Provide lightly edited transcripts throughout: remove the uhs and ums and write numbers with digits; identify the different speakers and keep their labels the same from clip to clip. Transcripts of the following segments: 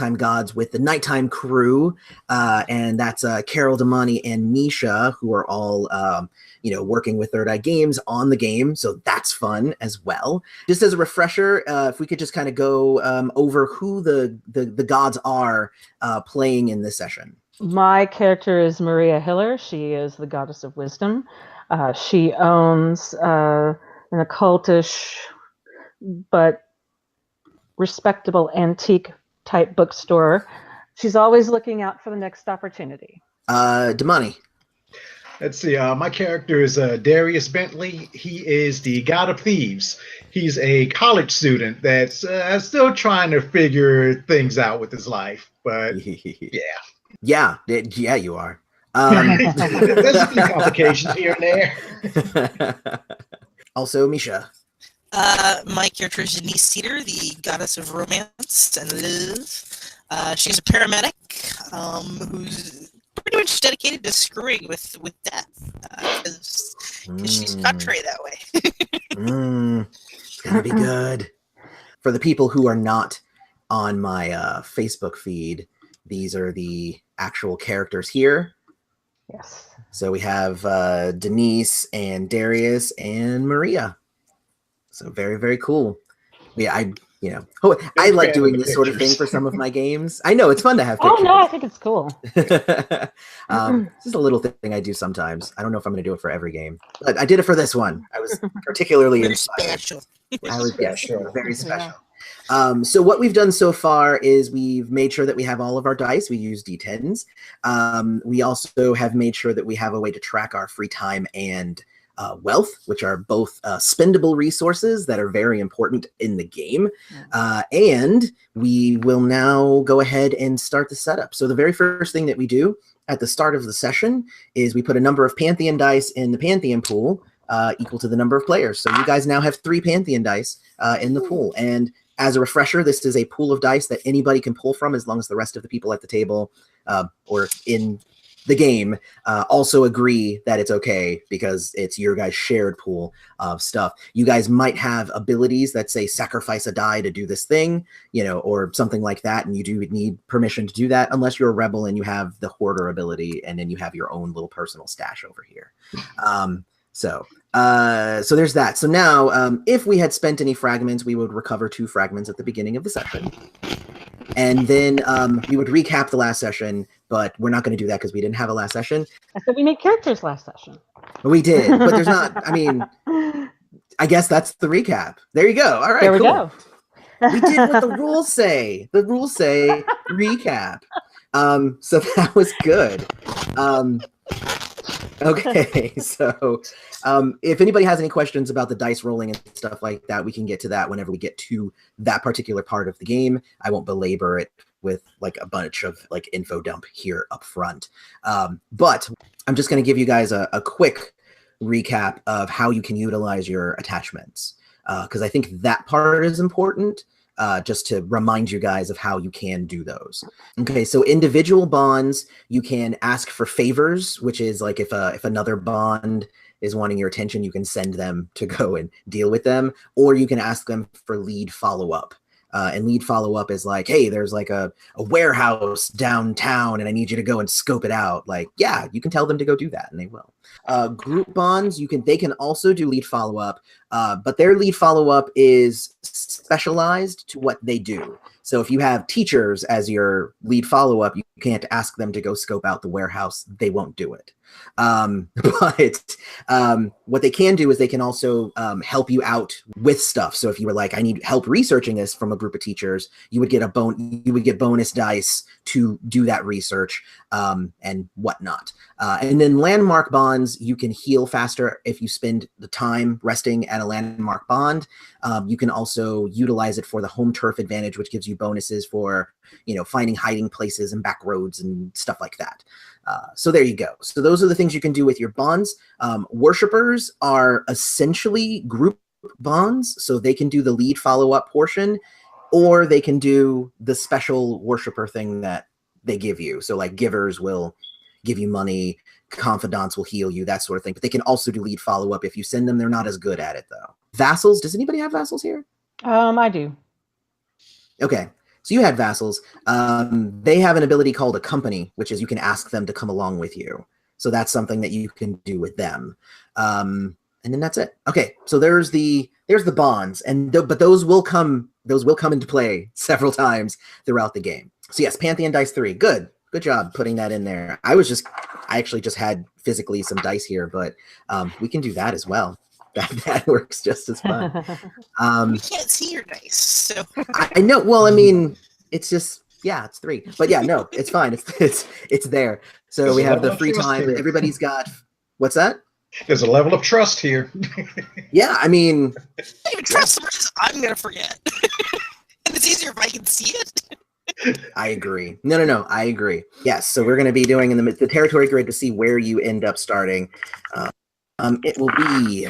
Speaker 1: Nighttime Gods with the Nighttime crew, and that's Carol, Damani, and Misha, who are all working with Third Eye Games on the game, so that's fun as well. Just as a refresher, if we could just kind of go over who the gods are playing in this session.
Speaker 2: My character is Maria Hiller. She is the goddess of wisdom. She owns an occultish but respectable antique type bookstore. She's always looking out for the next opportunity.
Speaker 1: Damani.
Speaker 3: Let's see. My character is Darius Bentley. He is the god of thieves. He's a college student that's still trying to figure things out with his life. But yeah,
Speaker 1: you are.
Speaker 3: There's a few complications here and there.
Speaker 1: Also, Misha.
Speaker 4: My character is Denise Cedar, the goddess of romance and love. She's a paramedic who's pretty much dedicated to screwing with death because she's contrary that way.
Speaker 1: It's gonna be good. For the people who are not on my Facebook feed, these are the actual characters here.
Speaker 2: Yes.
Speaker 1: So we have Denise and Darius and Maria. So very, very cool. Yeah, I like doing this sort of thing for some of my games. I know it's fun to have pictures.
Speaker 2: Oh no, I think it's cool.
Speaker 1: Just a little thing I do sometimes. I don't know if I'm going to do it for every game, but I did it for this one. I was particularly inspired.
Speaker 4: Special.
Speaker 1: Very special. So what we've done so far is we've made sure that we have all of our dice. We use D10s. We also have made sure that we have a way to track our free time and wealth, which are both spendable resources that are very important in the game. And we will now go ahead and start the setup. So the very first thing that we do at the start of the session is we put a number of Pantheon dice in the Pantheon pool equal to the number of players. So you guys now have 3 Pantheon dice in the pool. And as a refresher, this is a pool of dice that anybody can pull from as long as the rest of the people at the table or in the game also agree that it's okay because it's your guys' shared pool of stuff. You guys might have abilities that say sacrifice a die to do this thing, or something like that, and you do need permission to do that unless you're a rebel and you have the hoarder ability and then you have your own little personal stash over here. So there's that. So now, if we had spent any fragments, we would recover 2 fragments at the beginning of the session. And then we would recap the last session, but we're not going to do that because we didn't have a last session.
Speaker 2: I said we made characters last session.
Speaker 1: We did, but there's not, I guess that's the recap. There you go. All right,
Speaker 2: there we
Speaker 1: cool.
Speaker 2: go.
Speaker 1: We did what the rules say. The rules say recap. So that was good. Okay, so if anybody has any questions about the dice rolling and stuff like that, we can get to that whenever we get to that particular part of the game. I won't belabor it with like a bunch of like info dump here up front. But I'm just going to give you guys a quick recap of how you can utilize your attachments, because I think that part is important. Just to remind you guys of how you can do those. Okay, so individual bonds, you can ask for favors, which is like if another bond is wanting your attention, you can send them to go and deal with them, or you can ask them for lead follow-up. And lead follow-up is like, hey, there's like a warehouse downtown and I need you to go and scope it out. Like, yeah, you can tell them to go do that and they will. Group bonds, they can also do lead follow-up, but their lead follow-up is specialized to what they do. So if you have teachers as your lead follow-up, you can't ask them to go scope out the warehouse. They won't do it. But what they can do is they can also help you out with stuff. So if you were like, I need help researching this from a group of teachers, you would get bonus dice to do that research and whatnot. And then landmark bonds, you can heal faster if you spend the time resting at a landmark bond. You can also utilize it for the home turf advantage, which gives you bonuses for, finding hiding places and back roads and stuff like that. So there you go. So those are the things you can do with your bonds. Worshippers are essentially group bonds, so they can do the lead follow-up portion, or they can do the special worshipper thing that they give you. So like givers will give you money, confidants will heal you, that sort of thing. But they can also do lead follow-up if you send them. They're not as good at it, though. Vassals, does anybody have vassals here?
Speaker 2: I do.
Speaker 1: Okay. So you had vassals. They have an ability called a company, which is you can ask them to come along with you. So that's something that you can do with them. And then that's it. Okay, so there's the bonds, and but those will come into play several times throughout the game. So yes, Pantheon Dice 3. Good job putting that in there. I actually just had physically some dice here, but we can do that as well. That works just as fun.
Speaker 4: We can't see your dice, so
Speaker 1: I know. Well, I mean, it's just it's 3, but yeah, no, it's fine. It's there. So
Speaker 3: There's
Speaker 1: we
Speaker 3: a
Speaker 1: have the
Speaker 3: level of
Speaker 1: free
Speaker 3: trust
Speaker 1: time.
Speaker 3: here.
Speaker 1: Everybody's got what's that?
Speaker 3: There's a level of trust here.
Speaker 1: Yeah, I mean,
Speaker 4: I don't even trust someone because I'm gonna forget. And it's easier if I can see it.
Speaker 1: I agree. No, I agree. Yes, so we're going to be doing in the territory grid to see where you end up starting. It will be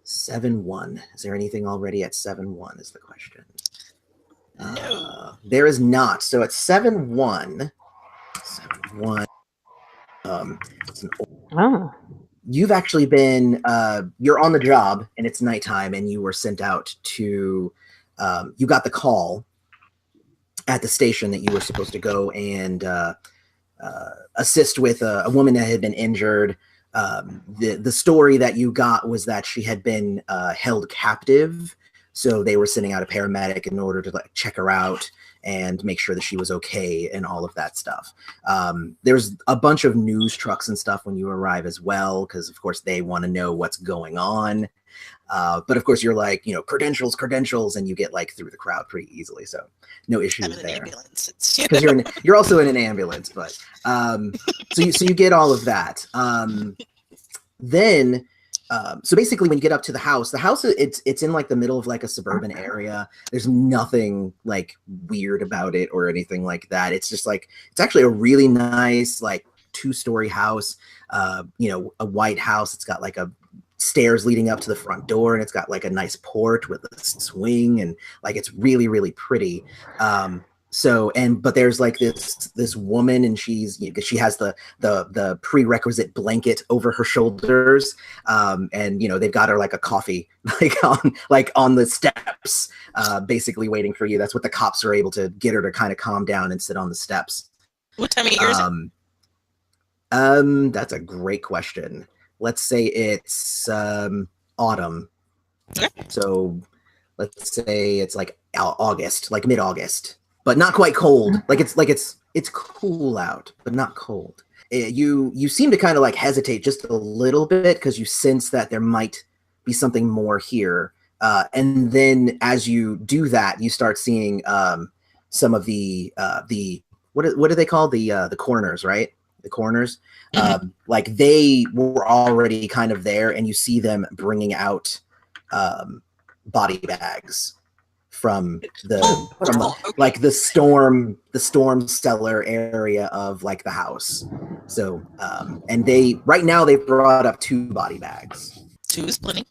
Speaker 1: 7-1. Is there anything already at 7-1 is the question.
Speaker 4: No.
Speaker 1: There is not. So at 7-1, it's an you've actually been you're on the job and it's nighttime and you were sent out to you got the call at the station that you were supposed to go and assist with a woman that had been injured. The story that you got was that she had been held captive, so they were sending out a paramedic in order to like check her out and make sure that she was okay and all of that stuff. There's a bunch of news trucks and stuff when you arrive as well, because of course they want to know what's going on. But of course you're like, credentials, and you get like through the crowd pretty easily. So no issues there. Because you're also in an ambulance, but so you get all of that. Then so basically when you get up to the house it's in like the middle of like a suburban area. There's nothing like weird about it or anything like that. It's just like it's actually a really nice like 2-story house, a white house. It's got like a stairs leading up to the front door, and it's got like a nice porch with a swing, and like it's really, really pretty. But there's like this woman, and she has the prerequisite blanket over her shoulders, and they've got her like a coffee on the steps, basically waiting for you. That's what the cops are able to get her to kind of calm down and sit on the steps.
Speaker 4: What time of year is
Speaker 1: it? That's a great question. Let's say it's autumn.
Speaker 4: Okay.
Speaker 1: So let's say it's like August, like mid-August, but not quite cold. It's cool out, but not cold. You seem to kind of like hesitate just a little bit because you sense that there might be something more here. And then as you do that, you start seeing some of the what do they call the corners, right? The corners. Like they were already kind of there, and you see them bringing out body bags from like the storm cellar area of like the house. So and right now they've brought up 2 body bags.
Speaker 4: 2 is plenty.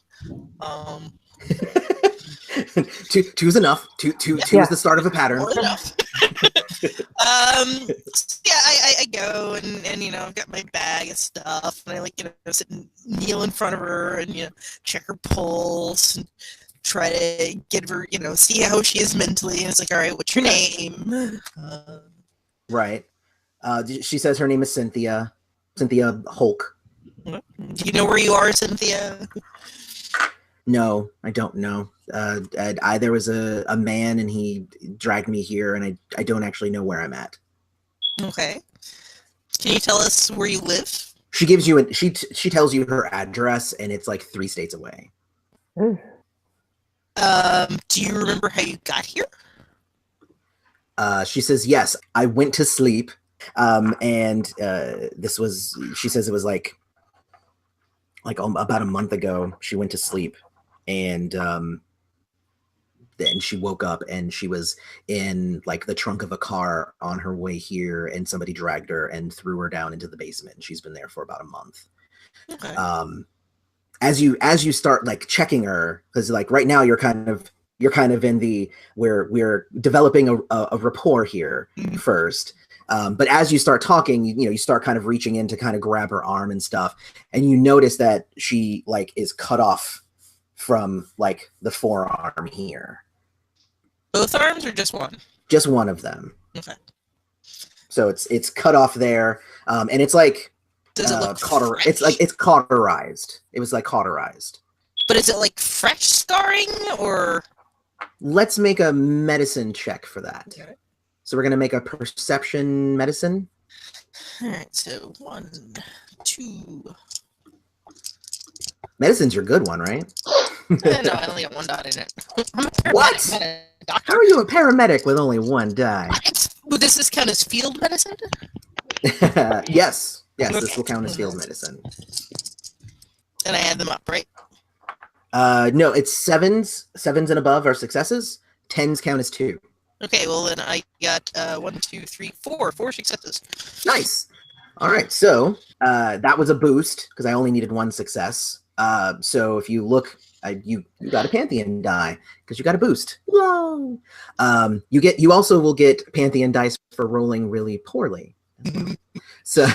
Speaker 1: Two's enough. Two is the start of a pattern.
Speaker 4: Well enough. I go and I've got my bag of stuff, and I sit and kneel in front of her and check her pulse and try to get her see how she is mentally. And it's like, all right, what's your name?
Speaker 1: Right. She says her name is Cynthia Hulk.
Speaker 4: Do you know where you are, Cynthia?
Speaker 1: No, I don't know. There was a man, and he dragged me here, and I don't actually know where I'm at.
Speaker 4: Okay. Can you tell us where you live?
Speaker 1: She gives you she tells you her address, and it's like 3 states away.
Speaker 4: Do you remember how you got here?
Speaker 1: She says, yes, I went to sleep. And she says it was like about a month ago, she went to sleep, and then she woke up and she was in like the trunk of a car on her way here, and somebody dragged her and threw her down into the basement. She's been there for about a month.
Speaker 4: Okay.
Speaker 1: As you start like checking her, because like right now you're kind of in the we're developing a rapport here first. But as you start talking, you start kind of reaching in to kind of grab her arm and stuff, and you notice that she like is cut off from like the forearm here.
Speaker 4: Both arms or just one?
Speaker 1: Just one of them.
Speaker 4: Okay.
Speaker 1: So it's cut off there, and it's like
Speaker 4: Does it look fresh?
Speaker 1: It's cauterized. It was like cauterized.
Speaker 4: But is it like fresh scarring or?
Speaker 1: Let's make a medicine check for that.
Speaker 4: Okay.
Speaker 1: So we're gonna make a perception medicine.
Speaker 4: All right. So 1, 2.
Speaker 1: Medicine's your good one, right?
Speaker 4: No, I only got 1 dot in it. I'm a paramedic,
Speaker 1: What?
Speaker 4: not a doctor.
Speaker 1: How are you a paramedic with only 1 die?
Speaker 4: Well, does this count as field medicine?
Speaker 1: Yes. Yes, this
Speaker 4: Okay.
Speaker 1: will count as field medicine.
Speaker 4: And I add them up, right?
Speaker 1: No, it's 7s. 7s and above are successes. 10s count as 2.
Speaker 4: Okay, well then I got 1, 2, 3, 4 successes.
Speaker 1: Nice. All right, so that was a boost because I only needed 1 success. So if you look, you got a Pantheon die because you got a boost. Whoa! You also will get Pantheon dice for rolling really poorly. So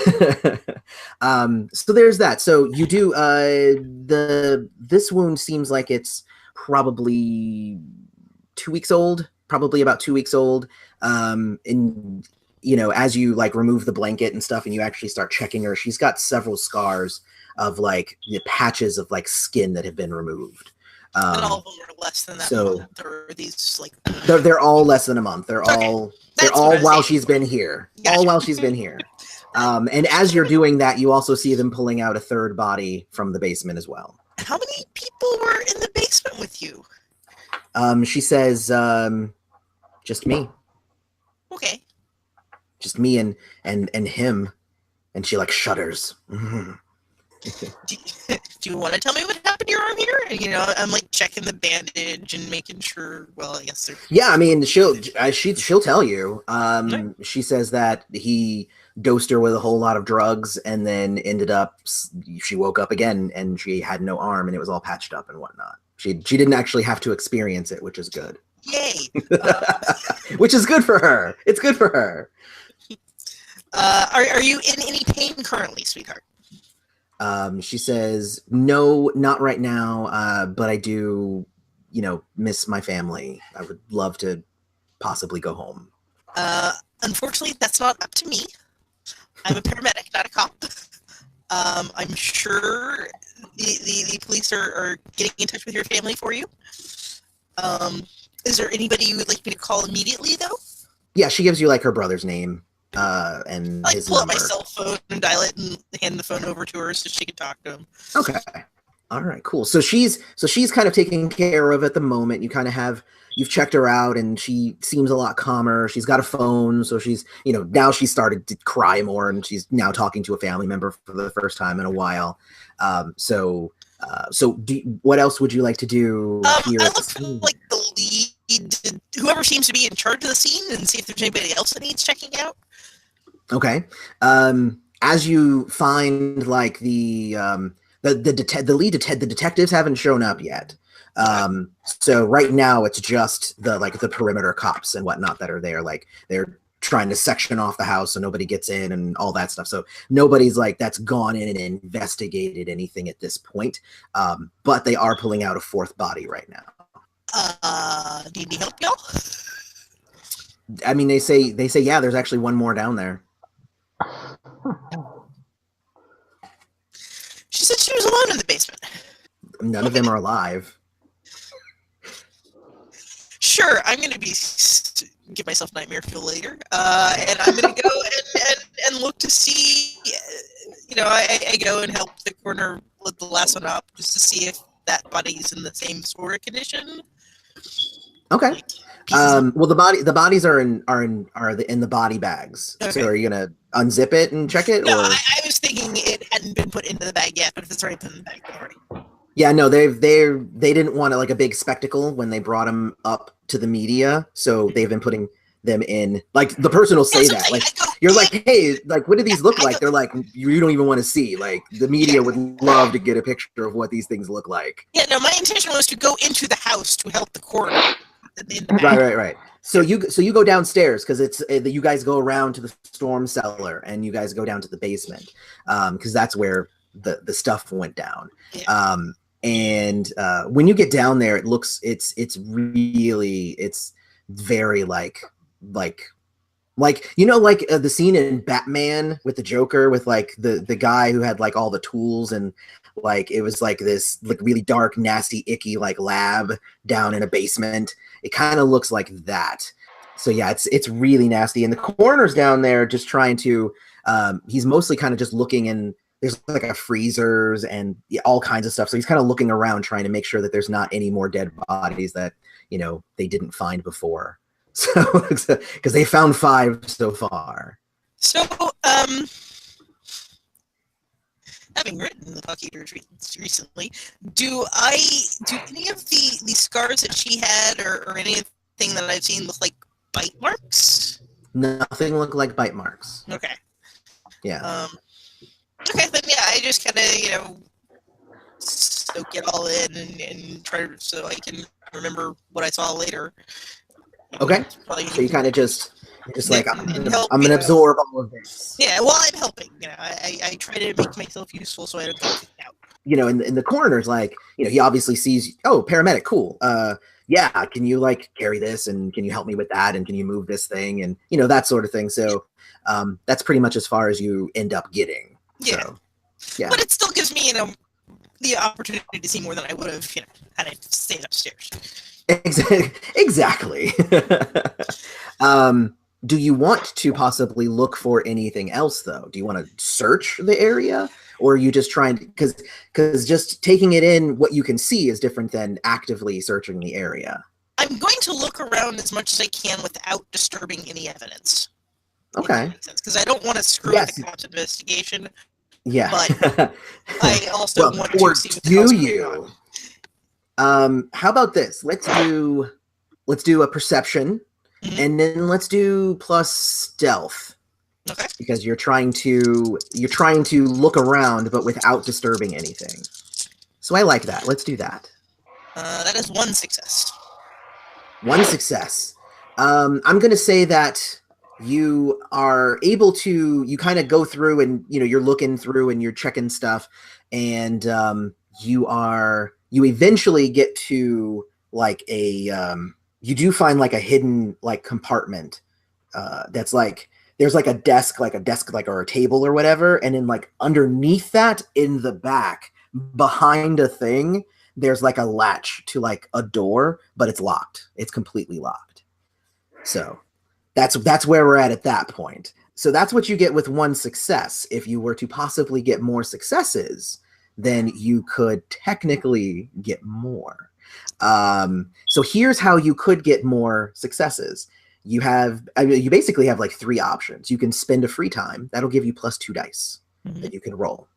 Speaker 1: so there's that. So you do this wound seems like it's probably 2 weeks old, probably about 2 weeks old. And as you like remove the blanket and stuff and you actually start checking her, she's got several scars of like the patches of like skin that have been removed.
Speaker 4: And all of them are less than that.
Speaker 1: So
Speaker 4: month, or are these like
Speaker 1: they're all less than a month. They're
Speaker 4: Okay.
Speaker 1: all
Speaker 4: That's
Speaker 1: all
Speaker 4: what I was
Speaker 1: while
Speaker 4: saying.
Speaker 1: she's been here.
Speaker 4: Gotcha.
Speaker 1: All while she's been here. And as you're doing that, you also see them pulling out a 3rd body from the basement as well.
Speaker 4: How many people were in the basement with you?
Speaker 1: She says, just me.
Speaker 4: Okay.
Speaker 1: Just me and him. And she like shudders. Mhm.
Speaker 4: Do you want to tell me what happened to your arm here? And, I'm like checking the bandage and making sure. Well, I guess they're.
Speaker 1: Yeah, I mean, she'll tell you. She says that he dosed her with a whole lot of drugs and then ended up, she woke up again and she had no arm and it was all patched up and whatnot. She didn't actually have to experience it, which is good.
Speaker 4: Yay!
Speaker 1: Which is good for her. It's good for her.
Speaker 4: Are you in any pain currently, sweetheart?
Speaker 1: She says, no, not right now, but I do, miss my family. I would love to possibly go home.
Speaker 4: Unfortunately, that's not up to me. I'm a paramedic, not a cop. I'm sure the police are getting in touch with your family for you. Is there anybody you would like me to call immediately, though?
Speaker 1: Yeah, she gives you like her brother's name and
Speaker 4: I
Speaker 1: his
Speaker 4: pull out
Speaker 1: number.
Speaker 4: my cell phone and dial it and hand the phone over to her so she can talk to him.
Speaker 1: Okay. All right, cool. So she's kind of taken care of at the moment. You've checked her out and she seems a lot calmer. She's got a phone, so she's, now she's started to cry more and she's now talking to a family member for the first time in a while. So what else would you like to do here?
Speaker 4: I look for like the lead, whoever seems to be in charge of the scene, and see if there's anybody else that needs checking out.
Speaker 1: Okay. As you find like the detectives haven't shown up yet. So right now it's just the perimeter cops and whatnot that are there. Like they're trying to section off the house so nobody gets in and all that stuff. So nobody's like that's gone in and investigated anything at this point. But they are pulling out a 4th body right now.
Speaker 4: Do you need help, y'all?
Speaker 1: I mean, they say, yeah, there's actually one more down there.
Speaker 4: She said she was alone in the basement.
Speaker 1: None of them are alive.
Speaker 4: Sure, I'm going to give myself nightmare fuel later, and I'm going to go and look to see, I go and help the coroner lift the last one up just to see if that body's in the same sort of condition.
Speaker 1: Okay. Well, the bodies are in the body bags.
Speaker 4: Okay.
Speaker 1: So are you gonna unzip it and check it?
Speaker 4: No,
Speaker 1: or?
Speaker 4: I was thinking it hadn't been put into the bag yet, but if it's already put in the bag, then already.
Speaker 1: Yeah, no, they didn't want like a big spectacle when they brought them up to the media, so they've been putting them in. Like the person will say that, like you're like, hey, like what do these look like? They're like, you don't even want to see. Like the media would love to get a picture of what these things look like.
Speaker 4: Yeah, no, my intention was to go into the house to help the coroner.
Speaker 1: Right. So you go downstairs because it's you guys go around to the storm cellar and you guys go down to the basement because that's where the stuff went down.
Speaker 4: Yeah.
Speaker 1: And when you get down there, it's very like like you know, like the scene in Batman with the Joker, with like the guy who had like all the tools, and like it was like this like really dark, nasty, icky like lab down in a basement. It kind of looks like that. So yeah, it's really nasty. And the coroner's down there just trying to. He's mostly kind of just looking, and there's like a freezers and all kinds of stuff. So he's kind of looking around, trying to make sure that there's not any more dead bodies that they didn't find before. So, because they found 5 so far.
Speaker 4: So, having written the Puck Eaters recently, do any of the scars that she had, or anything that I've seen look like bite marks?
Speaker 1: Nothing look like bite marks.
Speaker 4: Okay.
Speaker 1: Yeah.
Speaker 4: Okay, then yeah, I just kind of soak it all in and try to, so I can remember what I saw later.
Speaker 1: Okay. So you kind of just like, I'm gonna absorb all of this.
Speaker 4: Yeah, well, I'm helping. I try to make myself useful so I don't get kicked out.
Speaker 1: And the coroner's like, he obviously sees, oh, paramedic, cool. Yeah, can you like carry this, and can you help me with that, and can you move this thing, and that sort of thing. So that's pretty much as far as you end up getting.
Speaker 4: Yeah.
Speaker 1: So, yeah.
Speaker 4: But it still gives me, the opportunity to see more than I would have, had I stayed upstairs.
Speaker 1: Exactly. Do you want to possibly look for anything else, though? Do you want to search the area, or are you just trying to, because just taking it in, what you can see is different than actively searching the area?
Speaker 4: I'm going to look around as much as I can without disturbing any evidence.
Speaker 1: Okay.
Speaker 4: Because I don't want to screw up the cop's investigation.
Speaker 1: Yeah.
Speaker 4: But I also want to see what the hell's going on.
Speaker 1: How about this? Let's do a perception, and then let's do plus stealth.
Speaker 4: Okay.
Speaker 1: Because you're trying to look around, but without disturbing anything. So I like that. Let's do that.
Speaker 4: That is 1 success.
Speaker 1: 1 success. I'm going to say that you are able to. You kind of go through, and you're looking through, and you're checking stuff, and you eventually get to like you do find like a hidden like compartment that's like, there's like a desk or a table or whatever, and then like underneath that, in the back behind a thing, there's like a latch to like a door, but it's locked. It's completely locked. So that's where we're at that point. So that's what you get with 1 success. If you were to possibly get more successes, then you could technically get more. So here's how you could get more successes. You basically have like 3 options. You can spend a free time. That'll give you plus 2 dice that you can roll.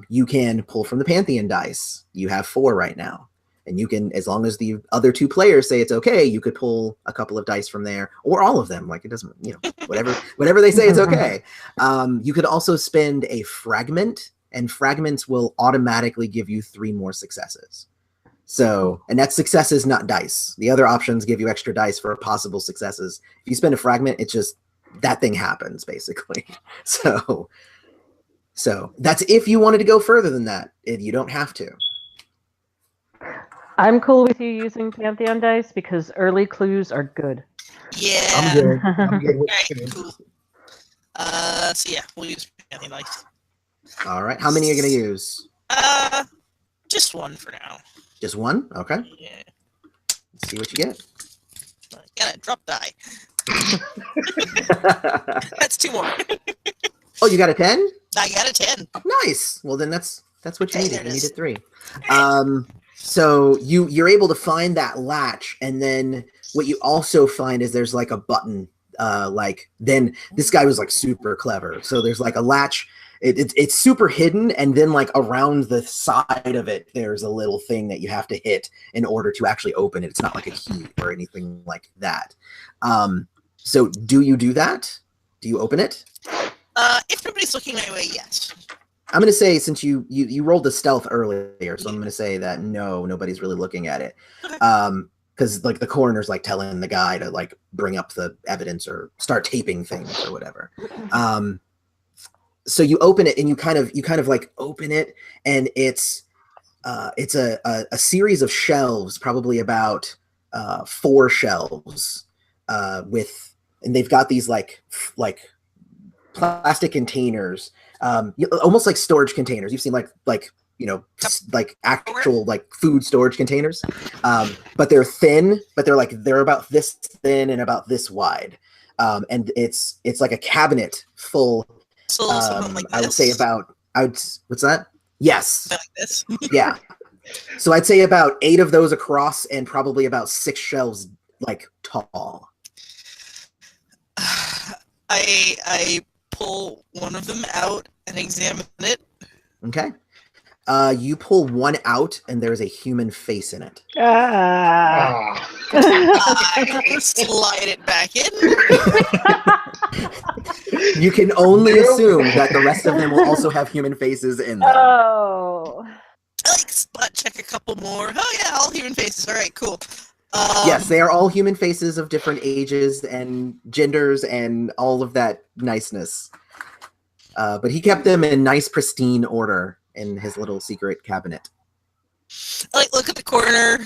Speaker 1: You can pull from the Pantheon dice. You have 4 right now. And you can, as long as the other 2 players say it's okay, you could pull a couple of dice from there, or all of them. Like, it doesn't, whatever they say it's okay. You could also spend a fragment, and fragments will automatically give you 3 more successes. So, and that's successes, not dice. The other options give you extra dice for possible successes. If you spend a fragment, it's just that thing happens, basically. So that's if you wanted to go further than that. You don't have to.
Speaker 2: I'm cool with you using Pantheon dice because early clues are good.
Speaker 4: Yeah.
Speaker 3: I'm good. I'm good with
Speaker 4: Alright, cool. So yeah, we'll use Pantheon dice.
Speaker 1: All right. How many are you going to use?
Speaker 4: Just 1 for now.
Speaker 1: Just 1? Okay.
Speaker 4: Yeah.
Speaker 1: Let's see what you get.
Speaker 4: Got a drop die. That's 2 more.
Speaker 1: Oh, you got a 10?
Speaker 4: I got a 10.
Speaker 1: Nice. Well, then that's what you needed. You needed 3.
Speaker 4: Right.
Speaker 1: So you're able to find that latch, and then what you also find is there's like a button. Then this guy was like super clever. So there's like a latch. It's super hidden, and then like around the side of it, there's a little thing that you have to hit in order to actually open it. It's not like a key or anything like that. So do you do that? Do you open it?
Speaker 4: If nobody's looking my way, yes.
Speaker 1: I'm going to say, since you rolled the stealth earlier, so I'm going to say that nobody's really looking at it. Because like the coroner's like telling the guy to like bring up the evidence or start taping things or whatever. So you open it, and you kind of like open it, and it's a series of shelves, probably about 4 shelves, and they've got these like plastic containers, almost like storage containers. You've seen like like actual like food storage containers, but they're thin, but they're about this thin and about this wide, and it's like a cabinet full.
Speaker 4: Like
Speaker 1: I would say what's that? Yes,
Speaker 4: like this.
Speaker 1: Yeah. So I'd say about 8 of those across and probably about 6 shelves like tall.
Speaker 4: I pull one of them out and examine it.
Speaker 1: Okay. You pull one out and there's a human face in it.
Speaker 3: Ah.
Speaker 4: I slide it back in.
Speaker 1: You can only assume that the rest of them will also have human faces in them.
Speaker 2: Oh.
Speaker 4: I like spot check a couple more. Oh yeah, all human faces. All right, cool.
Speaker 1: Yes, they are all human faces of different ages and genders and all of that niceness. But he kept them in nice, pristine order in his little secret cabinet.
Speaker 4: I like look at the corner,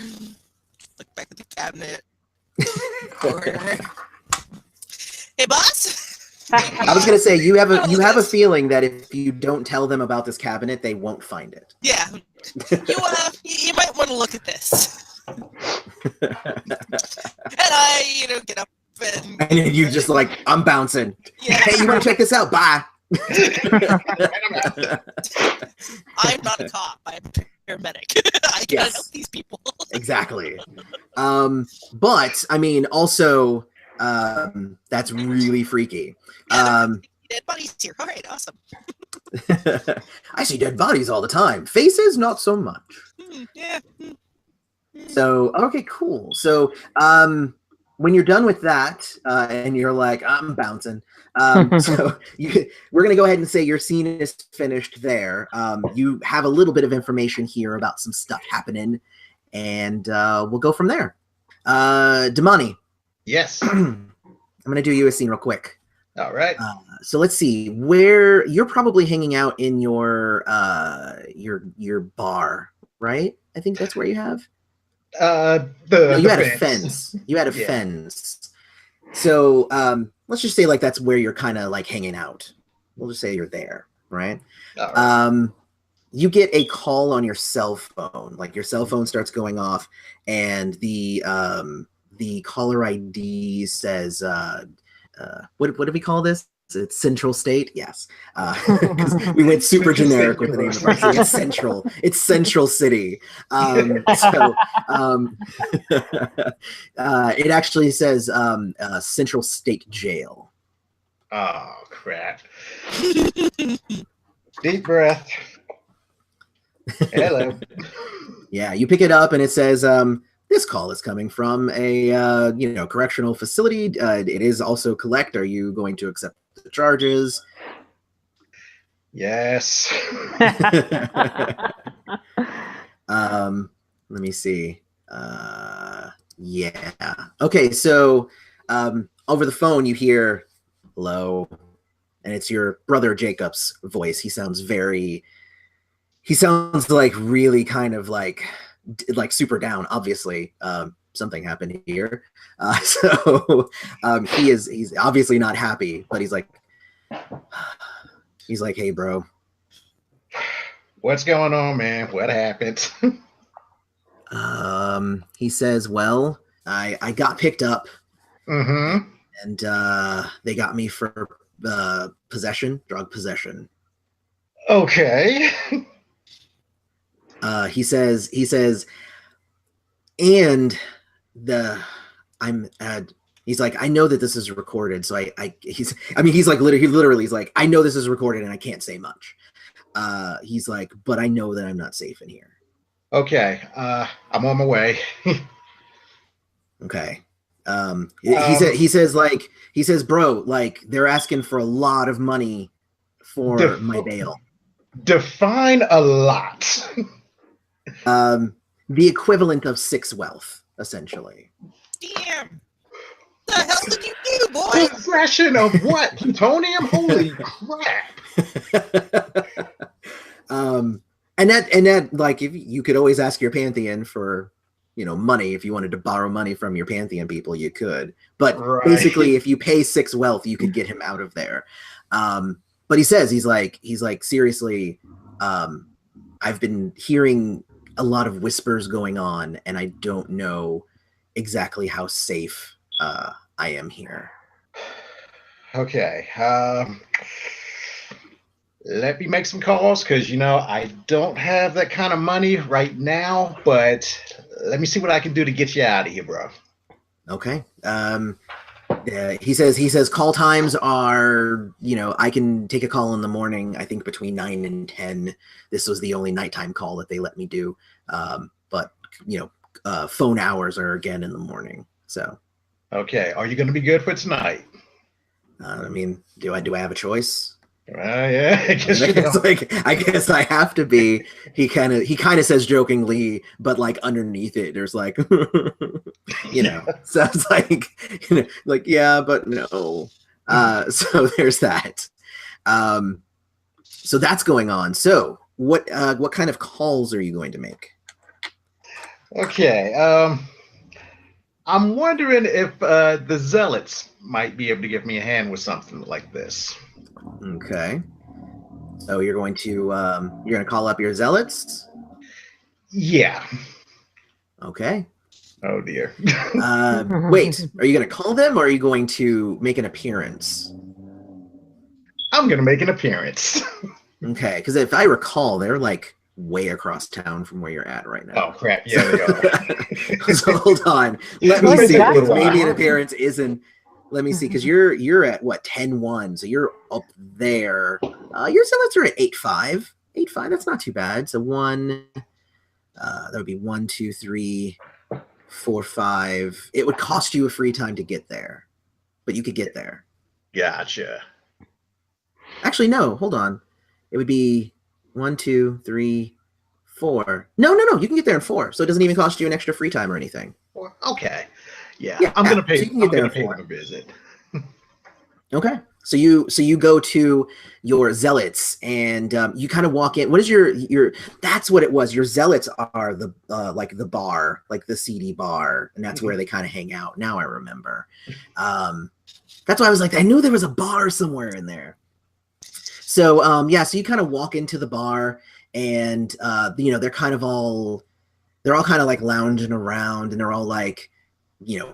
Speaker 4: look back at the cabinet. Corner. Hey, boss.
Speaker 1: I was gonna say you have a feeling that if you don't tell them about this cabinet, they won't find it.
Speaker 4: Yeah, you might want to look at this. And I, get up and
Speaker 1: you just like, I'm bouncing.
Speaker 4: Yeah.
Speaker 1: Hey, you want to check this out? Bye.
Speaker 4: I'm not a cop. I'm a paramedic. I can't help these people.
Speaker 1: Exactly. But I mean, also, that's really freaky.
Speaker 4: Dead bodies here. All right, awesome.
Speaker 1: I see dead bodies all the time. Faces, not so much.
Speaker 4: Yeah.
Speaker 1: So, okay, cool. So, when you're done with that, and you're like, I'm bouncing. So we're going to go ahead and say your scene is finished there. You have a little bit of information here about some stuff happening, and we'll go from there. Damani.
Speaker 3: Yes.
Speaker 1: I'm going to do you a scene real quick.
Speaker 3: All right.
Speaker 1: So let's see where you're probably hanging out in your bar, right? I think that's where you have.
Speaker 3: You
Speaker 1: had a fence. You had a fence. So let's just say like that's where you're kind of like hanging out. We'll just say you're there, right?
Speaker 3: All right.
Speaker 1: You get a call on your cell phone. Like your cell phone starts going off, and the caller ID says, what do we call this? It's Central State, yes. Because we went super generic with the name of our city. It's Central. It's Central City. It actually says Central State Jail.
Speaker 3: Oh crap! Deep breath. Hello.
Speaker 1: Yeah, you pick it up and it says, this call is coming from a correctional facility. It is also collect. Are you going to accept the charges?
Speaker 3: Yes.
Speaker 1: Let me see. Yeah. Okay, so over the phone you hear hello, and it's your brother Jacob's voice. He sounds like really kind of like super down, obviously. Something happened here. So he's obviously not happy, but he's like, hey bro,
Speaker 3: what's going on, man? What happened?
Speaker 1: He says, well, I got picked up,
Speaker 3: and
Speaker 1: they got me for drug possession.
Speaker 3: Okay.
Speaker 1: He says, and he's like, I know that this is recorded, so he's like, I know this is recorded and I can't say much. He's like, but I know that I'm not safe in here.
Speaker 3: Okay. I'm on my way.
Speaker 1: Okay. He says, bro, like they're asking for a lot of money for my bail.
Speaker 3: Define a lot.
Speaker 1: The equivalent of 6 wealth, essentially.
Speaker 4: Damn. The hell did you do, boy?
Speaker 3: Possession of what? Plutonium? Holy crap.
Speaker 1: And that like if you could always ask your Pantheon for money. If you wanted to borrow money from your Pantheon people, you could. But
Speaker 3: Right.
Speaker 1: basically, if you pay 6 wealth, you could get him out of there. But he says, he's like, seriously, I've been hearing a lot of whispers going on, and I don't know exactly how safe I am here.
Speaker 3: Okay. Let me make some calls because, I don't have that kind of money right now, but let me see what I can do to get you out of here, bro.
Speaker 1: Okay. He says call times are, I can take a call in the morning, I think between 9 and 10. This was the only nighttime call that they let me do. But, phone hours are again in the morning. So.
Speaker 3: Okay. Are you going to be good for tonight?
Speaker 1: I mean, do I have a choice?
Speaker 3: Yeah, I guess
Speaker 1: I guess I have to be. He kind of says jokingly, but like underneath it, there's like, so it's like, yeah, but no. So there's that. So that's going on. So what kind of calls are you going to make?
Speaker 3: Okay. I'm wondering if the Zealots might be able to give me a hand with something like this.
Speaker 1: Okay. So you're going to call up your Zealots?
Speaker 3: Yeah.
Speaker 1: Okay.
Speaker 3: Oh dear.
Speaker 1: Wait, are you going to call them or are you going to make an appearance?
Speaker 3: I'm going to make an appearance.
Speaker 1: Okay, because if I recall, they're like way across town from where you're at right now.
Speaker 3: Oh crap! Yeah, they are.
Speaker 1: So hold on. Let me see. Maybe an appearance isn't. Let me see, because you're at what 10-1, so you're up there. Your Zealots are at 8-5. 8-5. That's not too bad. So one. That would be 1, 2, 3, 4, 5. It would cost you a free time to get there, but you could get there.
Speaker 3: Gotcha.
Speaker 1: Actually, no. Hold on. It would be 1, 2, 3, 4. No. You can get there in 4, so it doesn't even cost you an extra free time or anything.
Speaker 3: Okay. Yeah. I'm gonna pay. So I'm gonna pay them a visit.
Speaker 1: Okay. So you go to your Zealots and you kind of walk in. What is your? That's what it was. Your Zealots are the like the bar, like the seedy bar, and that's where they kind of hang out. Now I remember. That's why I was like, I knew there was a bar somewhere in there. So so you kind of walk into the bar, and they're all kind of like lounging around, and they're all like,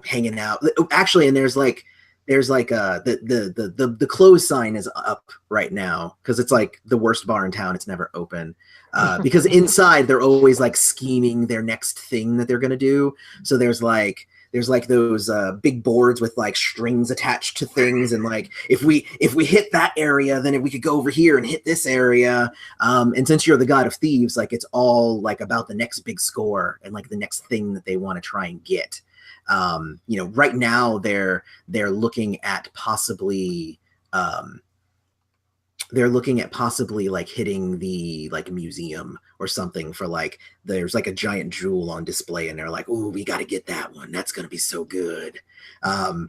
Speaker 1: hanging out. Actually, and there's like the close sign is up right now because it's like the worst bar in town. It's never open because inside they're always like scheming their next thing that they're gonna do. So there's like those big boards with like strings attached to things, and like if we hit that area, then we could go over here and hit this area. And since you're the god of thieves, like it's all like about the next big score and like the next thing that they want to try and get. Right now they're looking at possibly like hitting the like museum or something for like there's like a giant jewel on display and they're like, oh, we got to get that one. That's going to be so good. So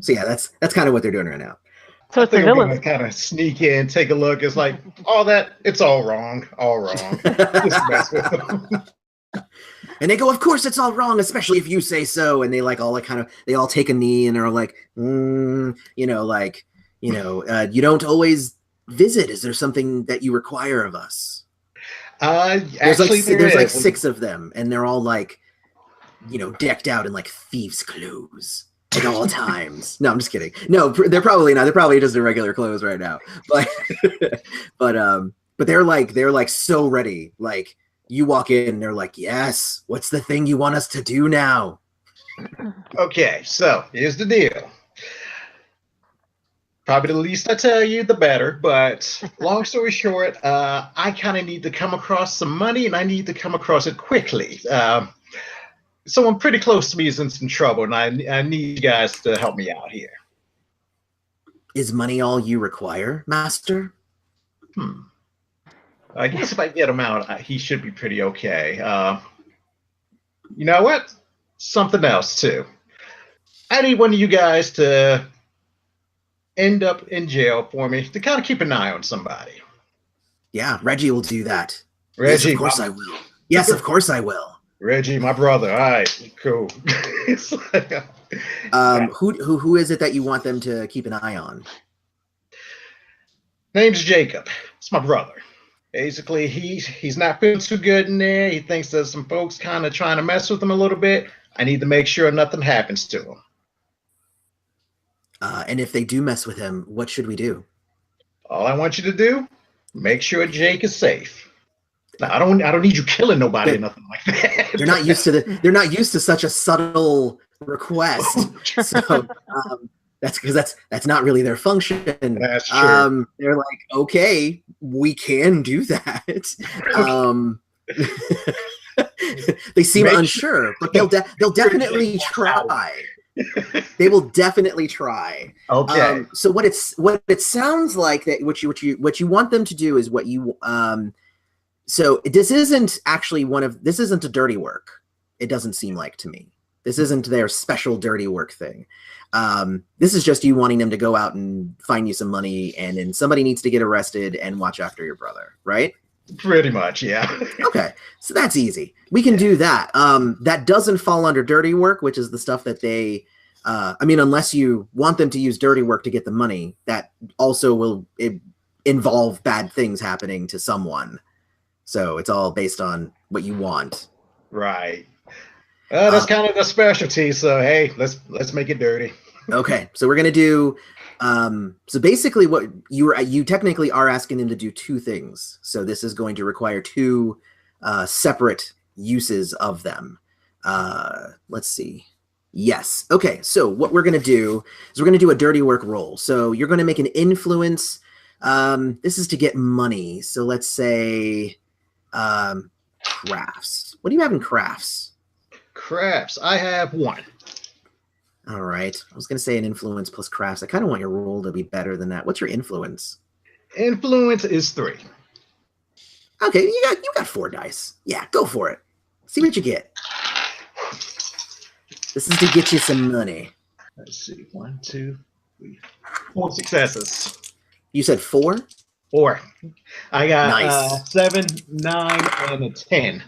Speaker 1: yeah, that's kind of what they're doing right now.
Speaker 2: So
Speaker 3: I think I'm gonna kind of sneak in, take a look. It's like it's all wrong. Just mess with them.
Speaker 1: And they go, of course it's all wrong, especially if you say so. And they like all they all take a knee and are like, you don't always visit. Is there something that you require of us? There's like 6 of them, and they're all like, decked out in like thieves' clothes at all times. No, I'm just kidding. No, they're probably not. They're probably just in regular clothes right now. But they're like so ready. Like you walk in, and they're like, yes. What's the thing you want us to do now?
Speaker 3: Okay, so here's the deal. Probably the least I tell you, the better. But long story short, I kind of need to come across some money, and I need to come across it quickly. Someone pretty close to me is in some trouble, and I need you guys to help me out here.
Speaker 1: Is money all you require, Master?
Speaker 3: I guess if I get him out, he should be pretty okay. You know what? Something else, too. I need one of you guys to end up in jail for me to kind of keep an eye on somebody.
Speaker 1: Yeah, Reggie will do that.
Speaker 3: Reggie,
Speaker 1: yes, of course I will. Yes, of course I will.
Speaker 3: Reggie, my brother. All right, cool. It's like,
Speaker 1: Who is it that you want them to keep an eye on?
Speaker 3: name's Jacob. It's my brother. Basically, he's not feeling too good in there. He thinks there's some folks kind of trying to mess with him a little bit. I need to make sure nothing happens to him.
Speaker 1: And if they do mess with him, what should we do?
Speaker 3: All I want you to do, make sure Jake is safe. Now, I don't need you killing nobody or nothing like that.
Speaker 1: They're not used to such a subtle request. So that's because that's not really their function.
Speaker 3: That's true.
Speaker 1: They're like, okay, we can do that. They seem unsure, but they'll definitely try. They will definitely try.
Speaker 3: Okay.
Speaker 1: So what it sounds like that what you want them to do is what you so this isn't actually this isn't a dirty work. It doesn't seem like to me. This isn't their special dirty work thing. This is just you wanting them to go out and find you some money, and then somebody needs to get arrested and watch after your brother, right?
Speaker 3: Pretty much, yeah.
Speaker 1: Okay, so that's easy. We can do that. That doesn't fall under dirty work, which is the stuff that they, unless you want them to use dirty work to get the money, that also will involve bad things happening to someone. So it's all based on what you want.
Speaker 3: Right. That's kind of the specialty. So hey, let's make it dirty.
Speaker 1: Okay, so we're gonna do. So basically, what you technically are asking them to do two things. So this is going to require two separate uses of them. Let's see. Yes. Okay. So what we're gonna do is we're gonna do a dirty work roll. So you're gonna make an influence. This is to get money. So let's say crafts. What do you have in crafts?
Speaker 3: Crafts. I have one.
Speaker 1: All right. I was going to say an influence plus crafts. I kind of want your roll to be better than that. What's your influence?
Speaker 3: Influence is 3.
Speaker 1: Okay, you got 4 dice. Yeah, go for it. See what you get. This is to get you some money.
Speaker 3: Let's see. 1, 2, 3, 4 successes.
Speaker 1: You said 4?
Speaker 3: 4. I got
Speaker 1: Nice.
Speaker 3: 7, 9, and a 10.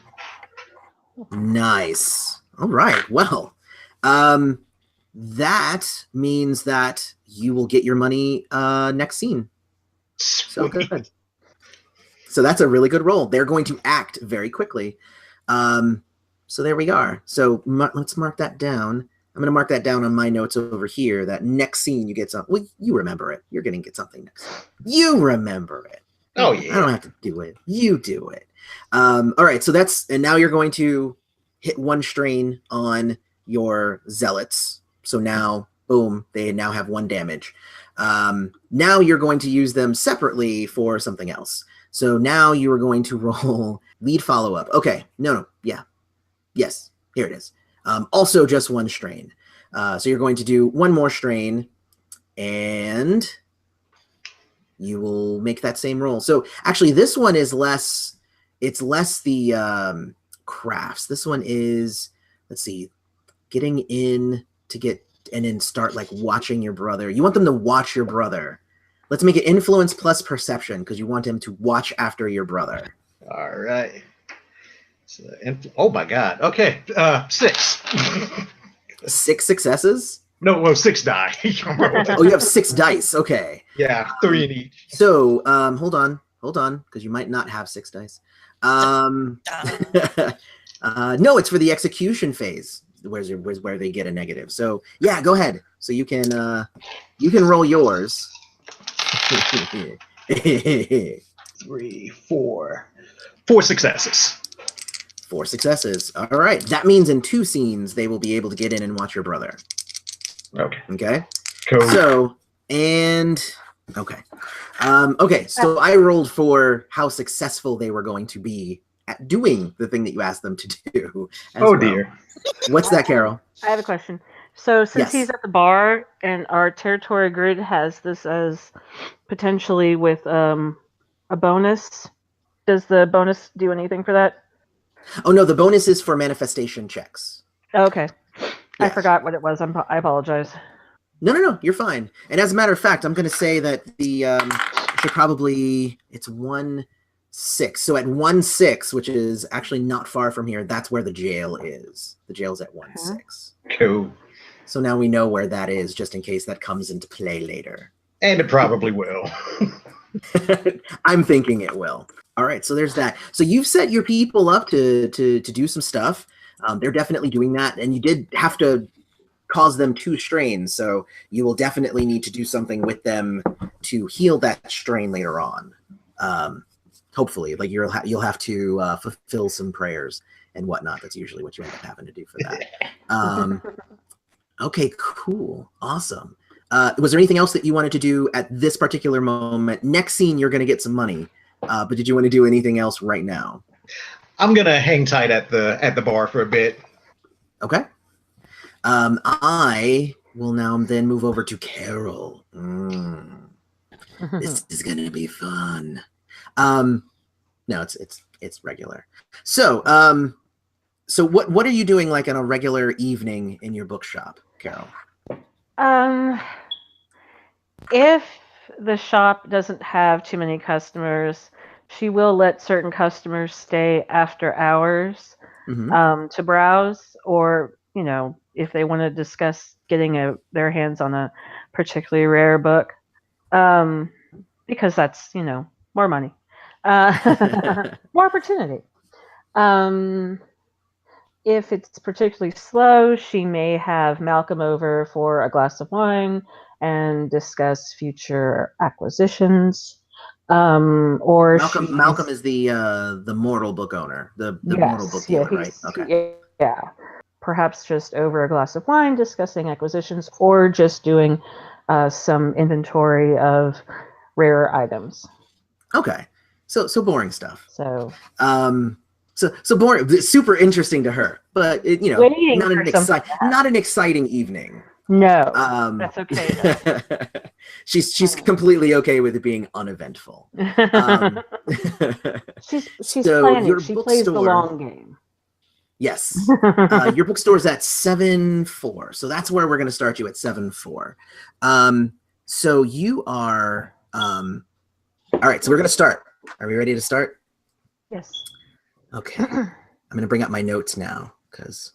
Speaker 1: Nice. All right. Well, that means that you will get your money next scene. So good. So that's a really good roll. They're going to act very quickly. So there we are. So let's mark that down. I'm going to mark that down on my notes over here. That next scene you get something. Well, you remember it. You're going to get something next. You remember it.
Speaker 3: Oh yeah.
Speaker 1: I don't have to do it. You do it. All right. So and now you're going to hit 1 strain on your zealots. So now, boom, they now have 1 damage. Now you're going to use them separately for something else. So now you are going to roll lead follow-up. Okay, no, yeah. Yes, here it is. Also just 1 strain. So you're going to do 1 more strain, and you will make that same roll. So actually this one is less, it's less the crafts. This one is, let's see, getting in to get and then start like watching your brother. You want them to watch your brother. Let's make it influence plus perception because you want him to watch after your brother.
Speaker 3: All right. So, oh my God. Okay. 6.
Speaker 1: 6 successes?
Speaker 3: No, well, 6 die.
Speaker 1: Oh, you have 6 dice. Okay.
Speaker 3: Yeah, 3 in each.
Speaker 1: So, hold on, because you might not have 6 dice. No, it's for the execution phase. Where they get a negative. So yeah, go ahead. So you can roll yours.
Speaker 3: 3, 4. 4 successes.
Speaker 1: 4 successes. All right. That means in 2 scenes they will be able to get in and watch your brother.
Speaker 3: Okay.
Speaker 1: Okay.
Speaker 3: Cool.
Speaker 1: So okay. So I rolled for how successful they were going to be at doing the thing that you asked them to do.
Speaker 3: Dear.
Speaker 1: What's that, Carol?
Speaker 2: I have a question. So since he's at the bar and our territory grid has this as potentially with a bonus, does the bonus do anything for that?
Speaker 1: Oh no, the bonus is for manifestation checks.
Speaker 2: Okay.
Speaker 1: Yes.
Speaker 2: I forgot what it was. I apologize.
Speaker 1: No, you're fine. And as a matter of fact, I'm going to say that the should probably, it's 1 6. So at 1-6, which is actually not far from here, that's where the jail is. The jail's at 1-6.
Speaker 3: Cool.
Speaker 1: So now we know where that is, just in case that comes into play later.
Speaker 3: And it probably will.
Speaker 1: I'm thinking it will. All right, so there's that. So you've set your people up to do some stuff. They're definitely doing that, and you did have to cause them 2 strains, so you will definitely need to do something with them to heal that strain later on. Hopefully, like you'll have to fulfill some prayers and whatnot. That's usually what you end up having to do for that. Okay, cool, awesome. Was there anything else that you wanted to do at this particular moment? Next scene, you're going to get some money, but did you want to do anything else right now?
Speaker 3: I'm gonna hang tight at the bar for a bit.
Speaker 1: Okay. I will now then move over to Carol. This is gonna be fun. No, it's regular. So, so what are you doing like on a regular evening in your bookshop, Carol?
Speaker 2: If the shop doesn't have too many customers, she will let certain customers stay after hours to browse, or if they want to discuss getting their hands on a particularly rare book, because that's more money, more opportunity. If it's particularly slow, she may have Malcolm over for a glass of wine and discuss future acquisitions. Or
Speaker 1: Malcolm is the mortal book owner, the mortal book dealer, right? Okay.
Speaker 2: Yeah. Perhaps just over a glass of wine discussing acquisitions, or just doing some inventory of rare items.
Speaker 1: Okay. So boring stuff.
Speaker 2: So
Speaker 1: boring, super interesting to her, but not an exciting evening.
Speaker 2: No, that's okay.
Speaker 1: She's completely okay with it being uneventful.
Speaker 2: She's planning. She plays the long game.
Speaker 1: Yes. Your bookstore's at 7-4, so that's where we're going to start you at 7-4. So you are all right. So we're going to start. Are we ready to start?
Speaker 2: Yes.
Speaker 1: Okay. I'm going to bring up my notes now because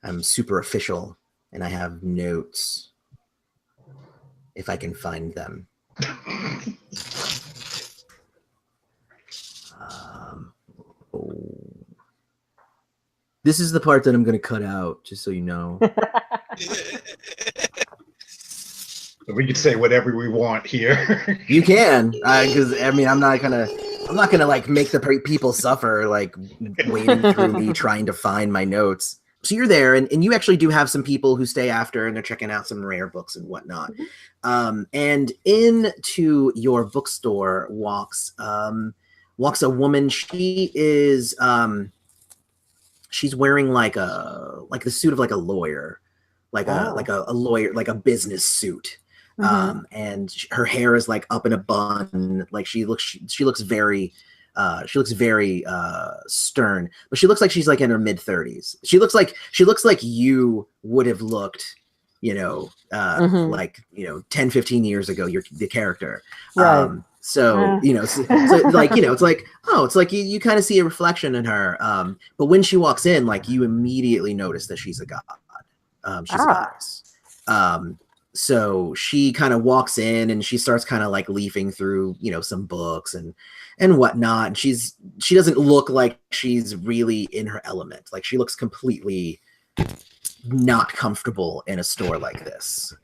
Speaker 1: I'm super official. And I have notes, if I can find them. This is the part that I'm going to cut out, just so you know.
Speaker 3: We can say whatever we want here.
Speaker 1: You can, because I'm not gonna like make the people suffer like wading through me trying to find my notes. So you're there, and you actually do have some people who stay after, and they're checking out some rare books and whatnot. And into your bookstore walks a woman. She is she's wearing like the suit of like a lawyer, like a lawyer, like a business suit. And her hair is like up in a bun. Like she looks very stern, but she looks like she's like in her mid-30s. She looks like you would have looked, like 10, 15 years ago, the character.
Speaker 2: Right.
Speaker 1: So it's like you kind of see a reflection in her. But when she walks in, like you immediately notice that she's a god. She's a goddess. So she kind of walks in and she starts kind of like leafing through, some books and whatnot. And she doesn't look like she's really in her element. Like she looks completely not comfortable in a store like this.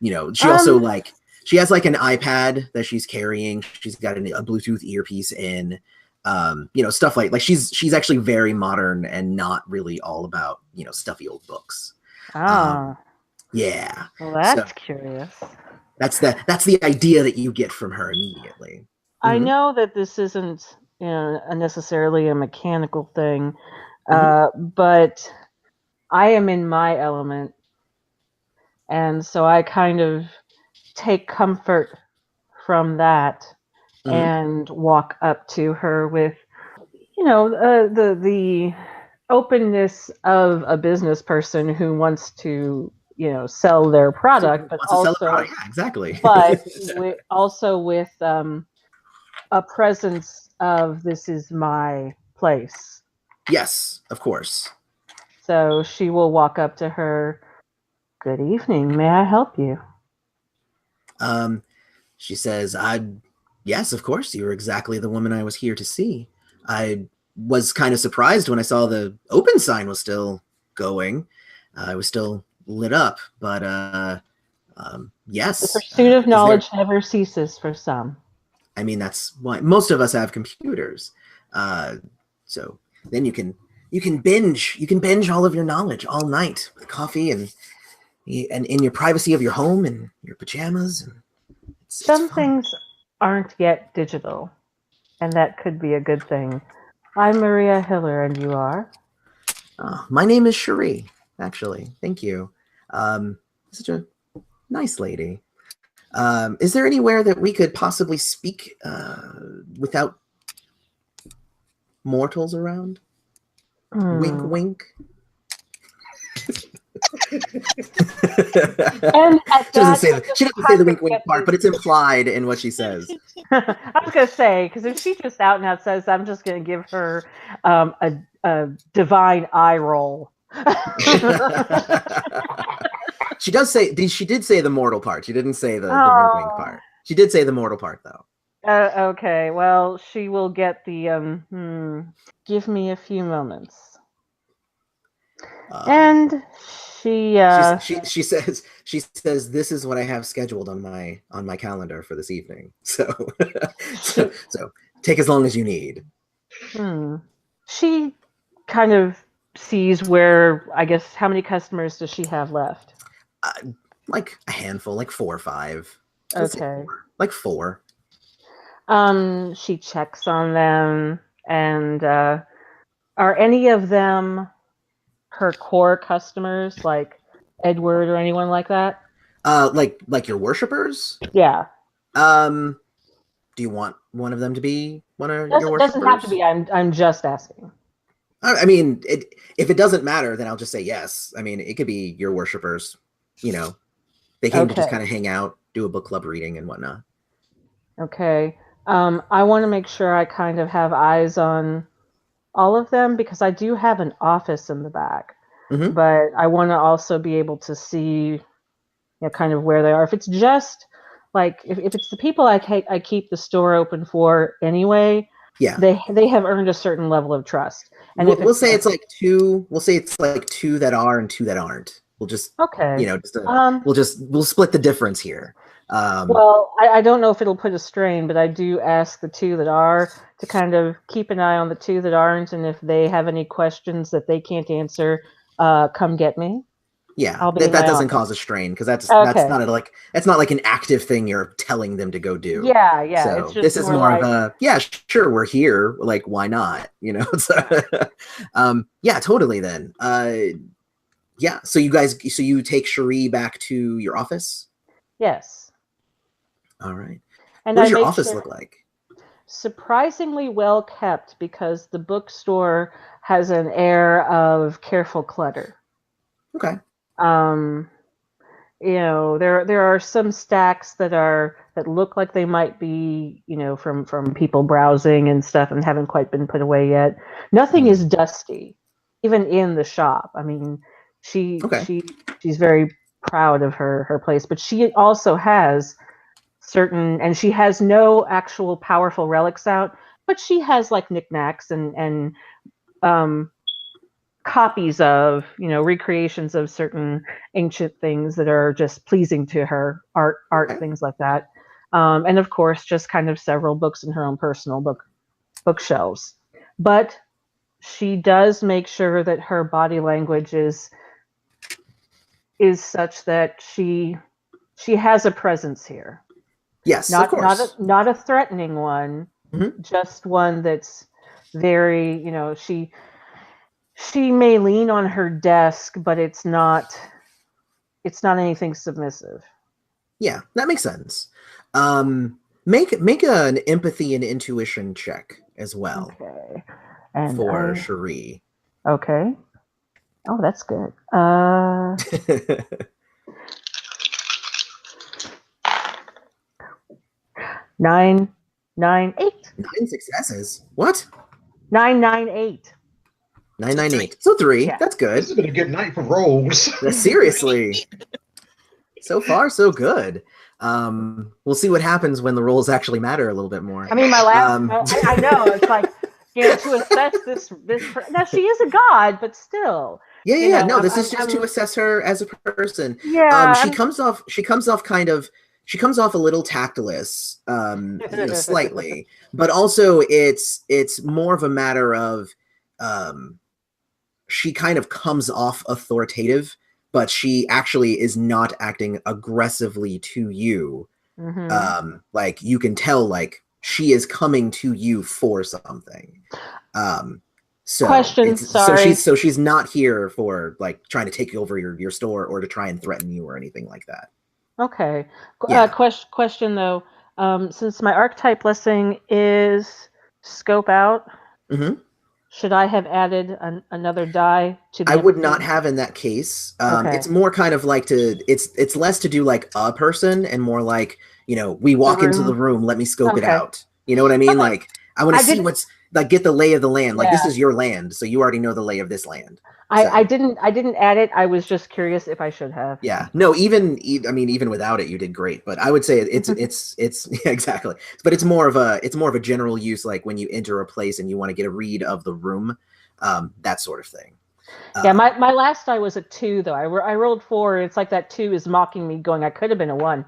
Speaker 1: She also she has like an iPad that she's carrying. She's got a Bluetooth earpiece in, stuff like she's actually very modern and not really all about, stuffy old books. Yeah.
Speaker 2: Well, that's curious.
Speaker 1: That's the idea that you get from her immediately.
Speaker 2: I know that this isn't necessarily a mechanical thing, but I am in my element, and so I kind of take comfort from that and walk up to her with, the openness of a business person who wants to sell their product, but also
Speaker 1: exactly.
Speaker 2: but also with a presence of this is my place.
Speaker 1: Yes, of course.
Speaker 2: So she will walk up to her. Good evening. May I help you?
Speaker 1: She says, yes, of course. You're exactly the woman I was here to see. I was kind of surprised when I saw the open sign was still going. It was still lit up, but yes.
Speaker 2: The pursuit of knowledge never ceases for some.
Speaker 1: I mean, that's why most of us have computers. So then you can binge all of your knowledge all night with coffee and in your privacy of your home and your pajamas. And
Speaker 2: some things aren't yet digital, and that could be a good thing. I'm Maria Hiller, and you are?
Speaker 1: My name is Cherie, actually. Thank you. Such a nice lady. Is there anywhere that we could possibly speak without mortals around? Wink, wink.
Speaker 2: And
Speaker 1: she doesn't say the wink, wink part, but it's implied in what she says.
Speaker 2: I was going to say, because if she just out and out says, I'm just going to give her a divine eye roll.
Speaker 1: She did say the mortal part. She didn't say the wink, wink part. She did say the mortal part, though.
Speaker 2: Okay, well, she will get the, give me a few moments. And she
Speaker 1: says this is what I have scheduled on my calendar for this evening. So take as long as you need.
Speaker 2: She kind of sees where, I guess, how many customers does she have left?
Speaker 1: Like a handful, like 4 or 5.
Speaker 2: Okay.
Speaker 1: Like 4.
Speaker 2: She checks on them, and are any of them her core customers, like Edward or anyone like that?
Speaker 1: Like your worshippers?
Speaker 2: Yeah.
Speaker 1: Do you want one of them to be one of your worshippers?
Speaker 2: Doesn't have to be. I'm just asking.
Speaker 1: I mean, if it doesn't matter, then I'll just say yes. I mean, it could be your worshippers. You know, they came to just kind of hang out, do a book club reading and whatnot.
Speaker 2: Okay. I want to make sure I kind of have eyes on all of them because I do have an office in the back, but I want to also be able to see, kind of where they are. If it's just like if it's the people I keep the store open for anyway, they have earned a certain level of trust. And
Speaker 1: we'll say it's like 2. We'll say it's like 2 that are and 2 that aren't. We'll just we'll split the difference here.
Speaker 2: Well, I don't know if it'll put a strain, but I do ask the 2 that are to kind of keep an eye on the 2 that aren't, and if they have any questions that they can't answer, come get me.
Speaker 1: Yeah, that doesn't cause a strain because that's not like an active thing you're telling them to go do.
Speaker 2: Yeah.
Speaker 1: So
Speaker 2: it's just
Speaker 1: this is more of a sure, we're here. Like, why not? Yeah, totally. Then, yeah. So you take Cherie back to your office.
Speaker 2: Yes.
Speaker 1: All right.
Speaker 2: And
Speaker 1: what does your office look like?
Speaker 2: Surprisingly well kept because the bookstore has an air of careful clutter.
Speaker 1: Okay.
Speaker 2: There are some stacks that look like they might be, from people browsing and stuff and haven't quite been put away yet. Nothing is dusty, even in the shop. I mean, she's very proud of her place, but she also has and she has no actual powerful relics out, but she has like knickknacks and copies of, recreations of certain ancient things that are just pleasing to her, art, things like that. And of course, just kind of several books in her own personal bookshelves. But she does make sure that her body language is such that she has a presence here.
Speaker 1: Yes, of course.
Speaker 2: Not a threatening one, just one that's very, she may lean on her desk, but it's not anything submissive.
Speaker 1: Yeah, that makes sense. Make an empathy and intuition check as well.
Speaker 2: Okay. And
Speaker 1: for Cherie.
Speaker 2: Okay. Oh, that's good. 9, 8.
Speaker 1: 9 successes. What?
Speaker 2: 998.
Speaker 1: 998. So 3.
Speaker 2: Yeah.
Speaker 1: That's good.
Speaker 3: This has been a good night for rolls.
Speaker 1: Seriously. So far, so good. We'll see what happens when the rolls actually matter a little bit more.
Speaker 2: I mean, my last. I know it's like to assess this. Now she is a god, but still.
Speaker 1: Yeah. No, this is just to assess her as a person.
Speaker 2: Yeah.
Speaker 1: She comes off a little tactless, slightly, but also it's more of a matter of she kind of comes off authoritative, but she actually is not acting aggressively to you.
Speaker 2: Mm-hmm.
Speaker 1: Like you can tell, like she is coming to you for something. So she's not here for like trying to take over your store or to try and threaten you or anything like that.
Speaker 2: Okay.
Speaker 1: Yeah.
Speaker 2: Question though, since my archetype listing is scope out, should I have added another die to the
Speaker 1: I would not have in that case.
Speaker 2: Okay.
Speaker 1: It's more kind of like it's less to do like a person and more like, we walk into the room, let me scope it out. You know what I mean? Like I want to see what's like, get the lay of the land. Like this is your land, so you already know the lay of this land.
Speaker 2: I didn't add it. I was just curious if I should have.
Speaker 1: Yeah. No, even without it, you did great. But I would say it's yeah, exactly. But it's more of a general use, like when you enter a place and you want to get a read of the room, that sort of thing.
Speaker 2: Yeah, my last die was a 2 though. I rolled 4. It's like that 2 is mocking me, going, I could have been a 1.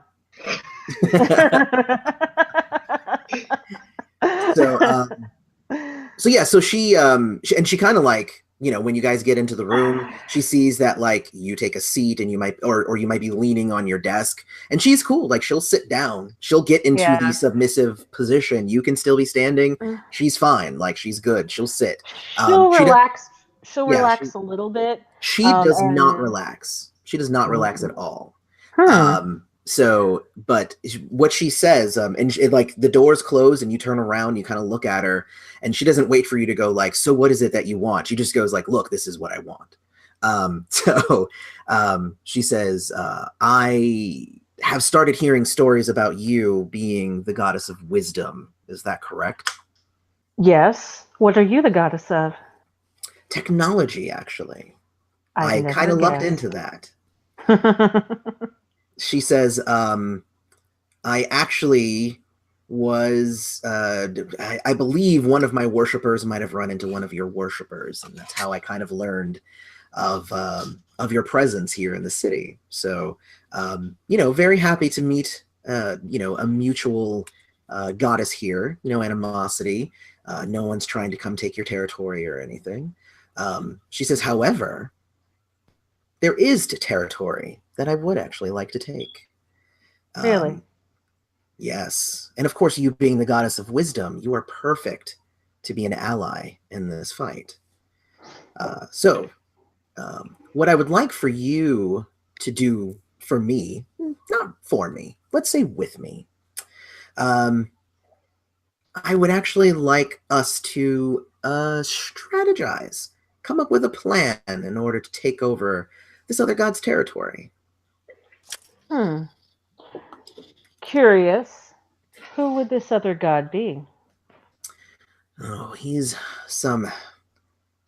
Speaker 1: So she kind of like, when you guys get into the room, she sees that like you take a seat and you might or you might be leaning on your desk, and she's cool. Like she'll sit down, she'll get into the submissive position. You can still be standing. She's fine. Like she's good. She'll sit.
Speaker 2: She'll relax. She'll relax a little bit.
Speaker 1: She does not relax. She does not relax at all. So, but what she says, like the doors close and you turn around, you kind of look at her, and she doesn't wait for you to go like, so what is it that you want? She just goes like, look, this is what I want. She says, I have started hearing stories about you being the goddess of wisdom. Is that correct?
Speaker 2: Yes. What are you the goddess of?
Speaker 1: Technology, actually. I kind of lumped into that. She says, I actually was, I believe one of my worshipers might have run into one of your worshipers, and that's how I kind of learned of your presence here in the city. So, very happy to meet, a mutual goddess here, no animosity. No one's trying to come take your territory or anything. She says, however, there is territory that I would actually like to take.
Speaker 2: Really?
Speaker 1: Yes. And of course, you being the goddess of wisdom, you are perfect to be an ally in this fight. So, what I would like for you to do for me, not for me, let's say with me, I would actually like us to strategize, come up with a plan in order to take over this other god's territory.
Speaker 2: Curious. Who would this other god be?
Speaker 1: Oh, he's some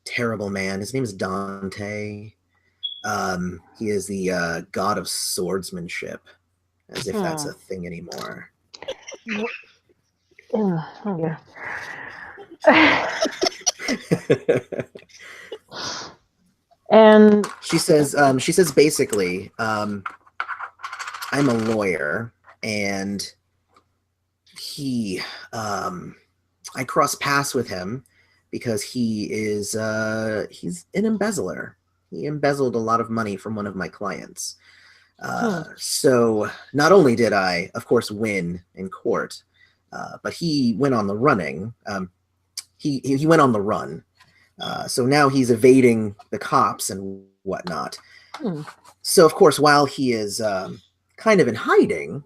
Speaker 1: terrible man. His name is Dante. He is the god of swordsmanship, as if that's a thing anymore.
Speaker 2: Yeah. And
Speaker 1: she says basically, I'm a lawyer, and I cross paths with him because he is he's an embezzler. He embezzled a lot of money from one of my clients. So not only did I, of course, win in court, but he went on the running. He went on the run. So now he's evading the cops and whatnot. So, of course, while he is kind of in hiding,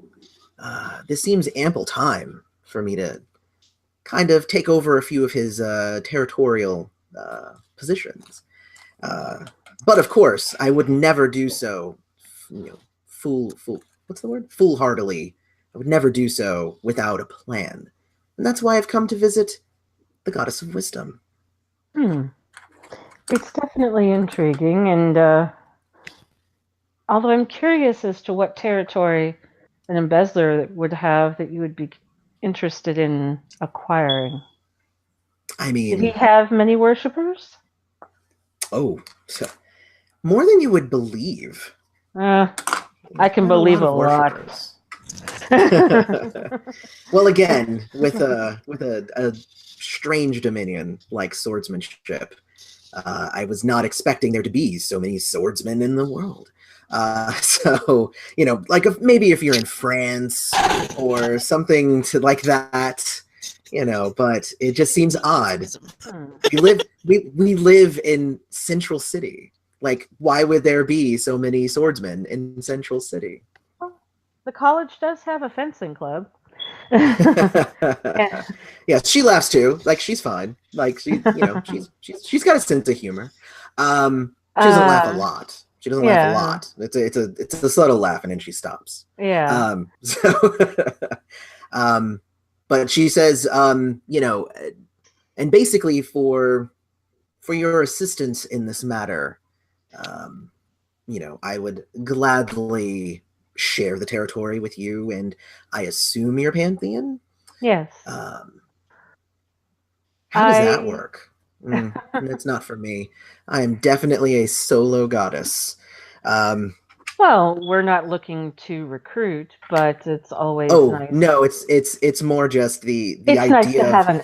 Speaker 1: this seems ample time for me to kind of take over a few of his territorial positions. But, of course, I would never do so, what's the word? Foolhardily. I would never do so without a plan. And that's why I've come to visit the Goddess of Wisdom.
Speaker 2: It's definitely intriguing, and although I'm curious as to what territory an embezzler would have that you would be interested in acquiring.
Speaker 1: I
Speaker 2: Did he
Speaker 1: mean,
Speaker 2: have many worshippers?
Speaker 1: oh, so, more than you would believe.
Speaker 2: I can
Speaker 1: Quite
Speaker 2: believe a
Speaker 1: of
Speaker 2: lot.
Speaker 1: worshippers. Well, again, with a strange dominion like swordsmanship, I was not expecting there to be so many swordsmen in the world. So, you know, like maybe if you're in France or something like that, you know, but it just seems odd. We live in Central City. Like, why would there be so many swordsmen in Central City?
Speaker 2: The college does have a fencing club.
Speaker 1: Yeah, she laughs too. Like, she's fine. Like, she, you know, she's got a sense of humor. She doesn't laugh a lot. She doesn't laugh a lot. It's a subtle laugh, and then she stops.
Speaker 2: Yeah.
Speaker 1: But she says, you know, and basically for your assistance in this matter, you know, I would gladly share the territory with you, and I assume you're Pantheon?
Speaker 2: Yes.
Speaker 1: How does that work? It's not for me. I am definitely a solo goddess.
Speaker 2: Well, we're not looking to recruit, but it's always nice.
Speaker 1: No, it's more just the
Speaker 2: it's
Speaker 1: idea
Speaker 2: nice to have an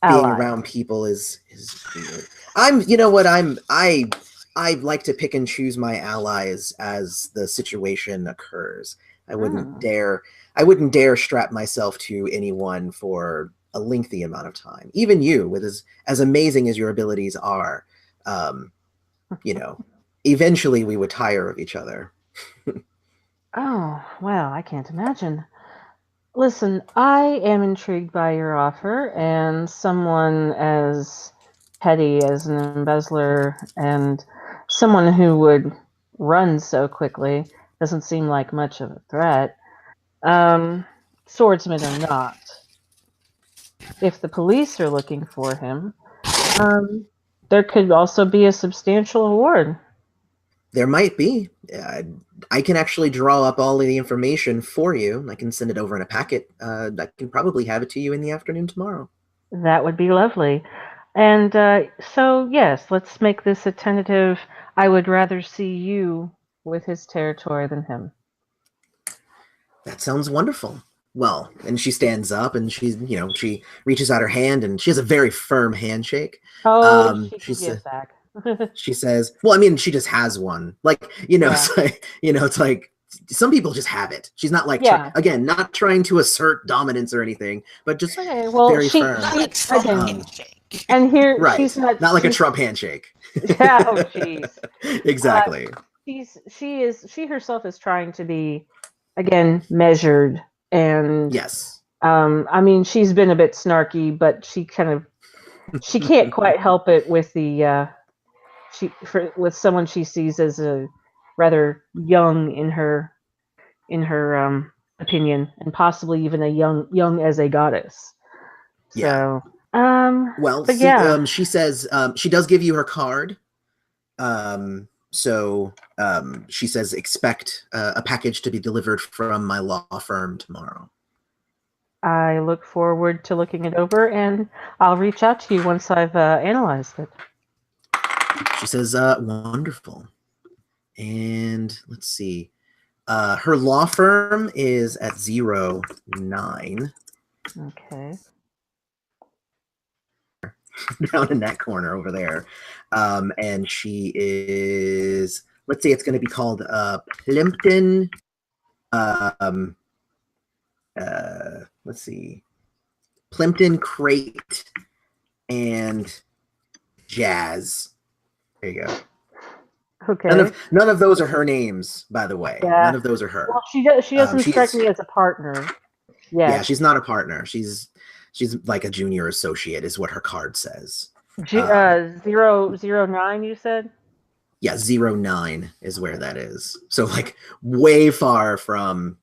Speaker 1: being
Speaker 2: ally.
Speaker 1: around people is weird. I like to pick and choose my allies as the situation occurs. I wouldn't dare strap myself to anyone for a lengthy amount of time. Even you, with as amazing as your abilities are, you know, eventually we would tire of each other.
Speaker 2: Oh, well, I can't imagine. Listen, I am intrigued by your offer, and someone as petty as an embezzler and someone who would run so quickly doesn't seem like much of a threat. Swordsmen or not. If the police are looking for him, there could also be a substantial award.
Speaker 1: There might be. I can actually draw up all of the information for you. I can send it over in a packet. I can probably have it to you in the afternoon tomorrow.
Speaker 2: That would be lovely. And so, yes, let's make this a tentative. I would rather see you with his territory than him.
Speaker 1: That sounds wonderful. Well, and she stands up and she reaches out her hand and she has a very firm handshake.
Speaker 2: She gives back.
Speaker 1: She says, well, I mean, she just has one. Like, it's like, it's like some people just have it. She's not like, again, not trying to assert dominance or anything, but just very firm.
Speaker 2: And here,
Speaker 1: right.
Speaker 2: She's not
Speaker 1: like a Trump handshake.
Speaker 2: Oh, jeez.
Speaker 1: Exactly.
Speaker 2: She herself is trying to be, again, measured. And
Speaker 1: yes.
Speaker 2: I mean, she's been a bit snarky, but she can't quite help it with the with someone she sees as a rather young in her opinion, and possibly even a young as a goddess. So,
Speaker 1: well,
Speaker 2: but yeah.
Speaker 1: She says she does give you her card. So she says expect a package to be delivered from my law firm tomorrow.
Speaker 2: I look forward to looking it over, and I'll reach out to you once I've analyzed it.
Speaker 1: She says, wonderful. And let's see. Her law firm is at 09.
Speaker 2: Okay.
Speaker 1: Down in that corner over there. And she is, let's say it's going to be called Plimpton. Let's see. Plimpton Crate and Jazz. There you go.
Speaker 2: Okay.
Speaker 1: None of those are her names, by the way.
Speaker 2: Yeah.
Speaker 1: None of those are her.
Speaker 2: Well, she doesn't strike me as a partner.
Speaker 1: Yeah, she's not a partner. She's like a junior associate, is what her card says.
Speaker 2: 009, you said?
Speaker 1: Yeah, 09 is where that is. So like way far from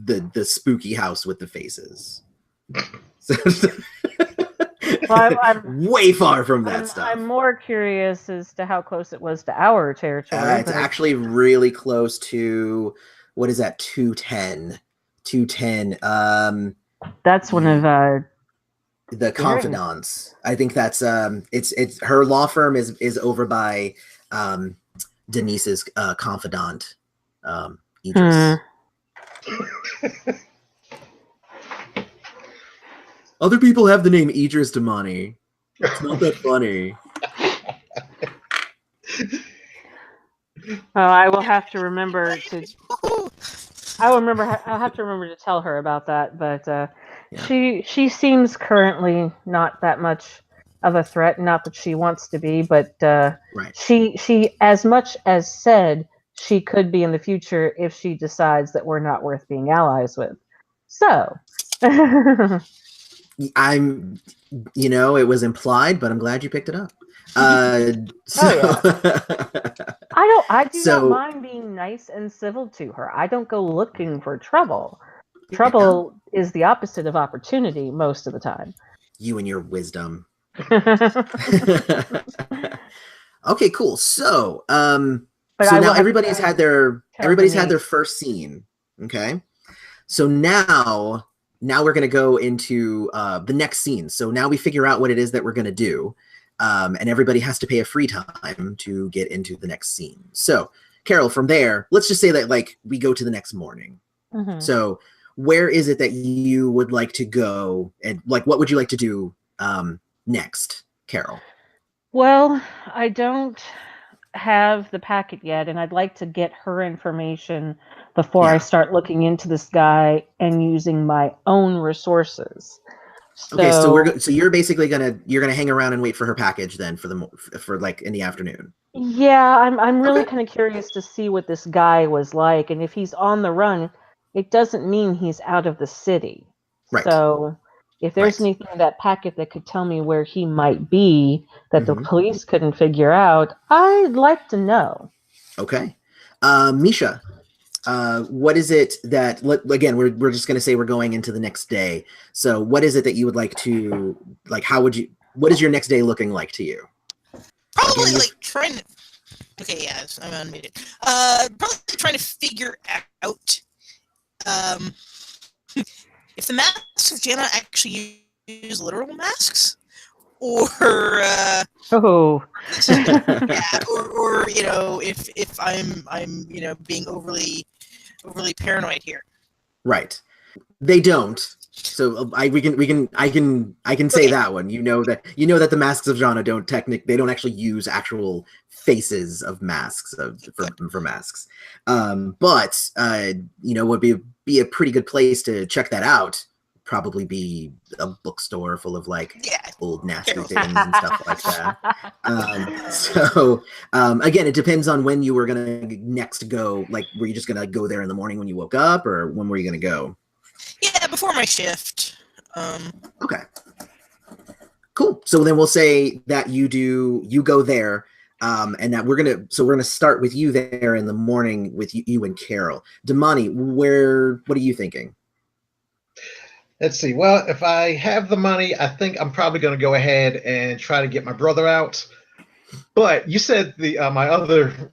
Speaker 1: the spooky house with the faces. So,
Speaker 2: Well, I'm
Speaker 1: way far from that stuff.
Speaker 2: I'm more curious as to how close it was to our territory.
Speaker 1: It's actually really close to, what is that, 210. 210.
Speaker 2: That's one of
Speaker 1: The Confidants. I think that's it's her law firm is over by Denise's confidant, Idris. Other people have the name Idris Damani. It's not that funny.
Speaker 2: I will have to remember to. I'll have to remember to tell her about that. But she seems currently not that much of a threat. Not that she wants to be, but
Speaker 1: Right.
Speaker 2: She as much as said she could be in the future if she decides that we're not worth being allies with. So.
Speaker 1: I'm, it was implied, but I'm glad you picked it up. I
Speaker 2: do not mind being nice and civil to her. I don't go looking for trouble. Trouble is the opposite of opportunity most of the time.
Speaker 1: You and your wisdom. Okay, cool. So, now everybody's had their first scene. Okay, so now we're going to go into the next scene. So now we figure out what it is that we're going to do. And everybody has to pay a free time to get into the next scene. So, Carol, from there, let's just say that, we go to the next morning.
Speaker 2: Mm-hmm.
Speaker 1: So where is it that you would like to go? And, what would you like to do next, Carol?
Speaker 2: Well, I don't have the packet yet, and I'd like to get her information before I start looking into this guy and using my own resources.
Speaker 1: Okay, so you're basically gonna hang around and wait for her package then for in the afternoon.
Speaker 2: Yeah, I'm really kind of curious to see what this guy was like, and if he's on the run, it doesn't mean he's out of the city.
Speaker 1: Right.
Speaker 2: So if there's anything in that packet that could tell me where he might be that the police couldn't figure out, I'd like to know. Okay.
Speaker 1: Misha, what is it that, again, we're just going to say we're going into the next day. So what is it that you would like to, what is your next day looking like to you?
Speaker 4: Probably trying to, okay, yeah, I'm unmuted. Probably trying to figure out, if the masks of Jana actually use literal masks, or or if I'm being overly paranoid here.
Speaker 1: Right. They don't. So I can say that one. You know that the masks of Jana they don't actually use actual faces of masks for masks. But would be a pretty good place to check that out. Probably be a bookstore full of old nasty things and stuff like that. Again, it depends on when you were gonna next go. Were you just gonna go there in the morning when you woke up, or when were you gonna go?
Speaker 4: Yeah, before my shift.
Speaker 1: Okay. Cool. So then we'll say that you go there, and that we're gonna start with you there in the morning with you and Carol. Damani, what are you thinking?
Speaker 3: Let's see. Well, if I have the money, I think I'm probably going to go ahead and try to get my brother out. But you said my other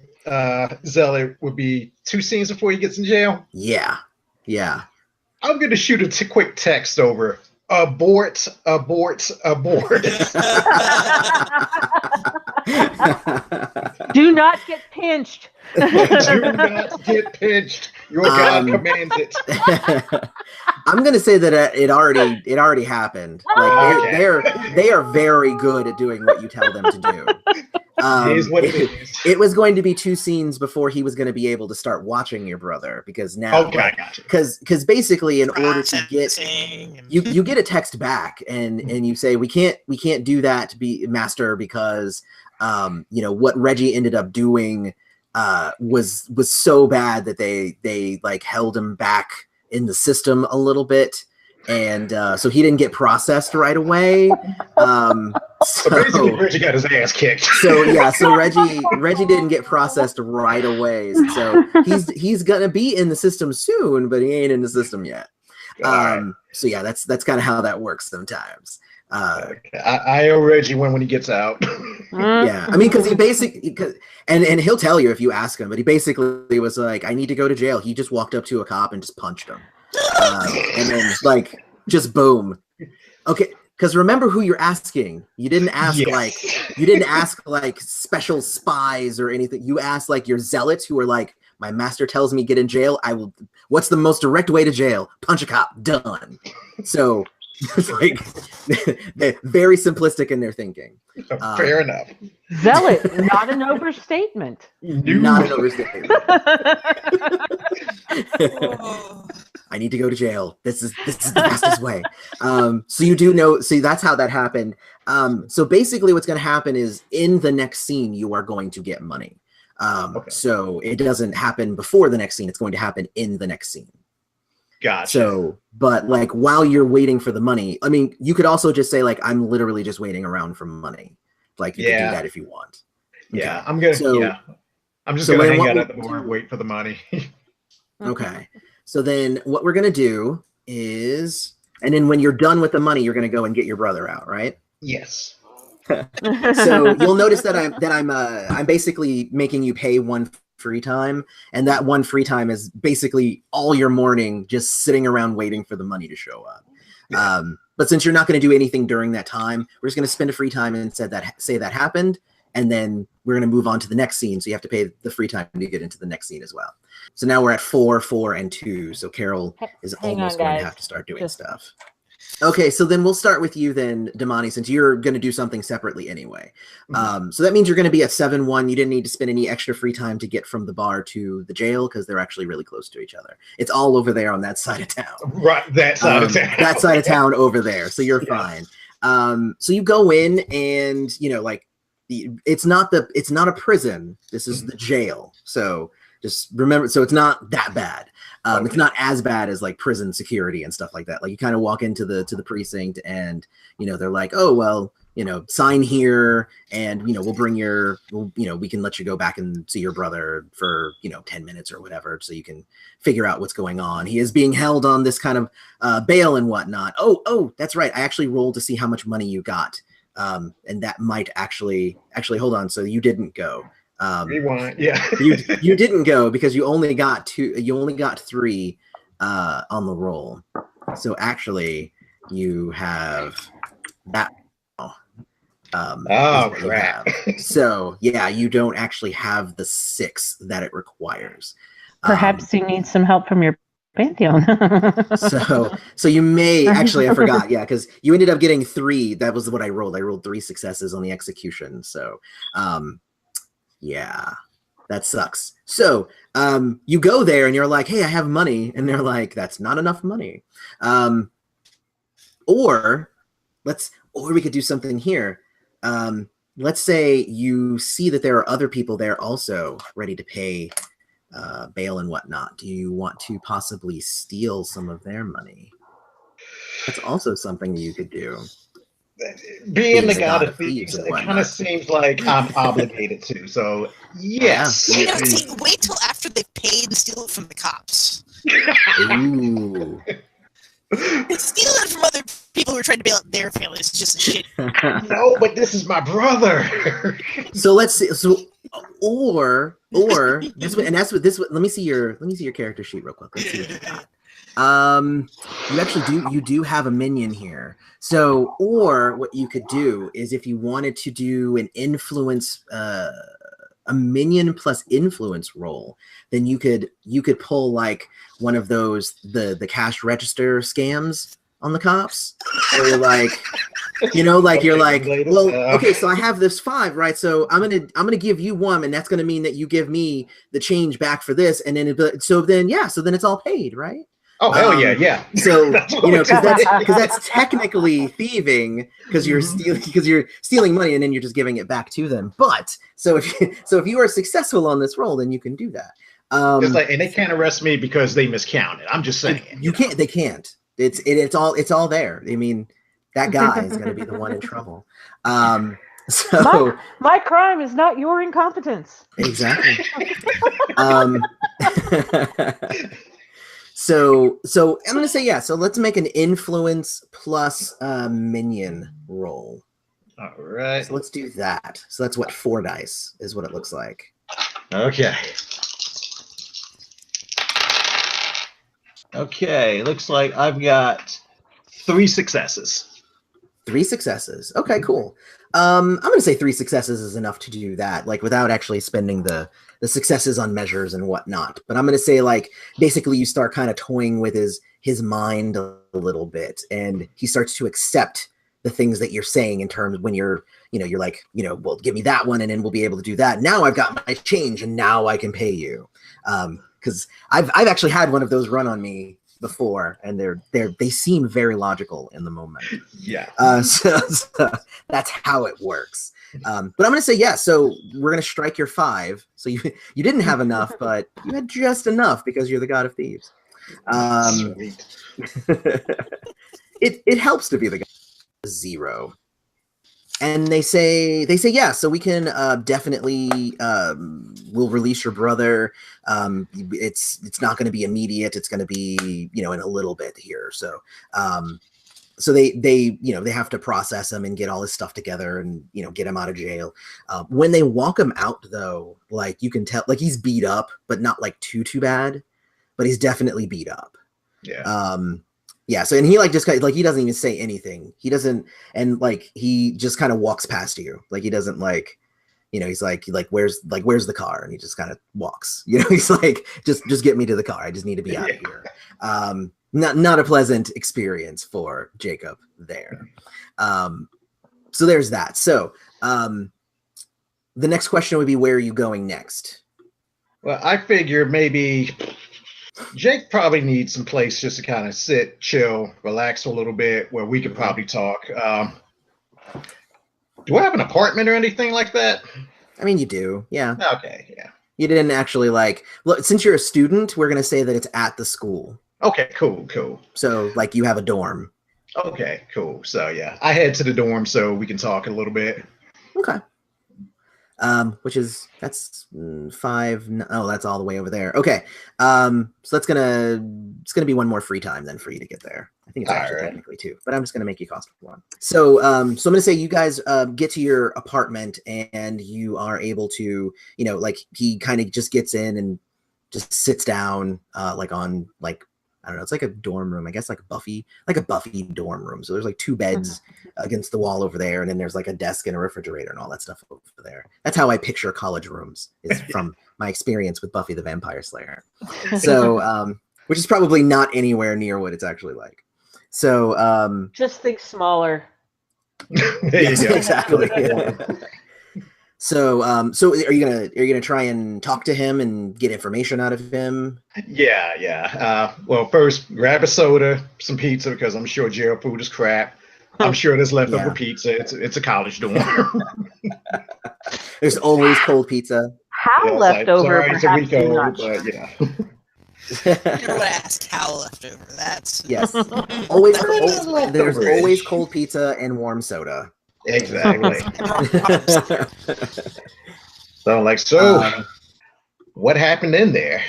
Speaker 3: zealot would be 2 scenes before he gets in jail?
Speaker 1: Yeah.
Speaker 3: I'm going to shoot a quick text over. Abort, abort, abort.
Speaker 2: Do not get pinched.
Speaker 3: Do not get pinched. Your God commands it.
Speaker 1: I'm gonna say that it already happened. They are very good at doing what you tell them to do. It was going to be 2 scenes before he was going to be able to start watching your brother, because now, because basically in order to get you get a text back and you say we can't do that to be master, because what Reggie ended up doing was so bad that they held him back in the system a little bit, and so he didn't get processed right away.
Speaker 3: So basically, Reggie got his ass kicked.
Speaker 1: So Reggie didn't get processed right away. So he's gonna be in the system soon, but he ain't in the system yet. So yeah, that's kind of how that works sometimes.
Speaker 3: Okay. I owe Reggie one when he gets out.
Speaker 1: Yeah, I mean, because he basically, and he'll tell you if you ask him, but he basically was like, I need to go to jail. He just walked up to a cop and just punched him, and then like just boom. Okay, because remember who you're asking. You didn't ask like special spies or anything. You asked like your zealots who are like, my master tells me get in jail. I will. What's the most direct way to jail? Punch a cop. Done. So. It's like they're very simplistic in their thinking.
Speaker 3: Fair enough.
Speaker 2: Zealot, not an overstatement.
Speaker 1: Not an overstatement.
Speaker 4: Oh.
Speaker 1: I need to go to jail. This is the fastest way. So you do know. See, that's how that happened. So basically, what's going to happen is in the next scene, you are going to get money.
Speaker 3: Okay.
Speaker 1: So it doesn't happen before the next scene. It's going to happen in the next scene.
Speaker 3: Gotcha.
Speaker 1: So, but like while you're waiting for the money, I mean, you could also just say like, I'm literally just waiting around for money. Like you can do that if you want.
Speaker 3: Yeah,
Speaker 1: Okay.
Speaker 3: I'm just gonna hang out at the bar and wait for the money.
Speaker 1: Okay. So then what we're gonna do is, and then when you're done with the money, you're gonna go and get your brother out, right?
Speaker 3: Yes.
Speaker 1: So you'll notice that I'm basically making you pay one free time, and that one free time is basically all your morning just sitting around waiting for the money to show up. But since you're not going to do anything during that time, we're just going to spend a free time and say that happened, and then we're going to move on to the next scene. So you have to pay the free time to get into the next scene as well. So now we're at 4, 4, and 2. So Carol is almost going to have to start doing stuff. Okay, so then we'll start with you then, Damani, since you're going to do something separately anyway. So that means you're going to be at 7-1. You didn't need to spend any extra free time to get from the bar to the jail because they're actually really close to each other. It's all over there on that side of town.
Speaker 3: Right, that side of town.
Speaker 1: That side of town over there. So you're fine. So you go in and, you know, like, it's not a prison. This is the jail. So just remember, so it's not that bad. It's not as bad as like prison security and stuff like that. Like you kind of walk into the precinct and, you know, they're like, oh, well, you know, sign here and, you know, we can let you go back and see your brother for, you know, 10 minutes or whatever. So you can figure out what's going on. He is being held on this kind of bail and whatnot. Oh, that's right. I actually rolled to see how much money you got. And that might actually hold on. So you didn't go.
Speaker 3: Rewind. Yeah.
Speaker 1: you didn't go because you only got 2. You only got 3 on the roll. So actually, you have that.
Speaker 3: Oh crap!
Speaker 1: So yeah, you don't actually have the 6 that it requires.
Speaker 2: Perhaps you need some help from your Pantheon.
Speaker 1: so you may actually, I forgot. Yeah, because you ended up getting 3. That was what I rolled. I rolled 3 successes on the execution. So. Yeah, that sucks. So you go there and you're like, hey, I have money. And they're like, that's not enough money. Or we could do something here. Let's say you see that there are other people there also ready to pay bail and whatnot. Do you want to possibly steal some of their money? That's also something you could do.
Speaker 3: Being the god of thieves, it kind of seems like I'm obligated to. So yes.
Speaker 4: Yeah. Wait till after they've paid and steal it from the cops.
Speaker 1: Ooh.
Speaker 4: Stealing it from other people who are trying to bail out their families is just a shit.
Speaker 3: No, but this is my brother.
Speaker 1: So let's see. So or this one, and that's what this. Let me see your character sheet real quick. Let's see what you got. You actually do have a minion here. So, or what you could do is if you wanted to do an influence, a minion plus influence roll, then you could pull like one of those, the cash register scams on the cops. So you're like, you know, like you're like, well, okay, so I have this 5, right? So I'm gonna give you 1, and that's gonna mean that you give me the change back for this, and then so then it's all paid, right?
Speaker 3: Oh hell yeah.
Speaker 1: So you know, because that's technically thieving because you're stealing money and then you're just giving it back to them. But so if you are successful on this roll, then you can do that.
Speaker 3: It's like, and they can't arrest me because they miscounted. I'm just saying.
Speaker 1: You can't. They can't. It's all there. I mean, that guy is going to be the one in trouble. So
Speaker 2: my crime is not your incompetence.
Speaker 1: Exactly. So I'm gonna say yeah. So let's make an influence plus minion roll.
Speaker 3: All right.
Speaker 1: So let's do that. So that's what 4 dice is what it looks like.
Speaker 3: Okay. Okay, looks like I've got 3 successes.
Speaker 1: 3 successes. Okay, cool. I'm gonna say 3 successes is enough to do that, like without actually spending the successes on measures and whatnot. But I'm gonna say like basically you start kind of toying with his mind a little bit, and he starts to accept the things that you're saying in terms when you're like, well, give me that one and then we'll be able to do that. Now I've got my change and now I can pay you. Because I've actually had one of those run on me before, and they seem very logical in the moment.
Speaker 3: Yeah.
Speaker 1: So that's how it works. But I'm gonna say yeah. So we're gonna strike your 5. So you didn't have enough, but you had just enough because you're the god of thieves.
Speaker 3: Sweet.
Speaker 1: It helps to be the god of 0. And they say yeah, so we can definitely we'll release your brother. It's not going to be immediate. It's going to be in a little bit here. So so they have to process him and get all his stuff together and get him out of jail. When they walk him out though, like you can tell like he's beat up, but not like too bad, but he's definitely beat up.
Speaker 3: Yeah.
Speaker 1: Yeah, so and he like just like he doesn't even say anything. He doesn't, and like he just kind of walks past you. Like he doesn't like, he's like where's the car, and he just kind of walks. He's like just get me to the car. I just need to be out of here. Not a pleasant experience for Jacob there. So there's that. So the next question would be, where are you going next?
Speaker 3: Well, I figure maybe Jake probably needs some place just to kind of sit, chill, relax a little bit, where we could probably talk. Do I have an apartment or anything like that?
Speaker 1: I mean, you do, yeah.
Speaker 3: Okay, yeah.
Speaker 1: You didn't actually look, since you're a student, we're gonna say that it's at the school.
Speaker 3: Okay, cool.
Speaker 1: So like you have a dorm.
Speaker 3: Okay, cool. So yeah, I head to the dorm so we can talk a little bit.
Speaker 1: Okay. That's 5. Oh, that's all the way over there. Okay. So it's gonna be one more free time then for you to get there. I think it's actually technically 2, but I'm just gonna make you cost 1. So I'm gonna say you guys get to your apartment and you are able to, like he kind of just gets in and just sits down like on like, I don't know, it's like a dorm room, I guess, like a Buffy dorm room. So there's like 2 beds against the wall over there, and then there's like a desk and a refrigerator and all that stuff over there. That's how I picture college rooms, is from my experience with Buffy the Vampire Slayer. So, which is probably not anywhere near what it's actually like. So,
Speaker 2: just think smaller.
Speaker 1: Yes, exactly. So, so are you gonna try and talk to him and get information out of him?
Speaker 3: Yeah. Well, first grab a soda, some pizza, because I'm sure jail food is crap. I'm sure there's leftover pizza. It's a college dorm.
Speaker 1: There's always cold pizza.
Speaker 2: How leftover?
Speaker 3: Sorry, it's a week old, but yeah.
Speaker 4: You don't want to ask how leftover. That's
Speaker 1: yes. Always cold. There's always cold pizza and warm soda.
Speaker 3: Exactly. What happened in there?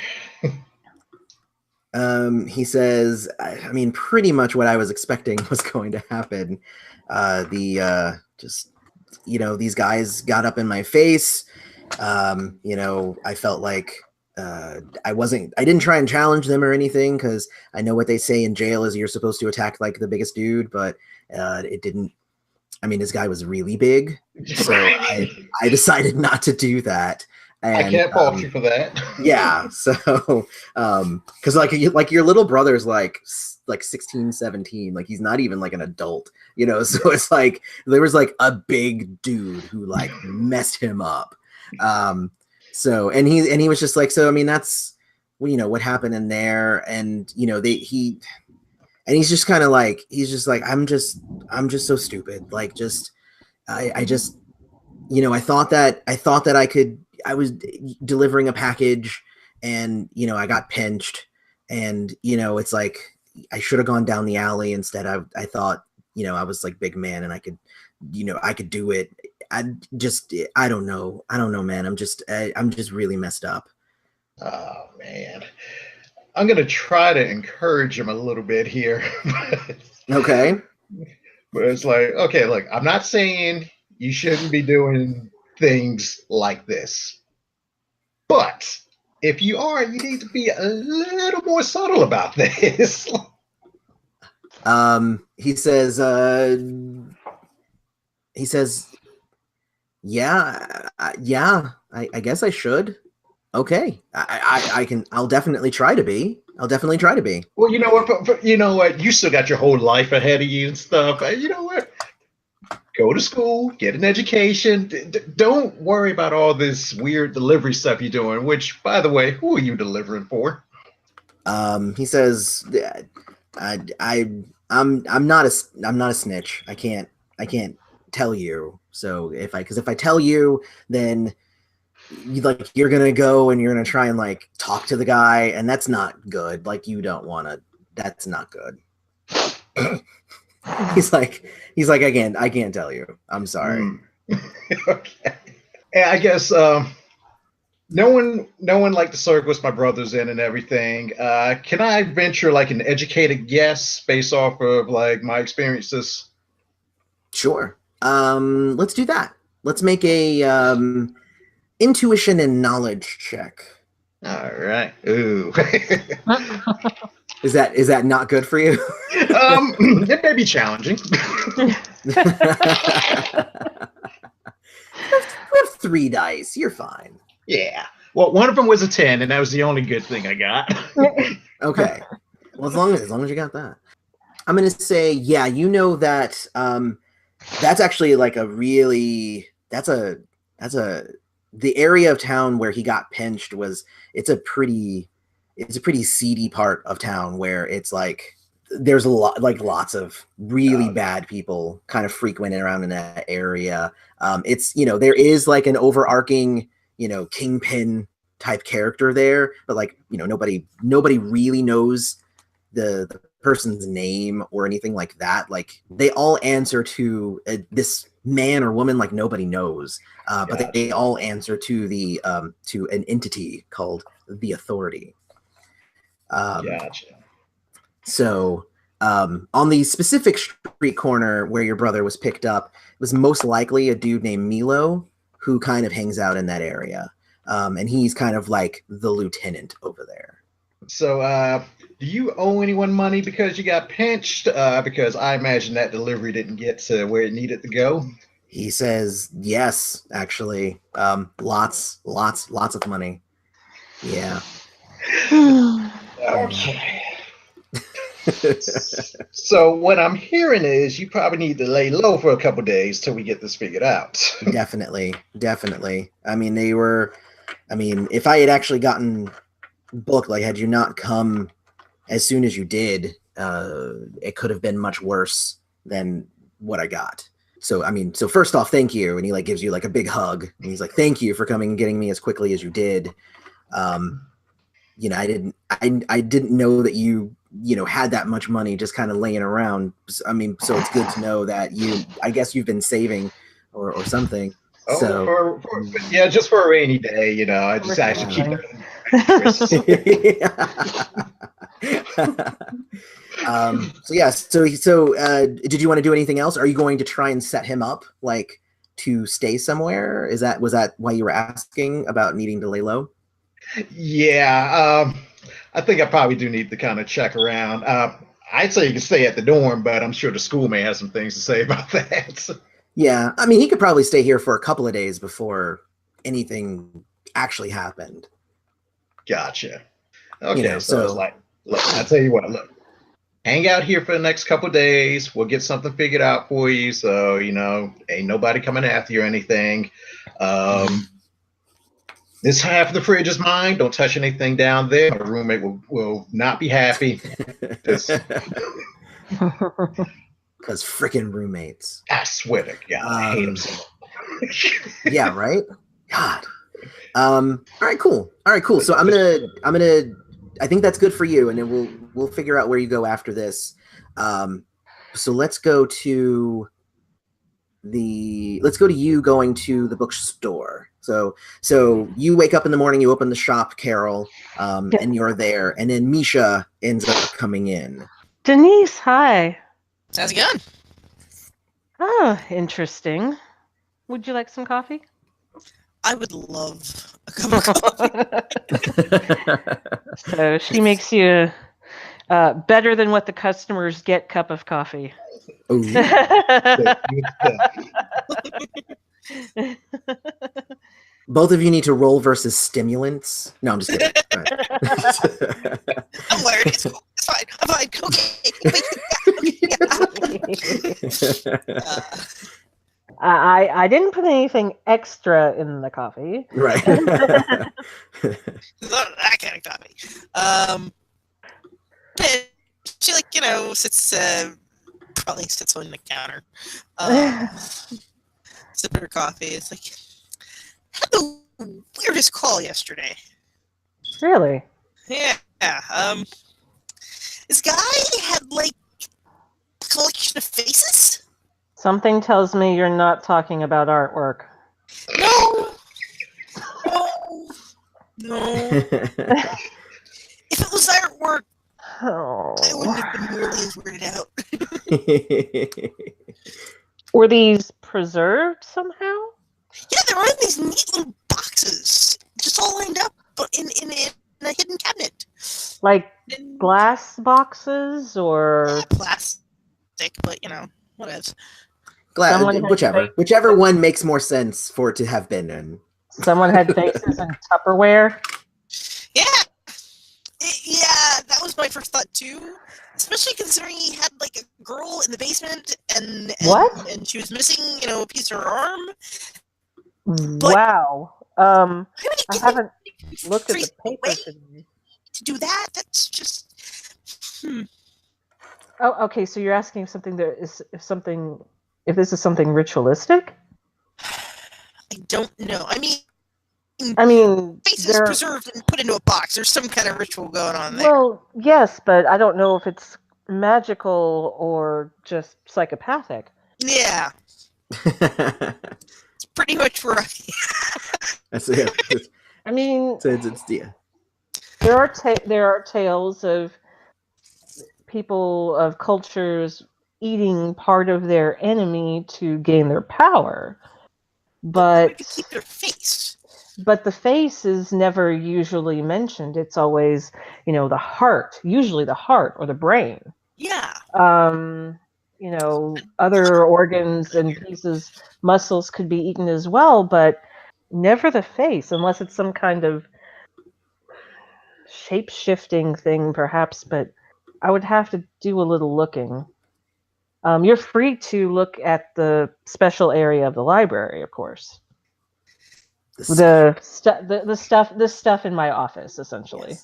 Speaker 1: He says, I mean, pretty much what I was expecting was going to happen. These guys got up in my face. I felt like I didn't try and challenge them or anything, because I know what they say in jail is you're supposed to attack like the biggest dude, but it didn't. I mean, this guy was really big, so I decided not to do that. And,
Speaker 3: I can't fault you for that.
Speaker 1: Yeah, so because like your little brother's like 16, 17, like he's not even like an adult, so it's like there was like a big dude who like messed him up. So and he was just like, so I mean, that's what happened in there, and he's just kind of like, I'm just so stupid. Like, I thought that I was delivering a package, and, I got pinched, and, it's like, I should have gone down the alley instead. I thought, I was like big man and I could do it. I don't know, man. I'm just really messed up.
Speaker 3: Oh man. I'm gonna try to encourage him a little bit here.
Speaker 1: Okay.
Speaker 3: But it's like, okay, look, I'm not saying you shouldn't be doing things like this. But if you are, you need to be a little more subtle about this.
Speaker 1: He says, yeah, I guess I should. Okay. I'll definitely try to be.
Speaker 3: Well, you know what? You know what? You still got your whole life ahead of you and stuff. You know what? Go to school, get an education. Don't worry about all this weird delivery stuff you're doing. Which, by the way, who are you delivering for?
Speaker 1: He says, I'm not a snitch. I can't tell you. So if I tell you, then you're gonna go and you're gonna try and like talk to the guy, and that's not good. Like you don't want to. That's not good. He's like I can't tell you. I'm sorry.
Speaker 3: Okay. And I guess no one like the circus my brother's in and everything. Can I venture like an educated guess based off of like my experiences?
Speaker 1: Sure. Let's do that. Let's make a intuition and knowledge check.
Speaker 3: All right. Ooh.
Speaker 1: Is that not good for you?
Speaker 3: It may be challenging.
Speaker 1: We have 3 dice. You're fine.
Speaker 3: Yeah. Well, one of them was a 10, and that was the only good thing I got.
Speaker 1: Okay. Well, as long as you got that, I'm gonna say, yeah. You know that that's actually like a really the area of town where he got pinched it's a pretty seedy part of town where it's like there's lots of really bad people kind of frequenting around in that area. It's there is like an overarching kingpin type character there, but like nobody really knows the person's name or anything like that. Like they all answer to this man or woman like nobody knows, but they all answer to the to an entity called the Authority.
Speaker 3: Gotcha.
Speaker 1: So on the specific street corner where your brother was picked up, it was most likely a dude named Milo who kind of hangs out in that area, and he's kind of like the lieutenant over there.
Speaker 3: So do you owe anyone money because you got pinched? Because I imagine that delivery didn't get to where it needed to go.
Speaker 1: He says, yes, actually. Lots of money. Yeah.
Speaker 3: Okay. So what I'm hearing is you probably need to lay low for a couple days till we get this figured out.
Speaker 1: Definitely. I mean, if I had actually gotten booked, like had you not come as soon as you did, it could have been much worse than what I got. So, so first off, thank you. And he like gives you like a big hug and he's like, thank you for coming and getting me as quickly as you did. I didn't know that you had that much money just kind of laying around. So it's good to know that I guess you've been saving or something.
Speaker 3: Oh,
Speaker 1: so
Speaker 3: just for a rainy day, I just actually keep that. So did you want to do anything else? Are you going to try and set him up like to stay somewhere? Was that why you were asking about needing to lay low? Yeah, I think I probably do need to kind of check around. I'd say you can stay at the dorm, but I'm sure the school may have some things to say about that.
Speaker 1: Yeah, he could probably stay here for a couple of days before anything actually happened.
Speaker 3: Gotcha. Okay, so it's like, look, I tell you what, look, hang out here for the next couple of days. We'll get something figured out for you. So, ain't nobody coming after you or anything. This half of the fridge is mine. Don't touch anything down there. My roommate will not be happy. Because
Speaker 1: freaking roommates.
Speaker 3: I swear to God, I hate them so much.
Speaker 1: Yeah, right? God. All right, cool. So I'm gonna I think that's good for you, and then we'll figure out where you go after this. So let's go to let's go to you going to the bookstore. So you wake up in the morning, you open the shop, Carol, and you're there, and then Misha ends up coming in.
Speaker 2: Denise, hi.
Speaker 4: How's it going?
Speaker 2: Oh, interesting. Would you like some coffee?
Speaker 4: I would love a cup of coffee.
Speaker 2: So she makes you better than what the customers get cup of coffee.
Speaker 1: Both of you need to roll versus stimulants. No, I'm just kidding.
Speaker 4: I'm wired. It's cool. It's fine. I'm fine. Okay.
Speaker 2: I didn't put anything extra in the coffee.
Speaker 1: Right.
Speaker 4: Not that kind of coffee. She probably sits on the counter. Sipping her coffee. It's like, had the weirdest call yesterday.
Speaker 2: Really?
Speaker 4: Yeah. This guy had like a collection of faces.
Speaker 2: Something tells me you're not talking about artwork.
Speaker 4: No. If it was artwork,
Speaker 2: Oh.
Speaker 4: I wouldn't have been nearly as weirded out.
Speaker 2: Were these preserved somehow?
Speaker 4: Yeah, they were in these neat little boxes, just all lined up in a hidden cabinet.
Speaker 2: Like glass boxes or
Speaker 4: plastic, but whatever.
Speaker 1: Whichever one makes more sense for it to have been in.
Speaker 2: Someone had faces in Tupperware.
Speaker 4: Yeah, that was my first thought too. Especially considering he had like a girl in the basement and she was missing, a piece of her arm. But
Speaker 2: wow. I haven't looked at the paper today.
Speaker 4: To do that, that's just.
Speaker 2: Oh, okay. So you're asking if this is something ritualistic?
Speaker 4: I don't know. I mean, faces preserved and put into a box. There's some kind of ritual going on there.
Speaker 2: Well, yes, but I don't know if it's magical or just psychopathic.
Speaker 4: Yeah. It's pretty much right.
Speaker 1: That's it.
Speaker 2: I mean,
Speaker 1: it's yeah.
Speaker 2: There are tales of people of cultures eating part of their enemy to gain their power, but
Speaker 4: to keep their face.
Speaker 2: But the face is never usually mentioned. It's always, the heart, usually the heart or the brain.
Speaker 4: Yeah.
Speaker 2: Other organs and pieces, muscles could be eaten as well, but never the face, unless it's some kind of shape-shifting thing, perhaps, but I would have to do a little looking. You're free to look at the special area of the library, of course. The stuff in my office, essentially.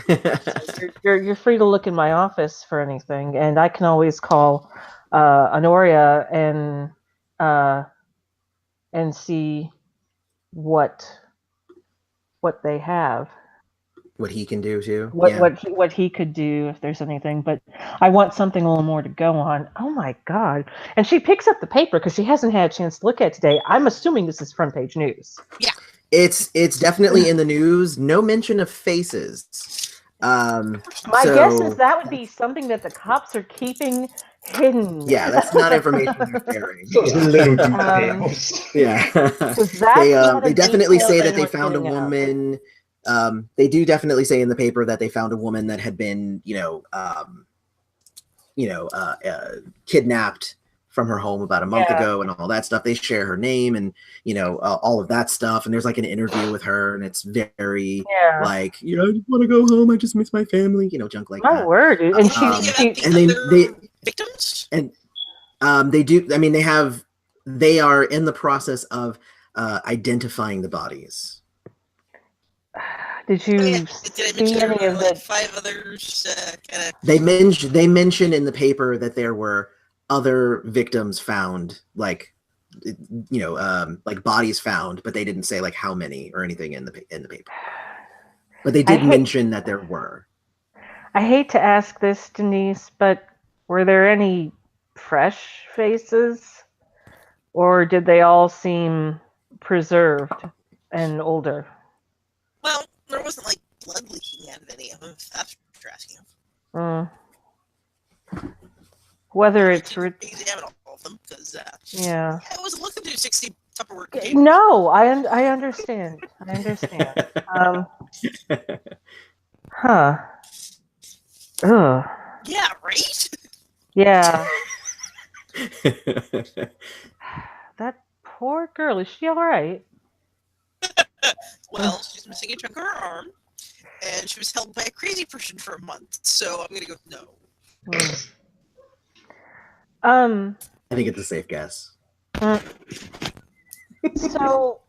Speaker 1: Yes.
Speaker 2: So you're free to look in my office for anything, and I can always call Honoria and see what they have.
Speaker 1: What he can do too.
Speaker 2: What he could do if there's anything, but I want something a little more to go on. Oh my god! And she picks up the paper because she hasn't had a chance to look at it today. I'm assuming this is front page news.
Speaker 4: Yeah,
Speaker 1: it's definitely in the news. No mention of faces.
Speaker 2: My guess is that would be something that the cops are keeping hidden.
Speaker 1: Yeah, that's not information they're sharing.
Speaker 3: Those little details.
Speaker 1: They definitely say that they found a woman. They do definitely say in the paper that they found a woman that had been, kidnapped from her home about a month ago and all that stuff. They share her name and, all of that stuff. And there's like an interview with her and it's very like, I just want to go home. I just miss my family, junk like that.
Speaker 2: My word. And
Speaker 1: they
Speaker 4: victims?
Speaker 1: And they do. I mean, they are in the process of identifying the bodies.
Speaker 2: Did you see any of the
Speaker 4: 5 others?
Speaker 1: They mentioned in the paper that there were other victims found, like bodies found, but they didn't say like how many or anything in the paper. But they did mention that there were.
Speaker 2: I hate to ask this, Denise, but were there any fresh faces? Or did they all seem preserved and older?
Speaker 4: Well, there wasn't like blood leaking out of any of them. If that's what you're asking.
Speaker 2: Whether
Speaker 4: I
Speaker 2: it's
Speaker 4: didn't examine all of them because
Speaker 2: yeah.
Speaker 4: I was looking through 60 Tupperware containers.
Speaker 2: No, I understand. I understand. Huh. Ugh.
Speaker 4: Yeah, right?
Speaker 2: Yeah. That poor girl. Is she all right?
Speaker 4: Well, she's missing a chunk of her arm, and she was held by a crazy person for a month, so I'm gonna go no.
Speaker 1: I think it's a safe guess.
Speaker 2: So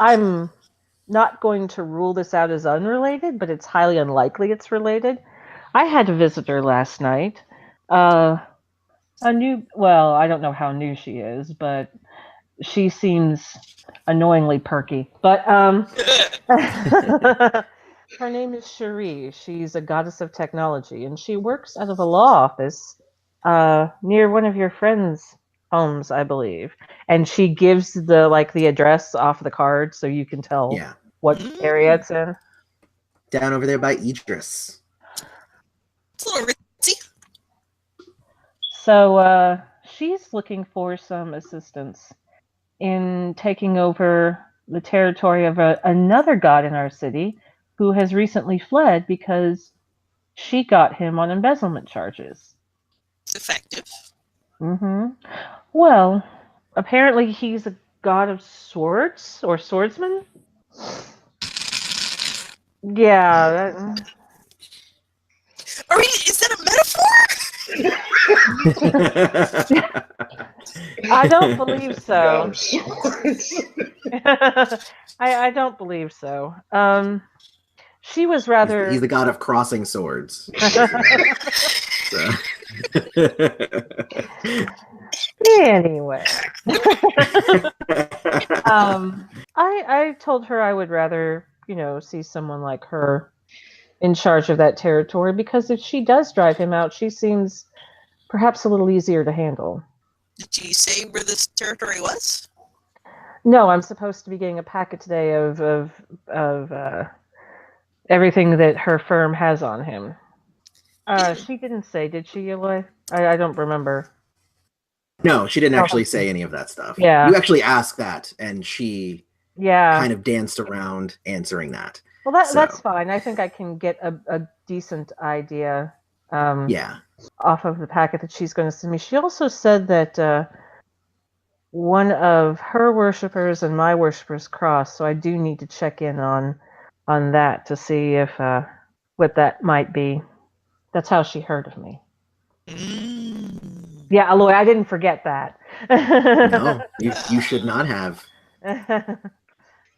Speaker 2: I'm not going to rule this out as unrelated, but it's highly unlikely it's related. I had a visitor last night. I don't know how new she is, but she seems annoyingly perky. But her name is Cherie. She's a goddess of technology, and she works out of a law office near one of your friends' homes, I believe. And she gives the address off the card so you can tell what area it's in.
Speaker 1: Down over there by Idris.
Speaker 4: It's a little ritzy.
Speaker 2: So she's looking for some assistance in taking over the territory of another god in our city who has recently fled because she got him on embezzlement charges.
Speaker 4: It's effective.
Speaker 2: Well, apparently he's a god of swords or swordsman. Yeah.
Speaker 4: Is that a metaphor?
Speaker 2: I don't believe so. I don't believe so. She was rather...
Speaker 1: He's the god of crossing swords.
Speaker 2: Anyway. I told her I would rather, see someone like her in charge of that territory, because if she does drive him out, she seems perhaps a little easier to handle.
Speaker 4: Did you say where this territory was?
Speaker 2: No, I'm supposed to be getting a packet today of everything that her firm has on him. She didn't say, did she, Eloy? I don't remember.
Speaker 1: No, she didn't actually say any of that stuff.
Speaker 2: Yeah.
Speaker 1: You actually asked that, and she kind of danced around answering that.
Speaker 2: Well, that's fine. I think I can get a decent idea off of the packet that she's going to send me. She also said that one of her worshippers and my worshippers crossed, so I do need to check in on that to see if what that might be. That's how she heard of me. Yeah, Eloy, I didn't forget that.
Speaker 1: No, you should not have.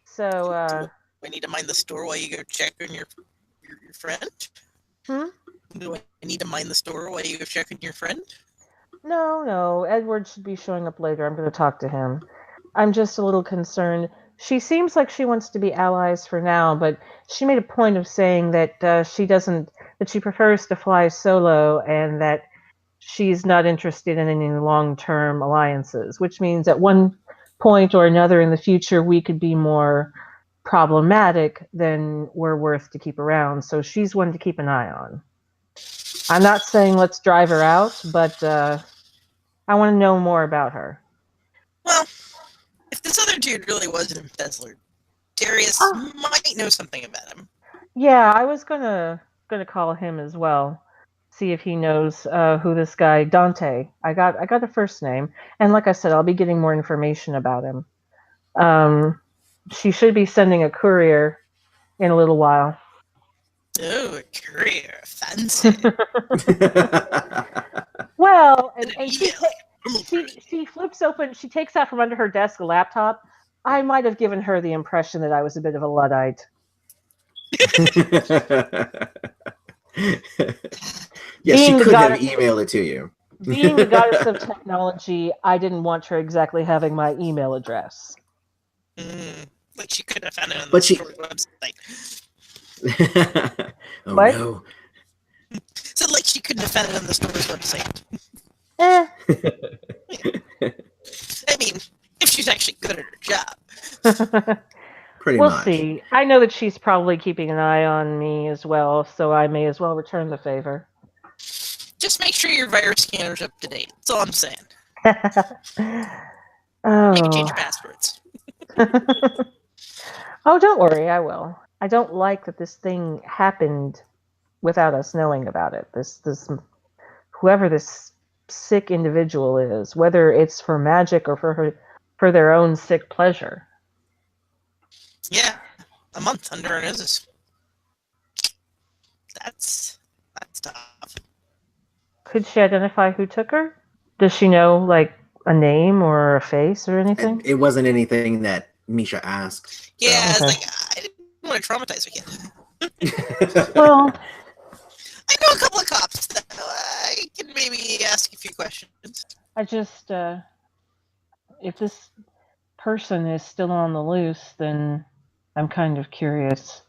Speaker 2: So,
Speaker 4: I need to mind the store while you go check on your friend? Do I need to mind the store while you go check on your friend?
Speaker 2: No. Edward should be showing up later. I'm going to talk to him. I'm just a little concerned. She seems like she wants to be allies for now, but she made a point of saying that she prefers to fly solo, and that she's not interested in any long-term alliances, which means at one point or another in the future we could be more problematic than we're worth to keep around. So she's one to keep an eye on. I'm not saying let's drive her out, but I want to know more about her.
Speaker 4: Well, if this other dude really was an embezzler, Darius might know something about him.
Speaker 2: Yeah, I was gonna call him as well, see if he knows who this guy Dante. I got a first name, and like I said, I'll be getting more information about him. She should be sending a courier in a little while.
Speaker 4: Oh, a courier, fancy.
Speaker 2: Well, and she flips open. She takes out from under her desk a laptop. I might have given her the impression that I was a bit of a Luddite.
Speaker 1: Yes, she could have emailed it to you.
Speaker 2: Being the goddess of technology, I didn't want her exactly having my email address.
Speaker 4: But she could have found it on the store's website.
Speaker 1: Oh,
Speaker 2: what?
Speaker 1: No.
Speaker 4: So, she couldn't have found it on the store's website.
Speaker 1: Pretty
Speaker 2: We'll
Speaker 1: much.
Speaker 2: see. I know that she's probably keeping an eye on me as well, so I may as well return the favor.
Speaker 4: Just make sure your virus scanner's up to date. That's all I'm saying.
Speaker 2: Oh.
Speaker 4: You can change your passwords.
Speaker 2: Oh, don't worry, I will. I don't like that this thing happened without us knowing about it. This whoever this sick individual is, whether it's for magic or for their own sick pleasure.
Speaker 4: Yeah, a month under our noses. That's tough.
Speaker 2: Could she identify who took her? Does she know, like, a name or a face or anything?
Speaker 1: It wasn't anything that Misha asked.
Speaker 4: Yeah,
Speaker 2: Okay.
Speaker 4: it's like I didn't want to traumatize her kid.
Speaker 1: So.
Speaker 2: Well,
Speaker 4: I know a couple of cops that I can maybe ask a few questions.
Speaker 2: I just, if this person is still on the loose, then I'm kind of curious.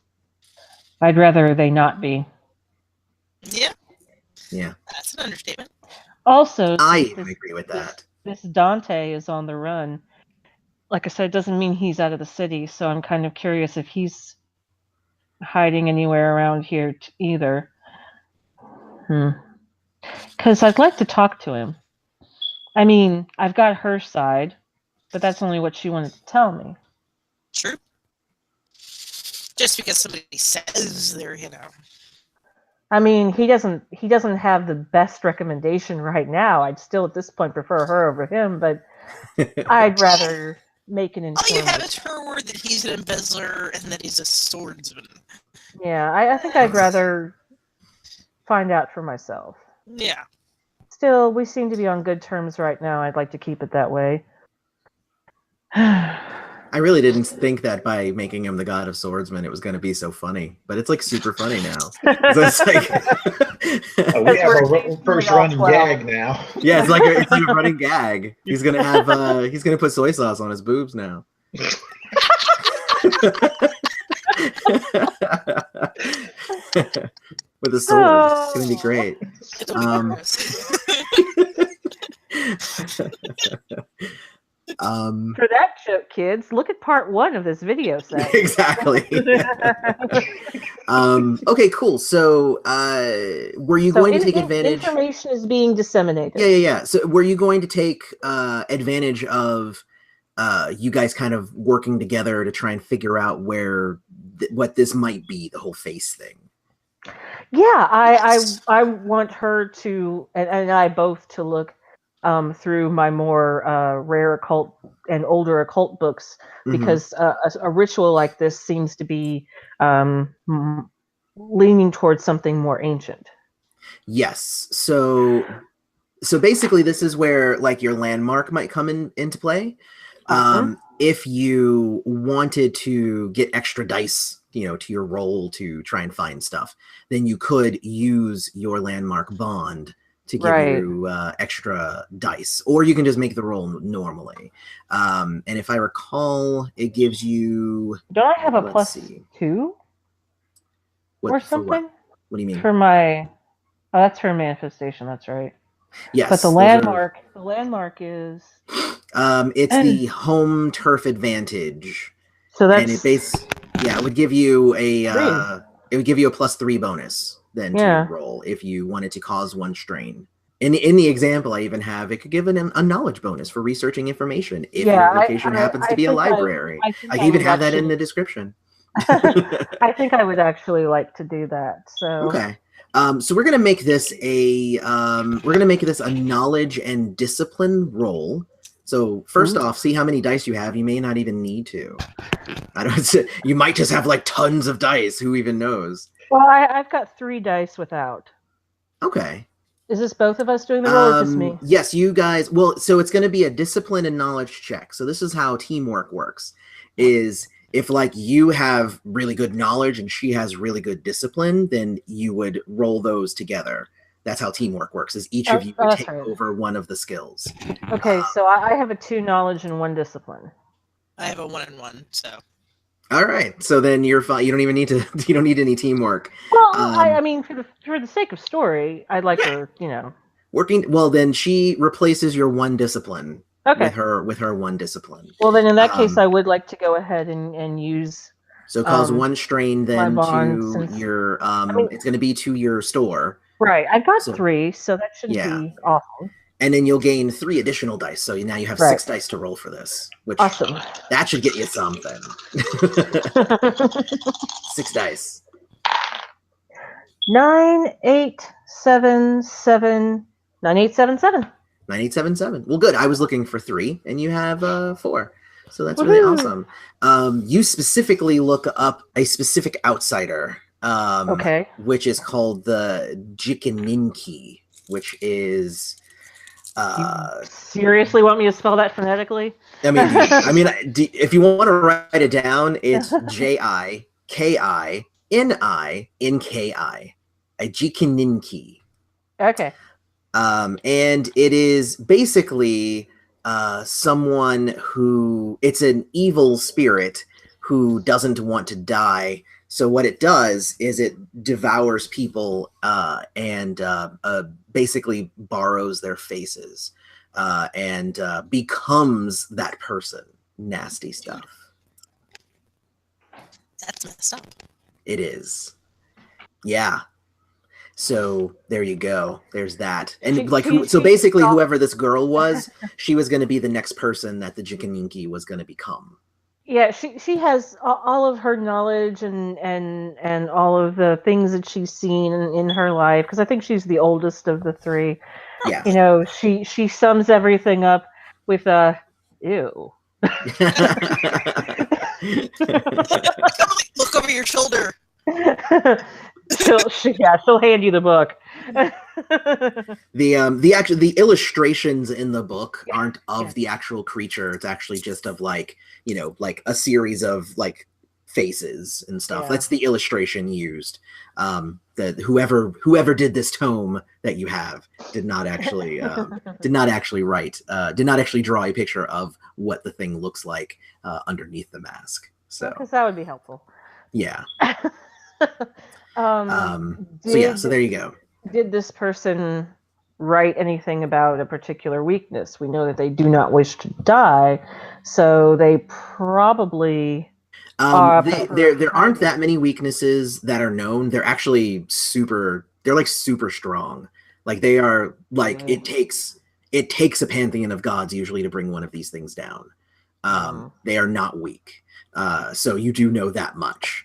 Speaker 2: I'd rather they not be.
Speaker 4: Yeah,
Speaker 1: Yeah,
Speaker 4: that's an understatement.
Speaker 2: Also,
Speaker 1: I
Speaker 2: since
Speaker 1: agree with that.
Speaker 2: this Dante is on the run. Like I said, it doesn't mean he's out of the city, so I'm kind of curious if he's hiding anywhere around here either. Because I'd like to talk to him. I mean, I've got her side, but that's only what she wanted to tell me.
Speaker 4: True. Just because somebody says they're,
Speaker 2: I mean, he doesn't have the best recommendation right now. I'd still at this point prefer her over him, but I'd rather make an
Speaker 4: all you
Speaker 2: informed.
Speaker 4: have is her word that he's an embezzler and that he's a swordsman.
Speaker 2: Yeah, I think I'd rather find out for myself.
Speaker 4: Yeah.
Speaker 2: Still, we seem to be on good terms right now. I'd like to keep it that way.
Speaker 1: I really didn't think that by making him the god of swordsmen, it was going to be so funny, but it's like super funny now. So it's like
Speaker 3: we have a first running gag now.
Speaker 1: Yeah, it's like a running gag. He's gonna have he's gonna put soy sauce on his boobs now. With a sword, it's gonna be great.
Speaker 2: For that joke, kids, look at part 1 of this video set.
Speaker 1: Exactly. Okay, cool. So, were you going to take advantage?
Speaker 2: Information is being disseminated.
Speaker 1: Yeah. So, were you going to take advantage of you guys kind of working together to try and figure out what this might be, the whole face thing?
Speaker 2: Yeah, I want her to and I both to look through my more rare occult and older occult books, because a ritual like this seems to be leaning towards something more ancient.
Speaker 1: Yes. So basically, this is where like your landmark might come into play. If you wanted to get extra dice, to your roll to try and find stuff, then you could use your landmark bond to give you extra dice, or you can just make the roll normally. And if I recall, it gives you.
Speaker 2: Don't I have a +2 or something?
Speaker 1: What do you mean?
Speaker 2: For my, that's for manifestation. That's right.
Speaker 1: Yes,
Speaker 2: but the landmark is.
Speaker 1: It's the home turf advantage.
Speaker 2: So that's
Speaker 1: and it would give you a +3 bonus then to roll if you wanted to cause 1 strain. In the example I even have, it could give a knowledge bonus for researching information if your location happens to be a library. I even have that in the description.
Speaker 2: I think I would actually like to do that. So
Speaker 1: okay. So we're gonna make this a knowledge and discipline roll. So first off, see how many dice you have. You may not even need to. You might just have like tons of dice. Who even knows?
Speaker 2: Well, I've got 3 dice without.
Speaker 1: Okay.
Speaker 2: Is this both of us doing the roll or just me?
Speaker 1: Yes, you guys. Well, so it's going to be a discipline and knowledge check. So this is how teamwork works. Is if like you have really good knowledge and she has really good discipline, then you would roll those together. That's how teamwork works, is each of you would take over one of the skills.
Speaker 2: Okay, so I have a 2 knowledge and 1 discipline.
Speaker 4: I have a 1 and 1, so.
Speaker 1: All right, so then you're fine. You don't even need to. You don't need any teamwork.
Speaker 2: Well, I mean, for the sake of story, I'd like her,
Speaker 1: working. Well, then she replaces your 1 discipline.
Speaker 2: Okay.
Speaker 1: with her 1 discipline.
Speaker 2: Well, then in that case, I would like to go ahead and use.
Speaker 1: So cause 1 strain then to your it's going to be to your store.
Speaker 2: Right. I've got 3, so that shouldn't be awful.
Speaker 1: And then you'll gain 3 additional dice. So now you have 6 dice to roll for this, which
Speaker 2: awesome.
Speaker 1: That should get you something. 6 dice.
Speaker 2: 9, 8, 7, 7, 9, 8, 7, 7.
Speaker 1: 9, 8, 7, 7. Well, good. I was looking for 3, and you have 4. So that's really awesome. You specifically look up a specific outsider, which is called the Jikaninki, which is.
Speaker 2: You seriously want me to spell that phonetically?
Speaker 1: I mean, if you want to write it down, it's Jikininki, a Jikaninki.
Speaker 2: Okay.
Speaker 1: And it is basically someone who, it's an evil spirit who doesn't want to die. So what it does is it devours people and basically borrows their faces and becomes that person. Nasty stuff.
Speaker 4: That's messed up.
Speaker 1: It is. Yeah. So there you go. There's that. And so basically whoever this girl was, she was going to be the next person that the Jikaninki was going to become.
Speaker 2: Yeah, she has all of her knowledge and all of the things that she's seen in her life, because I think she's the oldest of the 3.
Speaker 1: Yeah.
Speaker 2: You know, she sums everything up with ew.
Speaker 4: Look over your shoulder.
Speaker 2: She'll hand you the book.
Speaker 1: The illustrations in the book aren't of the actual creature. It's actually just of like a series of like faces and stuff. That's the illustration used. That whoever did this tome that you have did not actually draw a picture of what the thing looks like underneath the mask. So
Speaker 2: because that would be helpful.
Speaker 1: Yeah. So there you go.
Speaker 2: Did this person write anything about a particular weakness? We know that they do not wish to die, so they probably
Speaker 1: there aren't that many weaknesses that are known. They're actually super strong. Like they are like it takes a pantheon of gods usually to bring one of these things down. They are not weak. So you do know that much.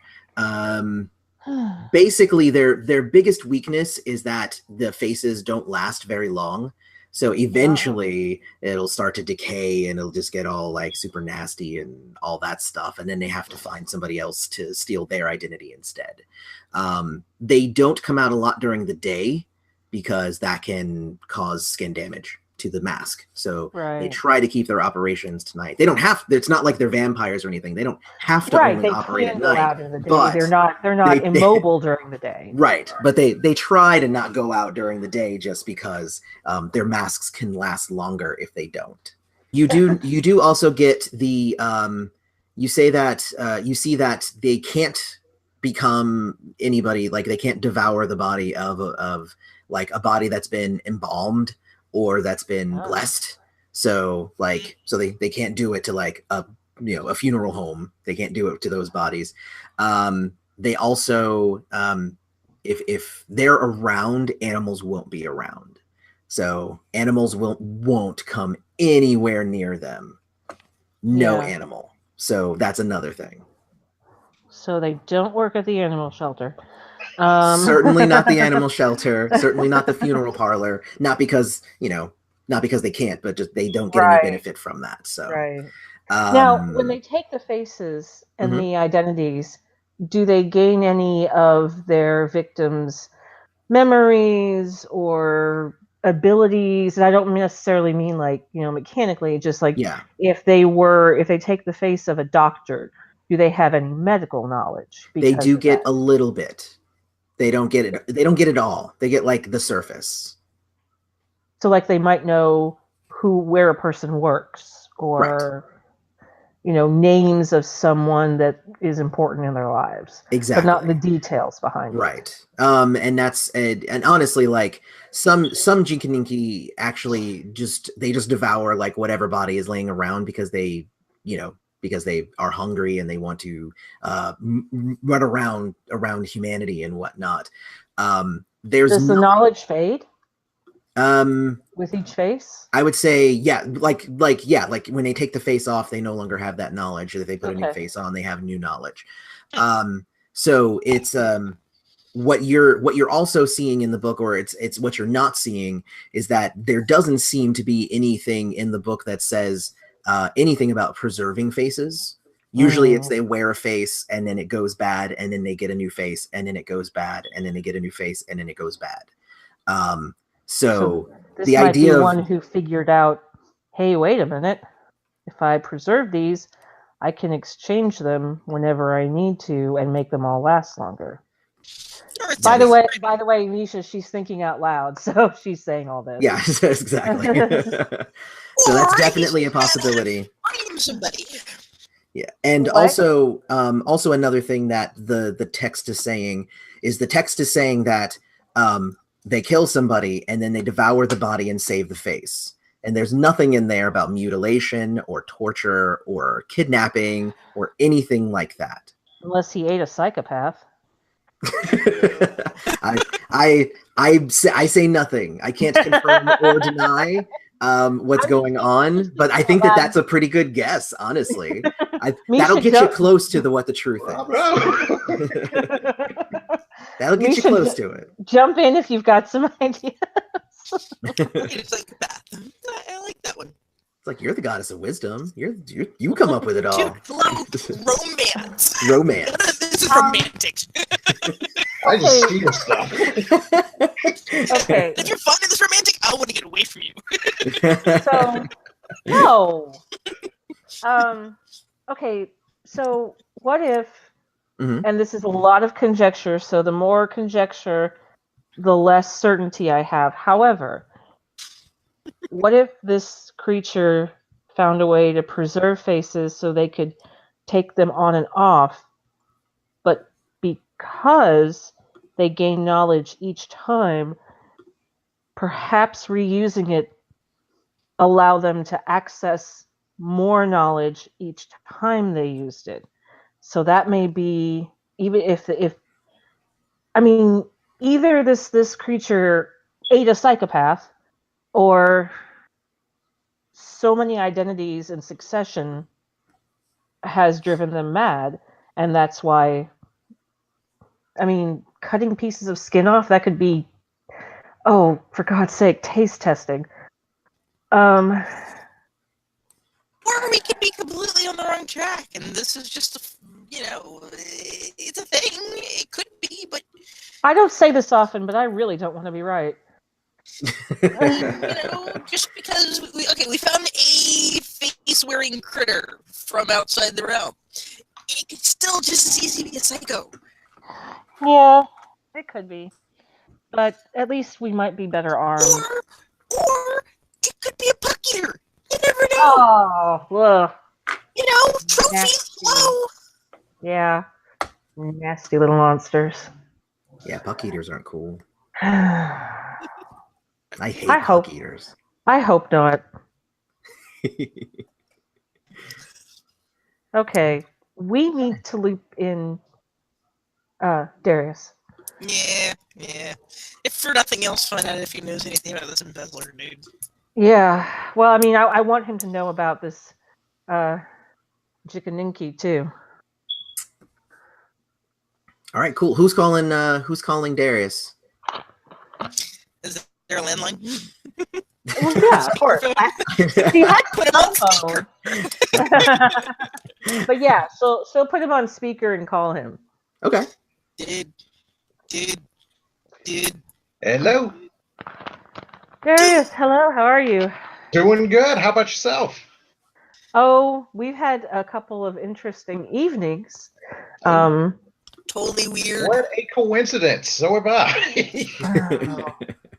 Speaker 1: Basically their biggest weakness is that the faces don't last very long. So eventually it'll start to decay and it'll just get all like super nasty and all that stuff. And then they have to find somebody else to steal their identity instead. They don't come out a lot during the day because that can cause skin damage to the mask. So they try to keep their operations tonight. They don't have, it's not like they're vampires or anything. They don't have to only operate at night. But
Speaker 2: they're not immobile during the day.
Speaker 1: Right. But they try to not go out during the day just because their masks can last longer if they don't. You do also get the you see that they can't become anybody, like they can't devour the body of like a body that's been embalmed or that's been blessed. So they can't do it to like a funeral home. They can't do it to those bodies. They also if they're around, animals won't be around. So animals won't come anywhere near them. No animal. So that's another thing. So
Speaker 2: they don't work at the animal shelter.
Speaker 1: Certainly not the animal shelter. Certainly not the funeral parlor. Not because they can't, but just they don't get any benefit from that. So
Speaker 2: now, when they take the faces and the identities, do they gain any of their victims' memories or abilities? And I don't necessarily mean like mechanically. Just like if they take the face of a doctor, do they have any medical knowledge?
Speaker 1: They do get a little bit. They don't get it. They don't get it all. They get like the surface.
Speaker 2: So like they might know where a person works or names of someone that is important in their lives,
Speaker 1: Exactly.
Speaker 2: but not the details behind it.
Speaker 1: Right. And that's and honestly, like some Jinkaninki actually just devour like whatever body is laying around because they are hungry and they want to run around humanity and whatnot.
Speaker 2: Does the knowledge fade with each face?
Speaker 1: I would say, yeah, like when they take the face off, they no longer have that knowledge. If they put a new face on, they have new knowledge. So it's what you're also seeing in the book, or it's what you're not seeing, is that there doesn't seem to be anything in the book that says anything about preserving faces. Usually it's they wear a face and then it goes bad and then they get a new face and then it goes bad and then they get a new face and then it goes bad. So
Speaker 2: this
Speaker 1: the
Speaker 2: might
Speaker 1: idea
Speaker 2: be
Speaker 1: of
Speaker 2: one who figured out, hey, wait a minute, if I preserve these, I can exchange them whenever I need to and make them all last longer. By the way, Nisha, she's thinking out loud, so she's saying all this.
Speaker 1: Yeah, exactly. So that's definitely a possibility.
Speaker 4: Somebody.
Speaker 1: Yeah, and also another thing that the text is saying is that they kill somebody and then they devour the body and save the face. And there's nothing in there about mutilation or torture or kidnapping or anything like that.
Speaker 2: Unless he ate a psychopath.
Speaker 1: I say nothing. I can't confirm or deny what's going on, but I think that's a pretty good guess, honestly. That'll get you close to what the truth is. That'll get you close to it.
Speaker 2: Jump in if you've got some ideas.
Speaker 4: It's like that. I like that one.
Speaker 1: It's like, you're the goddess of wisdom. You come up with it all.
Speaker 4: Romance.
Speaker 1: Romance.
Speaker 4: This is romantic.
Speaker 3: I just steal stuff.
Speaker 2: Okay.
Speaker 4: If you're finding this romantic, I want to get away from you.
Speaker 2: So, no. Okay, so what if, and this is a lot of conjecture, so the more conjecture, the less certainty I have. However, what if this creature found a way to preserve faces so they could take them on and off, but because they gain knowledge each time, perhaps reusing it allow them to access more knowledge each time they used it. So that may be, even if either this creature ate a psychopath, or so many identities in succession has driven them mad, and that's why, cutting pieces of skin off, that could be, oh, for God's sake, taste testing.
Speaker 4: Or we could be completely on the wrong track, and this is just, it's a thing. It could be, but...
Speaker 2: I don't say this often, but I really don't want to be right.
Speaker 4: Just because we found a face-wearing critter from outside the realm. It could still just as easily be a psycho.
Speaker 2: Yeah, it could be. But at least we might be better armed.
Speaker 4: Or it could be a puck eater. You never know.
Speaker 2: Oh, ugh.
Speaker 4: Trophies low.
Speaker 2: Yeah. Nasty little monsters.
Speaker 1: Yeah, puck eaters aren't cool. I hate puck eaters.
Speaker 2: I hope not. Okay, we need to loop in Darius.
Speaker 4: Yeah. If for nothing else, find out if he knows anything about this embezzler dude.
Speaker 2: Yeah, well, I want him to know about this Jikaninki too.
Speaker 1: All right, cool. Who's calling Darius?
Speaker 4: Is there a landline?
Speaker 2: Well, yeah, of course. He had
Speaker 4: put him on speaker.
Speaker 2: But yeah, so put him on speaker and call him.
Speaker 1: Okay.
Speaker 4: Dude.
Speaker 3: Hello.
Speaker 2: Darius, hello. How are you?
Speaker 3: Doing good. How about yourself?
Speaker 2: Oh, we've had a couple of interesting evenings.
Speaker 4: Totally weird.
Speaker 3: What a coincidence. So have I.
Speaker 2: Oh,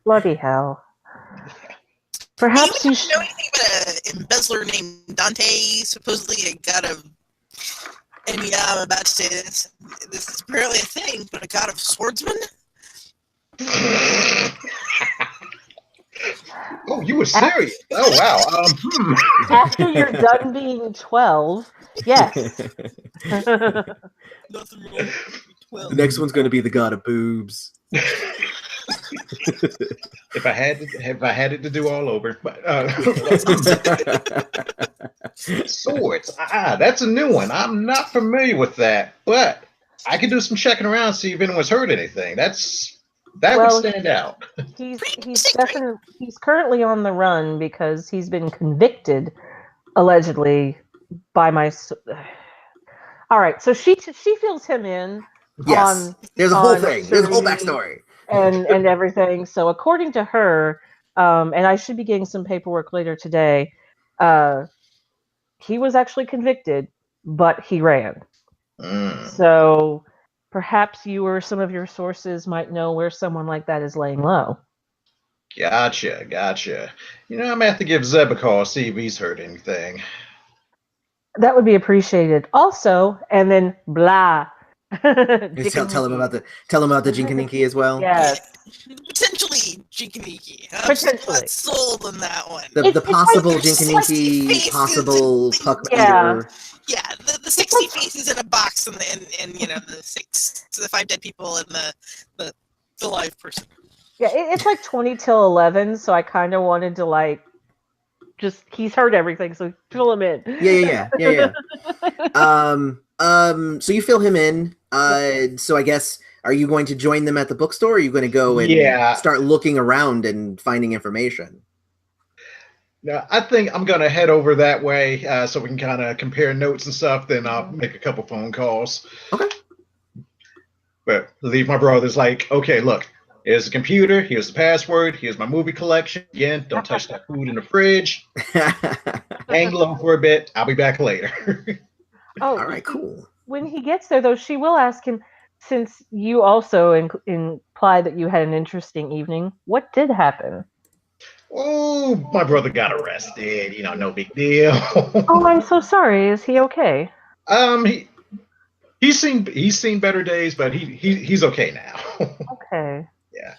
Speaker 2: bloody hell. Perhaps
Speaker 4: you
Speaker 2: you
Speaker 4: know anything about an embezzler named Dante? Supposedly a god of. And yeah, I'm about to say this. This is apparently a thing, but a god of swordsmen.
Speaker 3: Oh, you were serious. Oh, wow.
Speaker 2: After you're done being 12, yes.
Speaker 4: Nothing wrong. Well,
Speaker 1: The next one's going to be the god of boobs.
Speaker 3: If I had it to do all over, but swords. That's a new one. I'm not familiar with that, but I can do some checking around, see if anyone's heard anything. That would stand out.
Speaker 2: He's currently on the run because he's been convicted, allegedly, by my. All right, so she fills him in.
Speaker 1: Yes, there's a whole thing. There's a whole backstory.
Speaker 2: And everything. So according to her, and I should be getting some paperwork later today, he was actually convicted, but he ran. So perhaps you or some of your sources might know where someone like that is laying low.
Speaker 3: Gotcha. You know, I'm gonna have to give Zeb a call, see if he's heard anything.
Speaker 2: That would be appreciated. Also, and then blah.
Speaker 1: Tell him about the Jinkaninki as well.
Speaker 2: Yes.
Speaker 4: Potentially Jinkaniki.
Speaker 2: Potentially.
Speaker 4: Not sold on that one.
Speaker 1: The possible
Speaker 4: like
Speaker 1: Jinkaninki, possible puck
Speaker 2: Yeah.
Speaker 1: eater.
Speaker 4: Yeah, the 60 faces in a box and you know the 5 dead people and the live person.
Speaker 2: Yeah, it's like 20 till 11, so I kind of wanted to he's heard everything, so fill him in.
Speaker 1: Yeah. So you fill him in. So I guess, are you going to join them at the bookstore? Or are you going to go and start looking around and finding information?
Speaker 3: No, I think I'm going to head over that way so we can kind of compare notes and stuff. Then I'll make a couple phone calls.
Speaker 1: Okay.
Speaker 3: But leave my brothers like, okay, look, here's the computer. Here's the password. Here's my movie collection. Again, don't touch that food in the fridge. Hang low for a bit. I'll be back later.
Speaker 2: Oh,
Speaker 1: all right, cool.
Speaker 2: When he gets there, though, she will ask him, since you also implied that you had an interesting evening, what did happen?
Speaker 3: Oh, my brother got arrested. You know, no big deal.
Speaker 2: Oh, I'm so sorry. Is he okay?
Speaker 3: He's seen better days, but he's okay now.
Speaker 2: Okay.
Speaker 3: Yeah.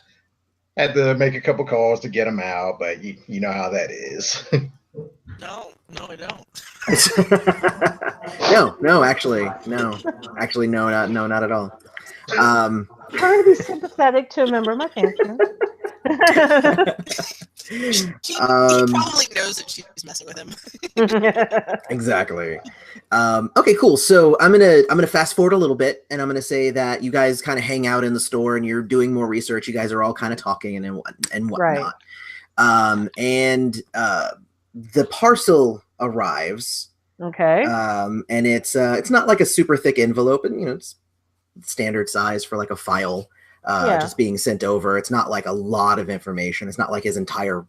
Speaker 3: Had to make a couple calls to get him out, but you know how that is.
Speaker 4: No, I don't.
Speaker 1: No, actually, no, not at all.
Speaker 2: I'm trying to be sympathetic to a member of my family.
Speaker 4: He probably knows that she's messing with him.
Speaker 1: Exactly. Okay, cool. So I'm gonna fast forward a little bit, and I'm gonna say that you guys kind of hang out in the store, and you're doing more research. You guys are all kind of talking and whatnot.
Speaker 2: Right.
Speaker 1: The parcel arrives.
Speaker 2: Okay.
Speaker 1: And it's not like a super thick envelope, and it's standard size for like a file. Just being sent over. It's not like a lot of information. It's not like his entire,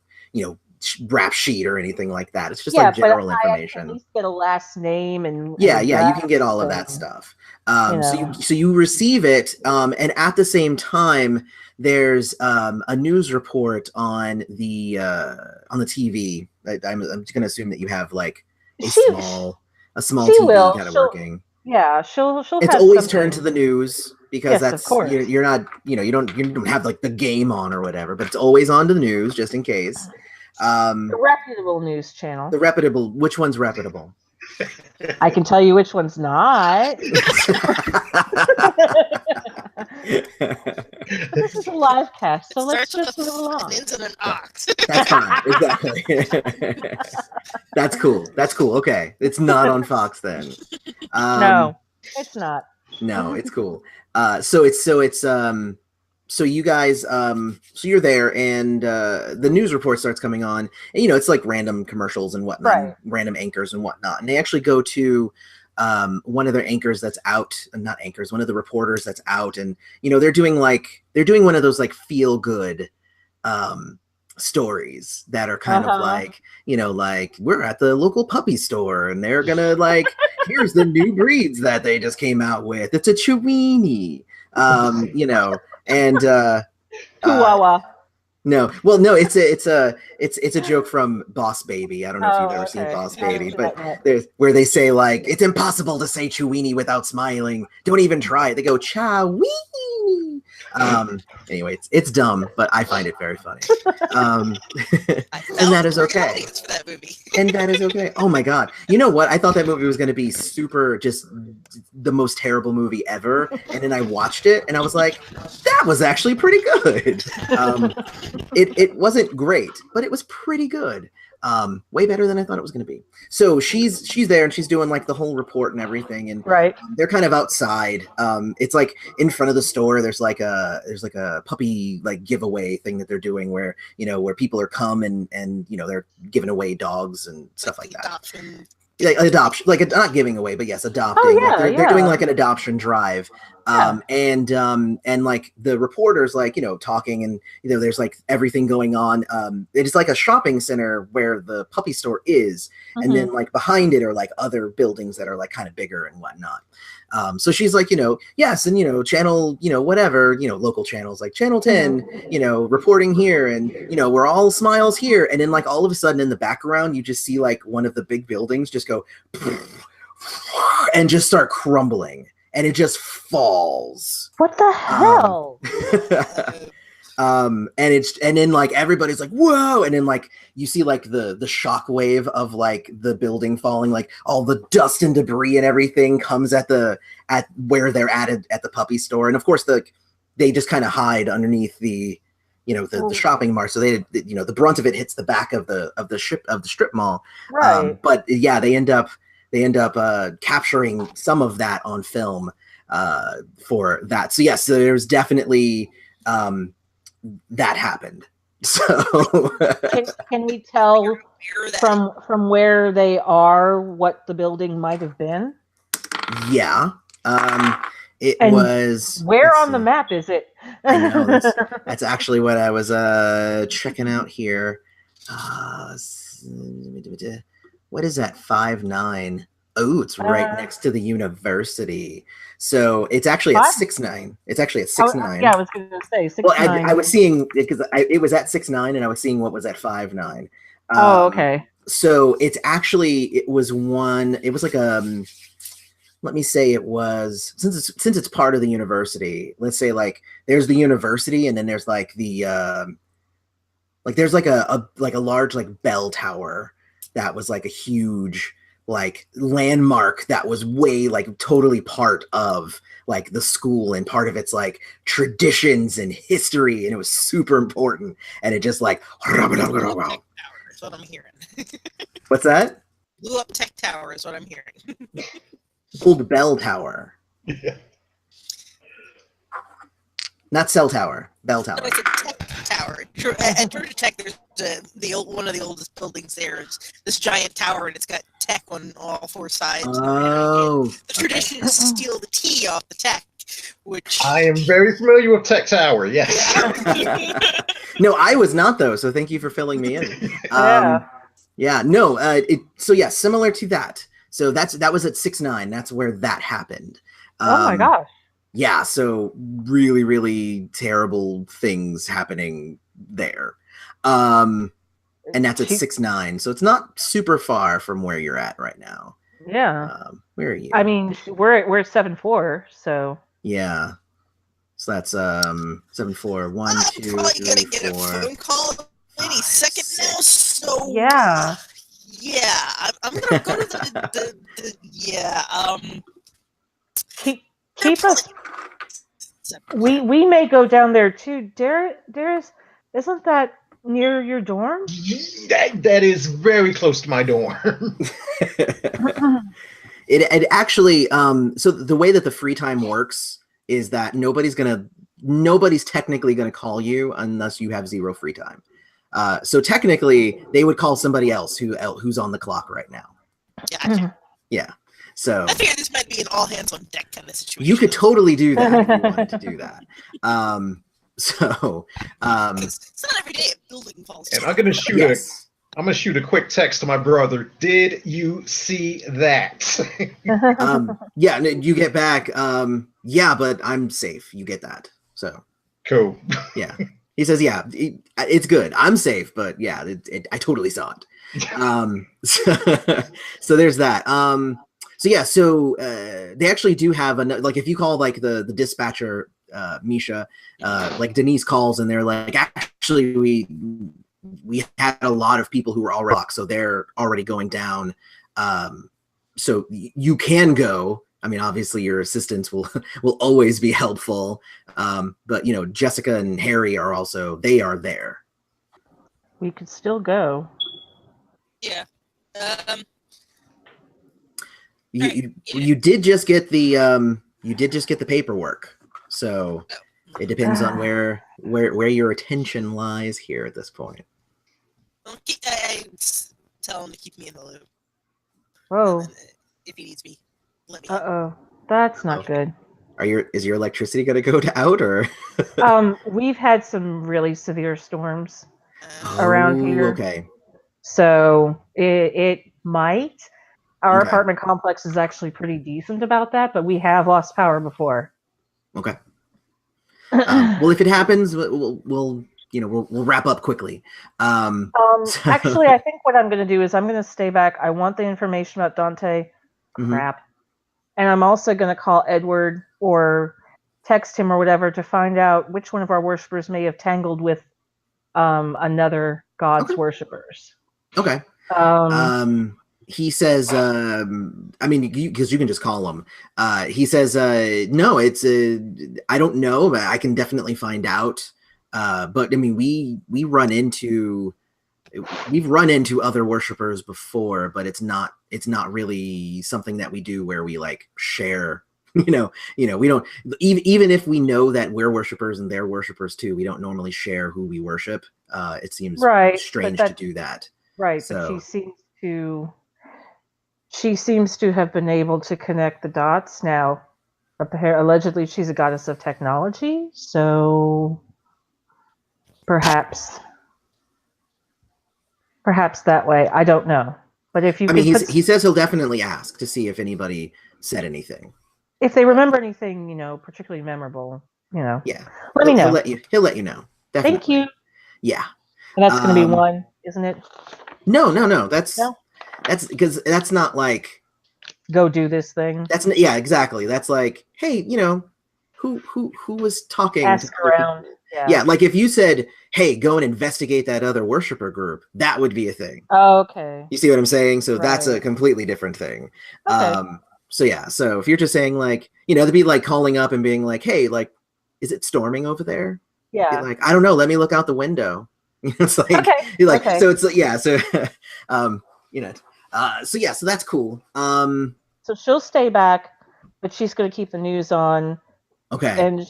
Speaker 1: rap sheet or anything like that. It's just like general information.
Speaker 2: At least get a last name and
Speaker 1: you can get all of that stuff. So you receive it, and at the same time, there's a news report on the TV. I'm just gonna assume that you have like a small TV kind of working.
Speaker 2: Yeah, she'll.
Speaker 1: It's always turned to the news because that's
Speaker 2: of course.
Speaker 1: You're not you don't have like the game on or whatever, but it's always on to the news just in case.
Speaker 2: The reputable news channel.
Speaker 1: Which one's reputable?
Speaker 2: I can tell you which one's not. This is a live cast, so let's just move along.
Speaker 1: That's fine. Exactly. That's cool. Okay, it's not on Fox then.
Speaker 2: No, it's not.
Speaker 1: No, it's cool. So you guys, so you're there, and the news report starts coming on, and it's like random commercials and whatnot,
Speaker 2: right.
Speaker 1: Random anchors and whatnot, and they actually go to one of their anchors that's out, not anchors, one of the reporters that's out, and they're doing one of those like feel good stories that are kind of like like we're at the local puppy store and they're gonna like here's the new breeds that they just came out with. It's a Chiweenie, and
Speaker 2: Chihuahua.
Speaker 1: No, well, no, it's a joke from Boss Baby. I don't know if you've ever seen
Speaker 2: Okay.
Speaker 1: Boss
Speaker 2: I haven't
Speaker 1: Baby,
Speaker 2: seen
Speaker 1: but
Speaker 2: that yet.
Speaker 1: there's where they say like it's impossible to say Chewini without smiling. Don't even try it. They go Chowini. Anyway, it's dumb, but I find it very funny. And that is okay.
Speaker 4: For that movie.
Speaker 1: And that is okay. Oh my god! You know what? I thought that movie was going to be super, just the most terrible movie ever, and then I watched it and I was like, that was actually pretty good. It wasn't great, but it was pretty good. Way better than I thought it was going to be. So she's there and she's doing like the whole report and everything, and
Speaker 2: Right.
Speaker 1: they're kind of outside. It's like in front of the store. There's like a puppy like giveaway thing that they're doing where where people are come and they're giving away dogs and stuff like that. Adoption, like not giving away, but yes, adopting.
Speaker 2: Oh, yeah,
Speaker 1: they're doing like an adoption drive. And like the reporters like talking, and there's like everything going on. It's like a shopping center where the puppy store is, and then like behind it are like other buildings that are like kind of bigger and whatnot. So she's like, yes, and channel, whatever, local channels like Channel 10, reporting here, and we're all smiles here, and then like all of a sudden in the background you just see like one of the big buildings just go and just start crumbling. And it just falls.
Speaker 2: What the hell?
Speaker 1: And then like everybody's like, whoa, and then like you see like the shockwave of like the building falling, like all the dust and debris and everything comes at where they're at the puppy store, and of course they just kind of hide underneath the the shopping mart, so they the brunt of it hits the back of the strip mall.
Speaker 2: Right.
Speaker 1: But yeah, they end up capturing some of that on film for that. So yes, so there's definitely that happened. So
Speaker 2: can we tell from where they are what the building might have been?
Speaker 1: Yeah. It
Speaker 2: And
Speaker 1: was.
Speaker 2: Where on the map is it?
Speaker 1: I know, that's actually what I was checking out here. What is that? 5'9". Oh, it's right next to the university. So it's actually at 6'9". It's actually at 6'9".
Speaker 2: Yeah, I was going to say 6'9".
Speaker 1: Well, I was seeing because it was at 6'9", and I was seeing what was at 5'9".
Speaker 2: Oh, okay.
Speaker 1: So it's actually it was like let me say it was since it's part of the university. Let's say like there's the university, and then there's like the there's like a large like bell tower that was like a huge like landmark that was way like totally part of like the school and part of its like traditions and history, and it was super important, and it just like
Speaker 4: is what I'm hearing.
Speaker 1: What's that?
Speaker 4: Blew up tech tower is what I'm hearing.
Speaker 1: Old bell tower.
Speaker 3: Yeah.
Speaker 1: Not cell tower, bell tower.
Speaker 4: No, it's a tech tower. At Georgia Tech, there's one of the oldest buildings there. It's this giant tower, and it's got tech on all four sides.
Speaker 1: Oh.
Speaker 4: The tradition is to steal the T off the tech, which
Speaker 3: I am very familiar with Tech Tower. Yes.
Speaker 1: No, I was not though. So thank you for filling me in.
Speaker 2: Yeah.
Speaker 1: No. So yeah, similar to that. So that was at 6'9". That's where that happened.
Speaker 2: Oh my gosh.
Speaker 1: Yeah, so really, really terrible things happening there. And that's at 6'9", so it's not super far from where you're at right now.
Speaker 2: Yeah.
Speaker 1: Where are you?
Speaker 2: I mean, we're at 7'4", so.
Speaker 1: Yeah. So that's 7'4". 1, 2,
Speaker 4: probably
Speaker 1: 3,
Speaker 4: gonna get a
Speaker 1: 4.
Speaker 4: phone call any second now. So
Speaker 2: Yeah.
Speaker 4: yeah, I'm gonna go to the yeah.
Speaker 2: Keep us. We may go down there too. Darius, isn't that near your dorm?
Speaker 3: That is very close to my dorm.
Speaker 1: It actually so the way that the free time works is that nobody's technically gonna call you unless you have 0 free time. So technically they would call somebody else who's on the clock right now.
Speaker 4: Gotcha.
Speaker 1: Yeah. So
Speaker 4: I figure this might be an all hands on deck kind of situation.
Speaker 1: you could totally do that if you wanted to do that. So
Speaker 4: it's not every day a building falls
Speaker 3: And
Speaker 4: down.
Speaker 3: I'm gonna shoot a quick text to my brother. Did you see that?
Speaker 1: yeah, you get back. Yeah, but I'm safe. You get that. So
Speaker 3: Cool.
Speaker 1: yeah. He says, "Yeah, it's good. I'm safe, but yeah, I totally saw it." So there's that. So yeah, so they actually do have like if you call like the dispatcher, Misha, like Denise calls and they're like, actually we had a lot of people who were already locked, so they're already going down. So you can go. I mean, obviously your assistance will always be helpful. But you know, Jessica and Harry are also there.
Speaker 2: We could still go.
Speaker 4: Yeah.
Speaker 1: You did just get the paperwork, so it depends on where your attention lies here at this point.
Speaker 4: I tell him to keep me in the loop.
Speaker 2: Whoa.
Speaker 4: If he needs me, let me.
Speaker 2: Uh-oh. That's not good.
Speaker 1: Is your electricity going to go out or?
Speaker 2: We've had some really severe storms around here.
Speaker 1: Okay.
Speaker 2: So it might. Our
Speaker 1: Okay.
Speaker 2: apartment complex is actually pretty decent about that, but we have lost power before.
Speaker 1: Okay. Well, if it happens, we'll wrap up quickly.
Speaker 2: Actually, I think what I'm going to do is I'm going to stay back. I want the information about Dante. Crap. And I'm also going to call Edward or text him or whatever to find out which one of our worshippers may have tangled with another god's worshippers.
Speaker 1: Okay. He says, I mean, because you can just call him. He says, no, it's I don't know, but I can definitely find out. But I mean, we've run into other worshipers before, but it's not really something that we do where we like share. We don't even if we know that we're worshipers and they're worshipers too, we don't normally share who we worship. It seems strange to do that.
Speaker 2: Right, so, but she seems to have been able to connect the dots. Now, allegedly, she's a goddess of technology, so perhaps that way. I don't know, but if you,
Speaker 1: he says he'll definitely ask to see if anybody said anything.
Speaker 2: If they remember anything, particularly memorable,
Speaker 1: yeah,
Speaker 2: let me know.
Speaker 1: He'll let you know. Definitely.
Speaker 2: Thank you.
Speaker 1: Yeah,
Speaker 2: and that's going to be one, isn't it?
Speaker 1: No. That's because that's not like
Speaker 2: go do this thing.
Speaker 1: That's exactly. That's like, hey, who was talking?
Speaker 2: Ask around.
Speaker 1: Yeah, like if you said, hey, go and investigate that other worshiper group, that would be a thing.
Speaker 2: Oh, okay.
Speaker 1: You see what I'm saying? So that's a completely different thing. Okay. So if you're just saying like, to be like calling up and being like, hey, like, is it storming over there?
Speaker 2: Yeah.
Speaker 1: Like, I don't know. Let me look out the window. It's like,
Speaker 2: okay.
Speaker 1: So it's like, yeah. So, so that's cool.
Speaker 2: So she'll stay back, but she's going to keep the news on.
Speaker 1: Okay.
Speaker 2: And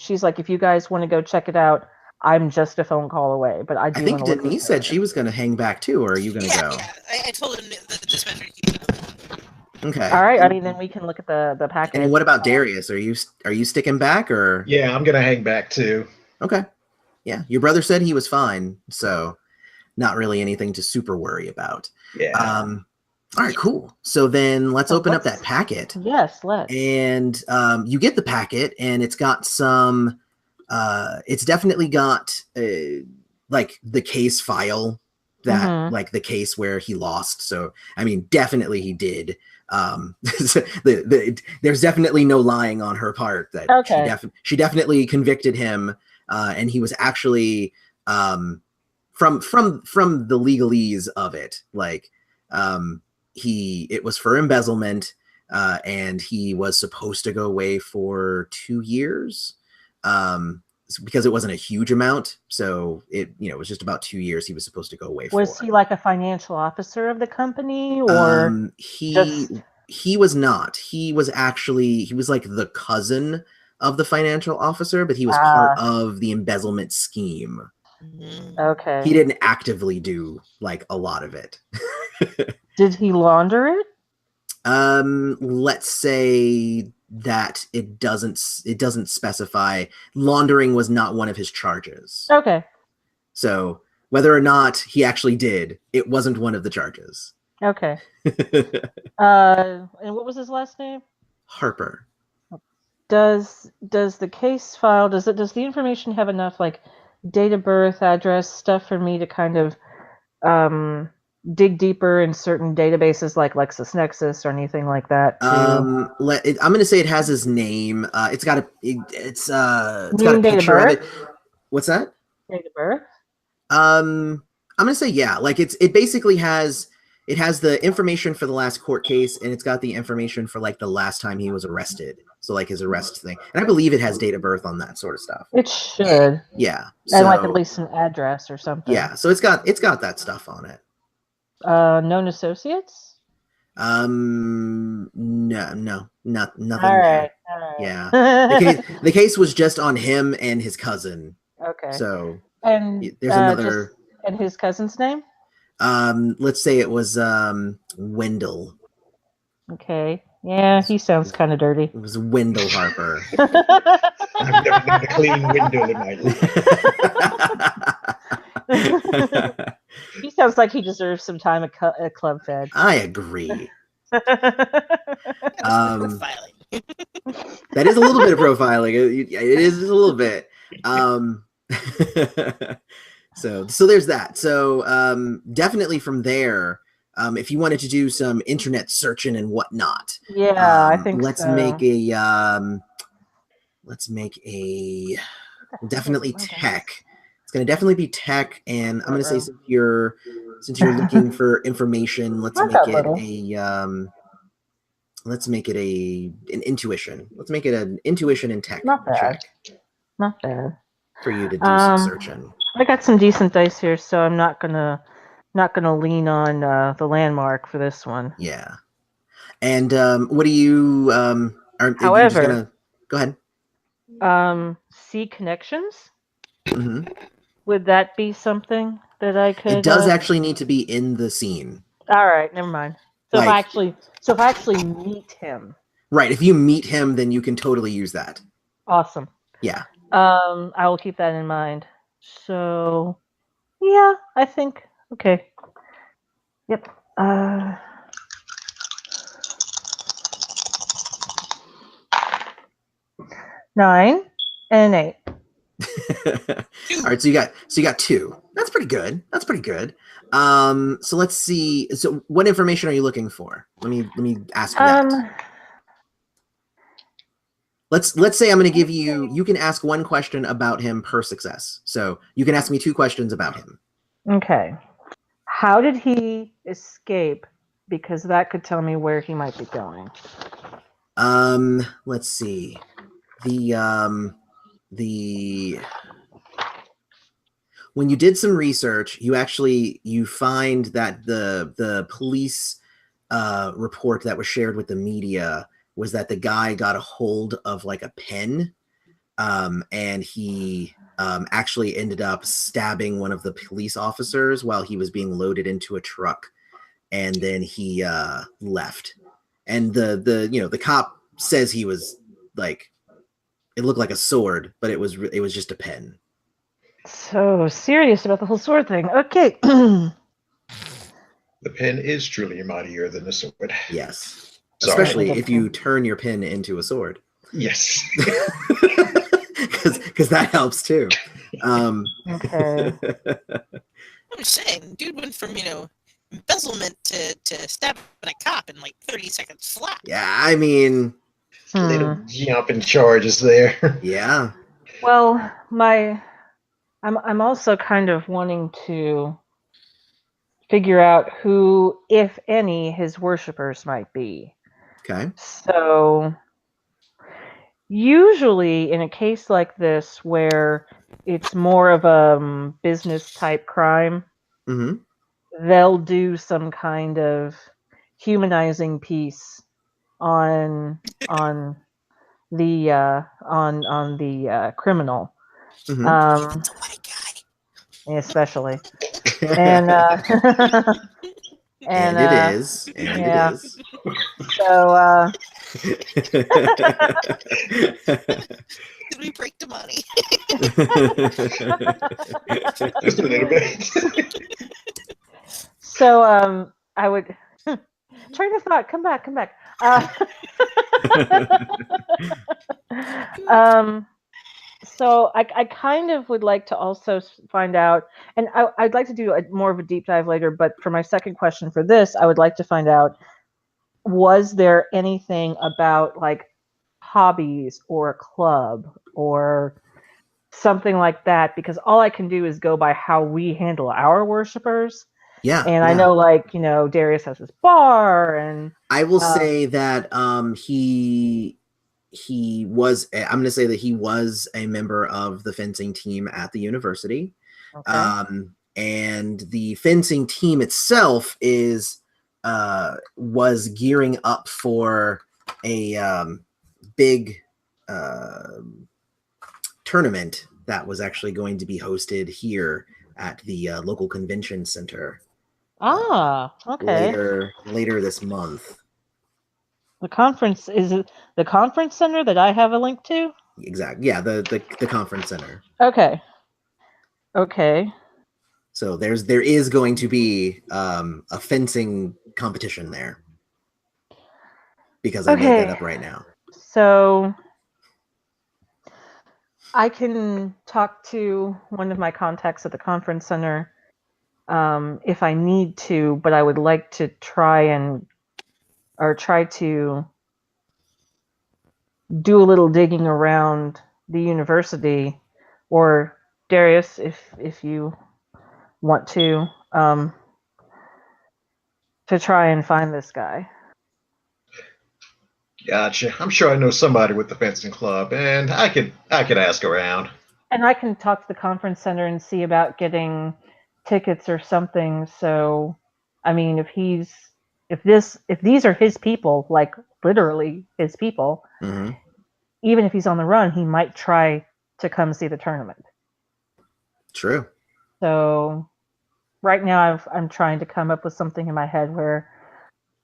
Speaker 2: she's like, if you guys want to go check it out, I'm just a phone call away. But I
Speaker 1: think Denise said she was going to hang back too, or are you going to go?
Speaker 4: Yeah. I told him the dispatcher.
Speaker 1: Okay.
Speaker 2: All right. I mean, then we can look at the package.
Speaker 1: And what about Darius? Are you sticking back or?
Speaker 3: Yeah, I'm going to hang back too.
Speaker 1: Okay. Yeah, your brother said he was fine, so not really anything to super worry about.
Speaker 3: Yeah.
Speaker 1: All right, cool. So then let's open up that packet.
Speaker 2: Yes, let's.
Speaker 1: And you get the packet, and it's got some. It's definitely got like the case file that, like the case where he lost. So I mean, definitely he did. There's definitely no lying on her part that she definitely convicted him. And he was actually from the legalese of it, like it was for embezzlement, and he was supposed to go away for 2 years, because it wasn't a huge amount, so it was just about 2 years he was supposed to go away for.
Speaker 2: Was he like a financial officer of the company, or
Speaker 1: he was not. He was like the cousin of the financial officer, but he was part of the embezzlement scheme.
Speaker 2: Okay.
Speaker 1: He didn't actively do like a lot of it.
Speaker 2: Did he launder it?
Speaker 1: Let's say that it doesn't specify. Laundering was not one of his charges.
Speaker 2: Okay.
Speaker 1: So whether or not he actually did, it wasn't one of the charges.
Speaker 2: Okay. And what was his last name?
Speaker 1: Harper.
Speaker 2: Does the case file, does the information have enough like date of birth, address, stuff for me to kind of dig deeper in certain databases like LexisNexis or anything like that? I'm
Speaker 1: going to say it has his name. It's got a
Speaker 2: date of
Speaker 1: picture of it.
Speaker 2: birth?
Speaker 1: What's that?
Speaker 2: Date of birth?
Speaker 1: I'm gonna say yeah. Like it basically has the information for the last court case, and it's got the information for like the last time he was arrested. So like his arrest thing, and I believe it has date of birth on that sort of stuff.
Speaker 2: It should.
Speaker 1: Yeah.
Speaker 2: And like at least an address or something.
Speaker 1: Yeah. So it's got that stuff on it.
Speaker 2: Known associates?
Speaker 1: No, nothing.
Speaker 2: All right.
Speaker 1: Yeah. The case was just on him and his cousin.
Speaker 2: Okay.
Speaker 1: So
Speaker 2: and
Speaker 1: there's another.
Speaker 2: And his cousin's name?
Speaker 1: Let's say it was Wendell.
Speaker 2: Okay. Yeah, he sounds kind of dirty.
Speaker 1: It was Wendell Harper.
Speaker 3: I've never known a clean window in my life.
Speaker 2: He sounds like he deserves some time at Club Fed.
Speaker 1: I agree.
Speaker 4: Profiling.
Speaker 1: That is a little bit of profiling. It is a little bit. So there's that. So definitely from there, if you wanted to do some internet searching and whatnot,
Speaker 2: yeah, I think
Speaker 1: let's
Speaker 2: so.
Speaker 1: make a definitely tech. It's going to definitely be tech, and I'm going to say since you're looking for information, let's make it an intuition. Let's make it an intuition and tech check.
Speaker 2: Not bad.
Speaker 1: For you to do some searching.
Speaker 2: I got some decent dice here, so I'm not gonna lean on the landmark for this one.
Speaker 1: Yeah. And what do you
Speaker 2: however,
Speaker 1: you just gonna go ahead?
Speaker 2: See connections?
Speaker 1: Mm-hmm.
Speaker 2: Would that be something that I could?
Speaker 1: It does actually need to be in the scene.
Speaker 2: All right, never mind. So if I actually meet him.
Speaker 1: Right. If you meet him, then you can totally use that.
Speaker 2: Awesome.
Speaker 1: Yeah.
Speaker 2: I will keep that in mind. So, yeah, I think okay. Yep. 9 and 8.
Speaker 1: All right, so you got 2. That's pretty good. So let's see. So what information are you looking for? Let me ask you that. Let's say I'm going to give you can ask one question about him per success. So you can ask me 2 questions about him.
Speaker 2: Okay. How did he escape? Because that could tell me where he might be going.
Speaker 1: Let's see. The when you did some research, you find that the police report that was shared with the media was that the guy got a hold of like a pen, and he actually ended up stabbing one of the police officers while he was being loaded into a truck, and then he left. And the cop says he was like, it looked like a sword, but it was just a pen.
Speaker 2: So serious about the whole sword thing. Okay.
Speaker 3: The pen is truly mightier than the sword.
Speaker 1: Yes.
Speaker 3: Sorry.
Speaker 1: Especially if you turn your pen into a sword.
Speaker 3: Yes.
Speaker 1: Because that helps too.
Speaker 2: Okay.
Speaker 4: I'm saying, dude went from, embezzlement to stabbing a cop in like 30 seconds flat.
Speaker 1: Yeah, I mean...
Speaker 3: Little jumping charges there.
Speaker 1: Yeah.
Speaker 2: Well, I'm also kind of wanting to figure out who, if any, his worshippers might be.
Speaker 1: Okay.
Speaker 2: So, usually in a case like this where it's more of a business type crime, they'll do some kind of humanizing piece on the criminal.
Speaker 4: It's a white guy.
Speaker 2: Especially. And
Speaker 1: and it is.
Speaker 2: So
Speaker 4: Did we break the money?
Speaker 3: Just a little bit.
Speaker 2: So I would train of thought, come back. So I kind of would like to also find out, and I'd like to do more of a deep dive later, but for my second question for this, I would like to find out, was there anything about like hobbies or a club or something like that? Because all I can do is go by how we handle our worshipers.
Speaker 1: Yeah.
Speaker 2: And I know, like, Darius has his bar, and
Speaker 1: I will say that he was, I'm going to say that he was a member of the fencing team at the university.
Speaker 2: okay.
Speaker 1: And the fencing team itself was gearing up for a big tournament that was actually going to be hosted here at the local convention center.
Speaker 2: Okay.
Speaker 1: Later this month.
Speaker 2: The conference, is it the conference center that I have a link to?
Speaker 1: Exactly. Yeah, the conference center.
Speaker 2: Okay.
Speaker 1: So there is going to be a fencing competition there, because I made that up right now.
Speaker 2: So I can talk to one of my contacts at the conference center if I need to, but I would like to try to do a little digging around the university, or Darius, if you want to try and find this guy.
Speaker 3: Gotcha. I'm sure I know somebody with the fencing club, and I could ask around.
Speaker 2: And I can talk to the conference center and see about getting tickets or something. So, I mean, if these are his people, like literally his people,
Speaker 1: Mm-hmm.
Speaker 2: even if he's on the run, he might try to come see the tournament.
Speaker 1: True.
Speaker 2: So, right now I'm trying to come up with something in my head where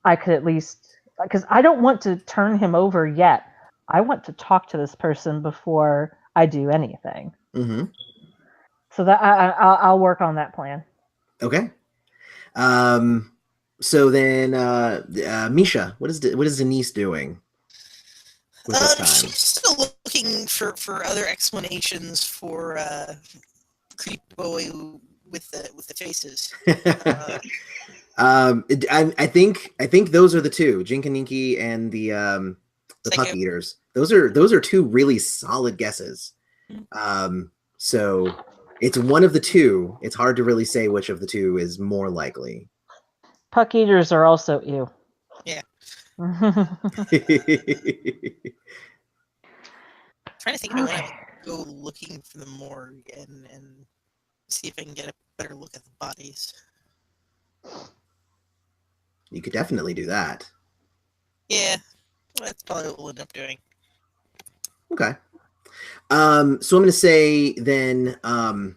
Speaker 2: I could at least, because I don't want to turn him over yet. I want to talk to this person before I do anything.
Speaker 1: Mm-hmm.
Speaker 2: So that I'll work on that plan.
Speaker 1: Okay. So then, Misha, what is Denise doing with this time?
Speaker 4: She's still looking for other explanations for creep boy with the faces.
Speaker 1: I think those are the two, Jinkaninki and the Puck Eaters. Those are two really solid guesses. So it's one of the two. It's hard to really say which of the two is more likely.
Speaker 2: Puck Eaters are also ew.
Speaker 4: Yeah.
Speaker 2: Okay.
Speaker 4: Trying to think if I want to go looking for the morgue and see if I can get a better look at the bodies.
Speaker 1: You could definitely do that.
Speaker 4: Yeah, that's probably what we'll end up doing.
Speaker 1: Okay. So I'm going to say then, and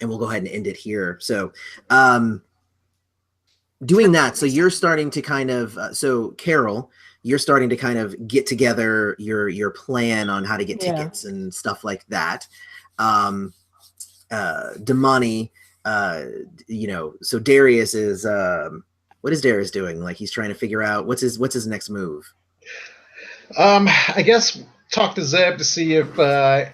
Speaker 1: we'll go ahead and end it here. So, doing that, so you're starting to kind of, so Carol, you're starting to kind of get together your plan on how to get tickets and stuff like that. Damani, so Darius is, what is Darius doing? Like, he's trying to figure out what's his next move.
Speaker 3: I guess talk to Zeb to see if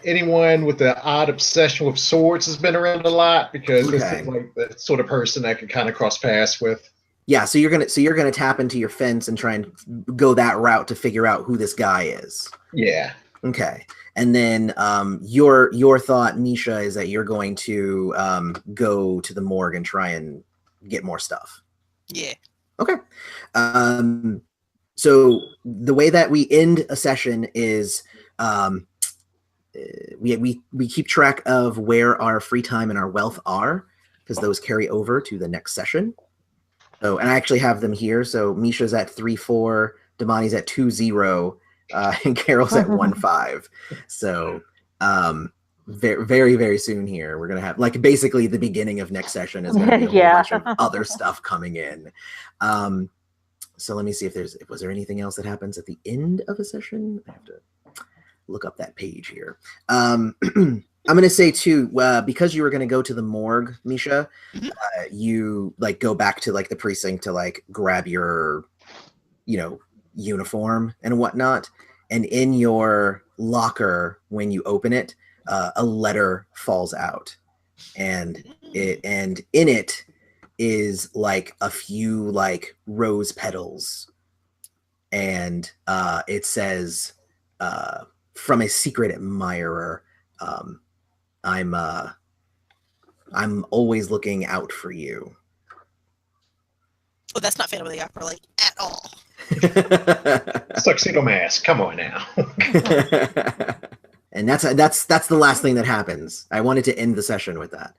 Speaker 3: anyone with an odd obsession with swords has been around a lot, because this seems like the sort of person I can kind of cross paths with. Yeah,
Speaker 1: so you're gonna tap into your fence and try and go that route to figure out who this guy is.
Speaker 3: Yeah.
Speaker 1: Okay. And then your thought, Misha, is that you're going to go to the morgue and try and get more stuff.
Speaker 4: Yeah.
Speaker 1: Okay. So the way that we end a session is we keep track of where our free time and our wealth are, because those carry over to the next session. So, and I actually have them here. So Misha's at 3-4, Damani's at 2-0, and Carol's at 1-5. So very, very, very soon here, we're gonna have, like, basically the beginning of next session is gonna be a whole bunch of other stuff coming in. So let me see if was there anything else that happens at the end of a session? I have to look up that page here. I'm going to say too, because you were going to go to the morgue, Misha, you like go back to like the precinct to like grab your, uniform and whatnot. And in your locker, when you open it, a letter falls out, and in it is like a few like rose petals, and it says, from a secret admirer, I'm always looking out for you.
Speaker 4: Oh, that's not Phantom of the Opera, like, at all.
Speaker 3: Tuxedo Mask. Come on now.
Speaker 1: And that's the last thing that happens. I wanted to end the session with that.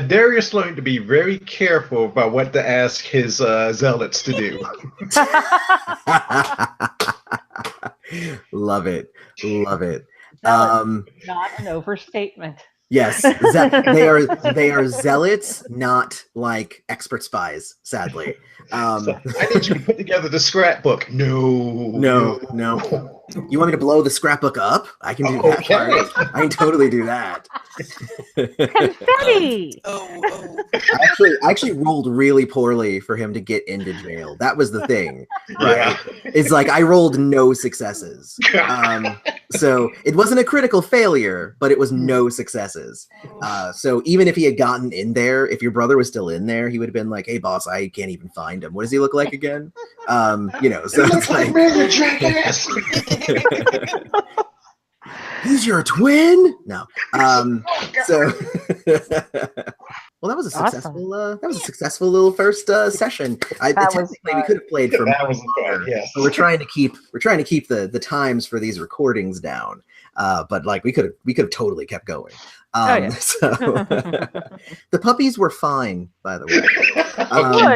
Speaker 3: Darius learned to be very careful about what to ask his zealots to do.
Speaker 1: Love it.
Speaker 2: Not an overstatement.
Speaker 1: Yes, they are zealots, not like expert spies. Sadly,
Speaker 3: So, I need you to put together the scrapbook. No.
Speaker 1: You want me to blow the scrapbook up? I can do that.
Speaker 3: Okay.
Speaker 1: Part. I can totally do that.
Speaker 2: Confetti!
Speaker 4: Oh.
Speaker 1: I actually rolled really poorly for him to get into jail. That was the thing. Right?
Speaker 3: Yeah.
Speaker 1: It's like I rolled no successes. So it wasn't a critical failure, but it was no successes. So even if he had gotten in there, if your brother was still in there, he would have been like, "Hey, boss, I can't even find him. What does he look like again?" So it's like,
Speaker 3: "Man, jackass."
Speaker 1: He's your twin? No. So well, that was a successful.
Speaker 2: Awesome.
Speaker 1: That was a successful little first session. Technically, we could have played for
Speaker 3: That was
Speaker 1: longer,
Speaker 3: fun, yes.
Speaker 1: but we're trying to keep the times for these recordings down. But like we could have totally kept going. So the puppies were fine, by the way.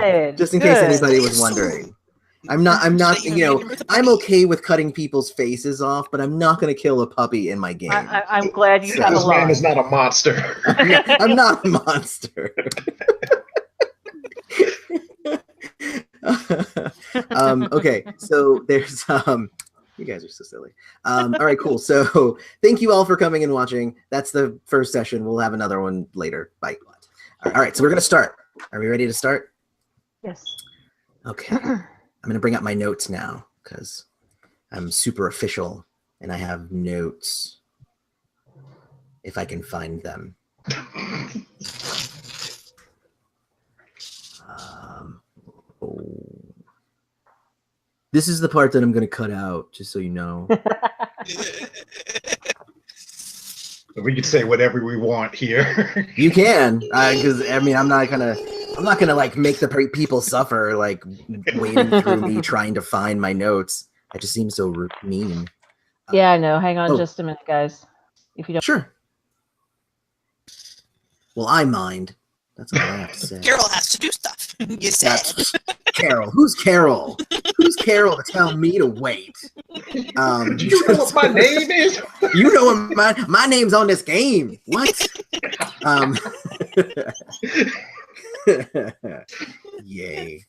Speaker 2: Good.
Speaker 1: Just in case anybody was wondering. I'm not, I'm okay with cutting people's faces off, but I'm not going to kill a puppy in my game.
Speaker 2: I'm glad you have a
Speaker 3: This man
Speaker 2: line.
Speaker 3: is not a monster.
Speaker 1: I'm not a monster. Okay, so there's, you guys are so silly. All right, cool. So thank you all for coming and watching. That's the first session. We'll have another one later. Bye. All right, so we're going to start. Are we ready to start?
Speaker 2: Yes.
Speaker 1: Okay. I'm going to bring up my notes now because I'm super official and I have notes if I can find them. This is the part that I'm going to cut out, just so you know.
Speaker 3: We can say whatever we want here.
Speaker 1: You can, because I'm not gonna like make the people suffer like wading through me trying to find my notes. That just seems so mean.
Speaker 2: Yeah, I know. Hang on just a minute, guys. If you don't.
Speaker 1: Sure. Well, I mind. That's all I have to say.
Speaker 4: Carol has to do stuff. You said.
Speaker 1: Carol. Who's Carol? Who's Carol to tell me to wait?
Speaker 3: Do you know what my name is?
Speaker 1: You know what my name's on this game. What? Yay.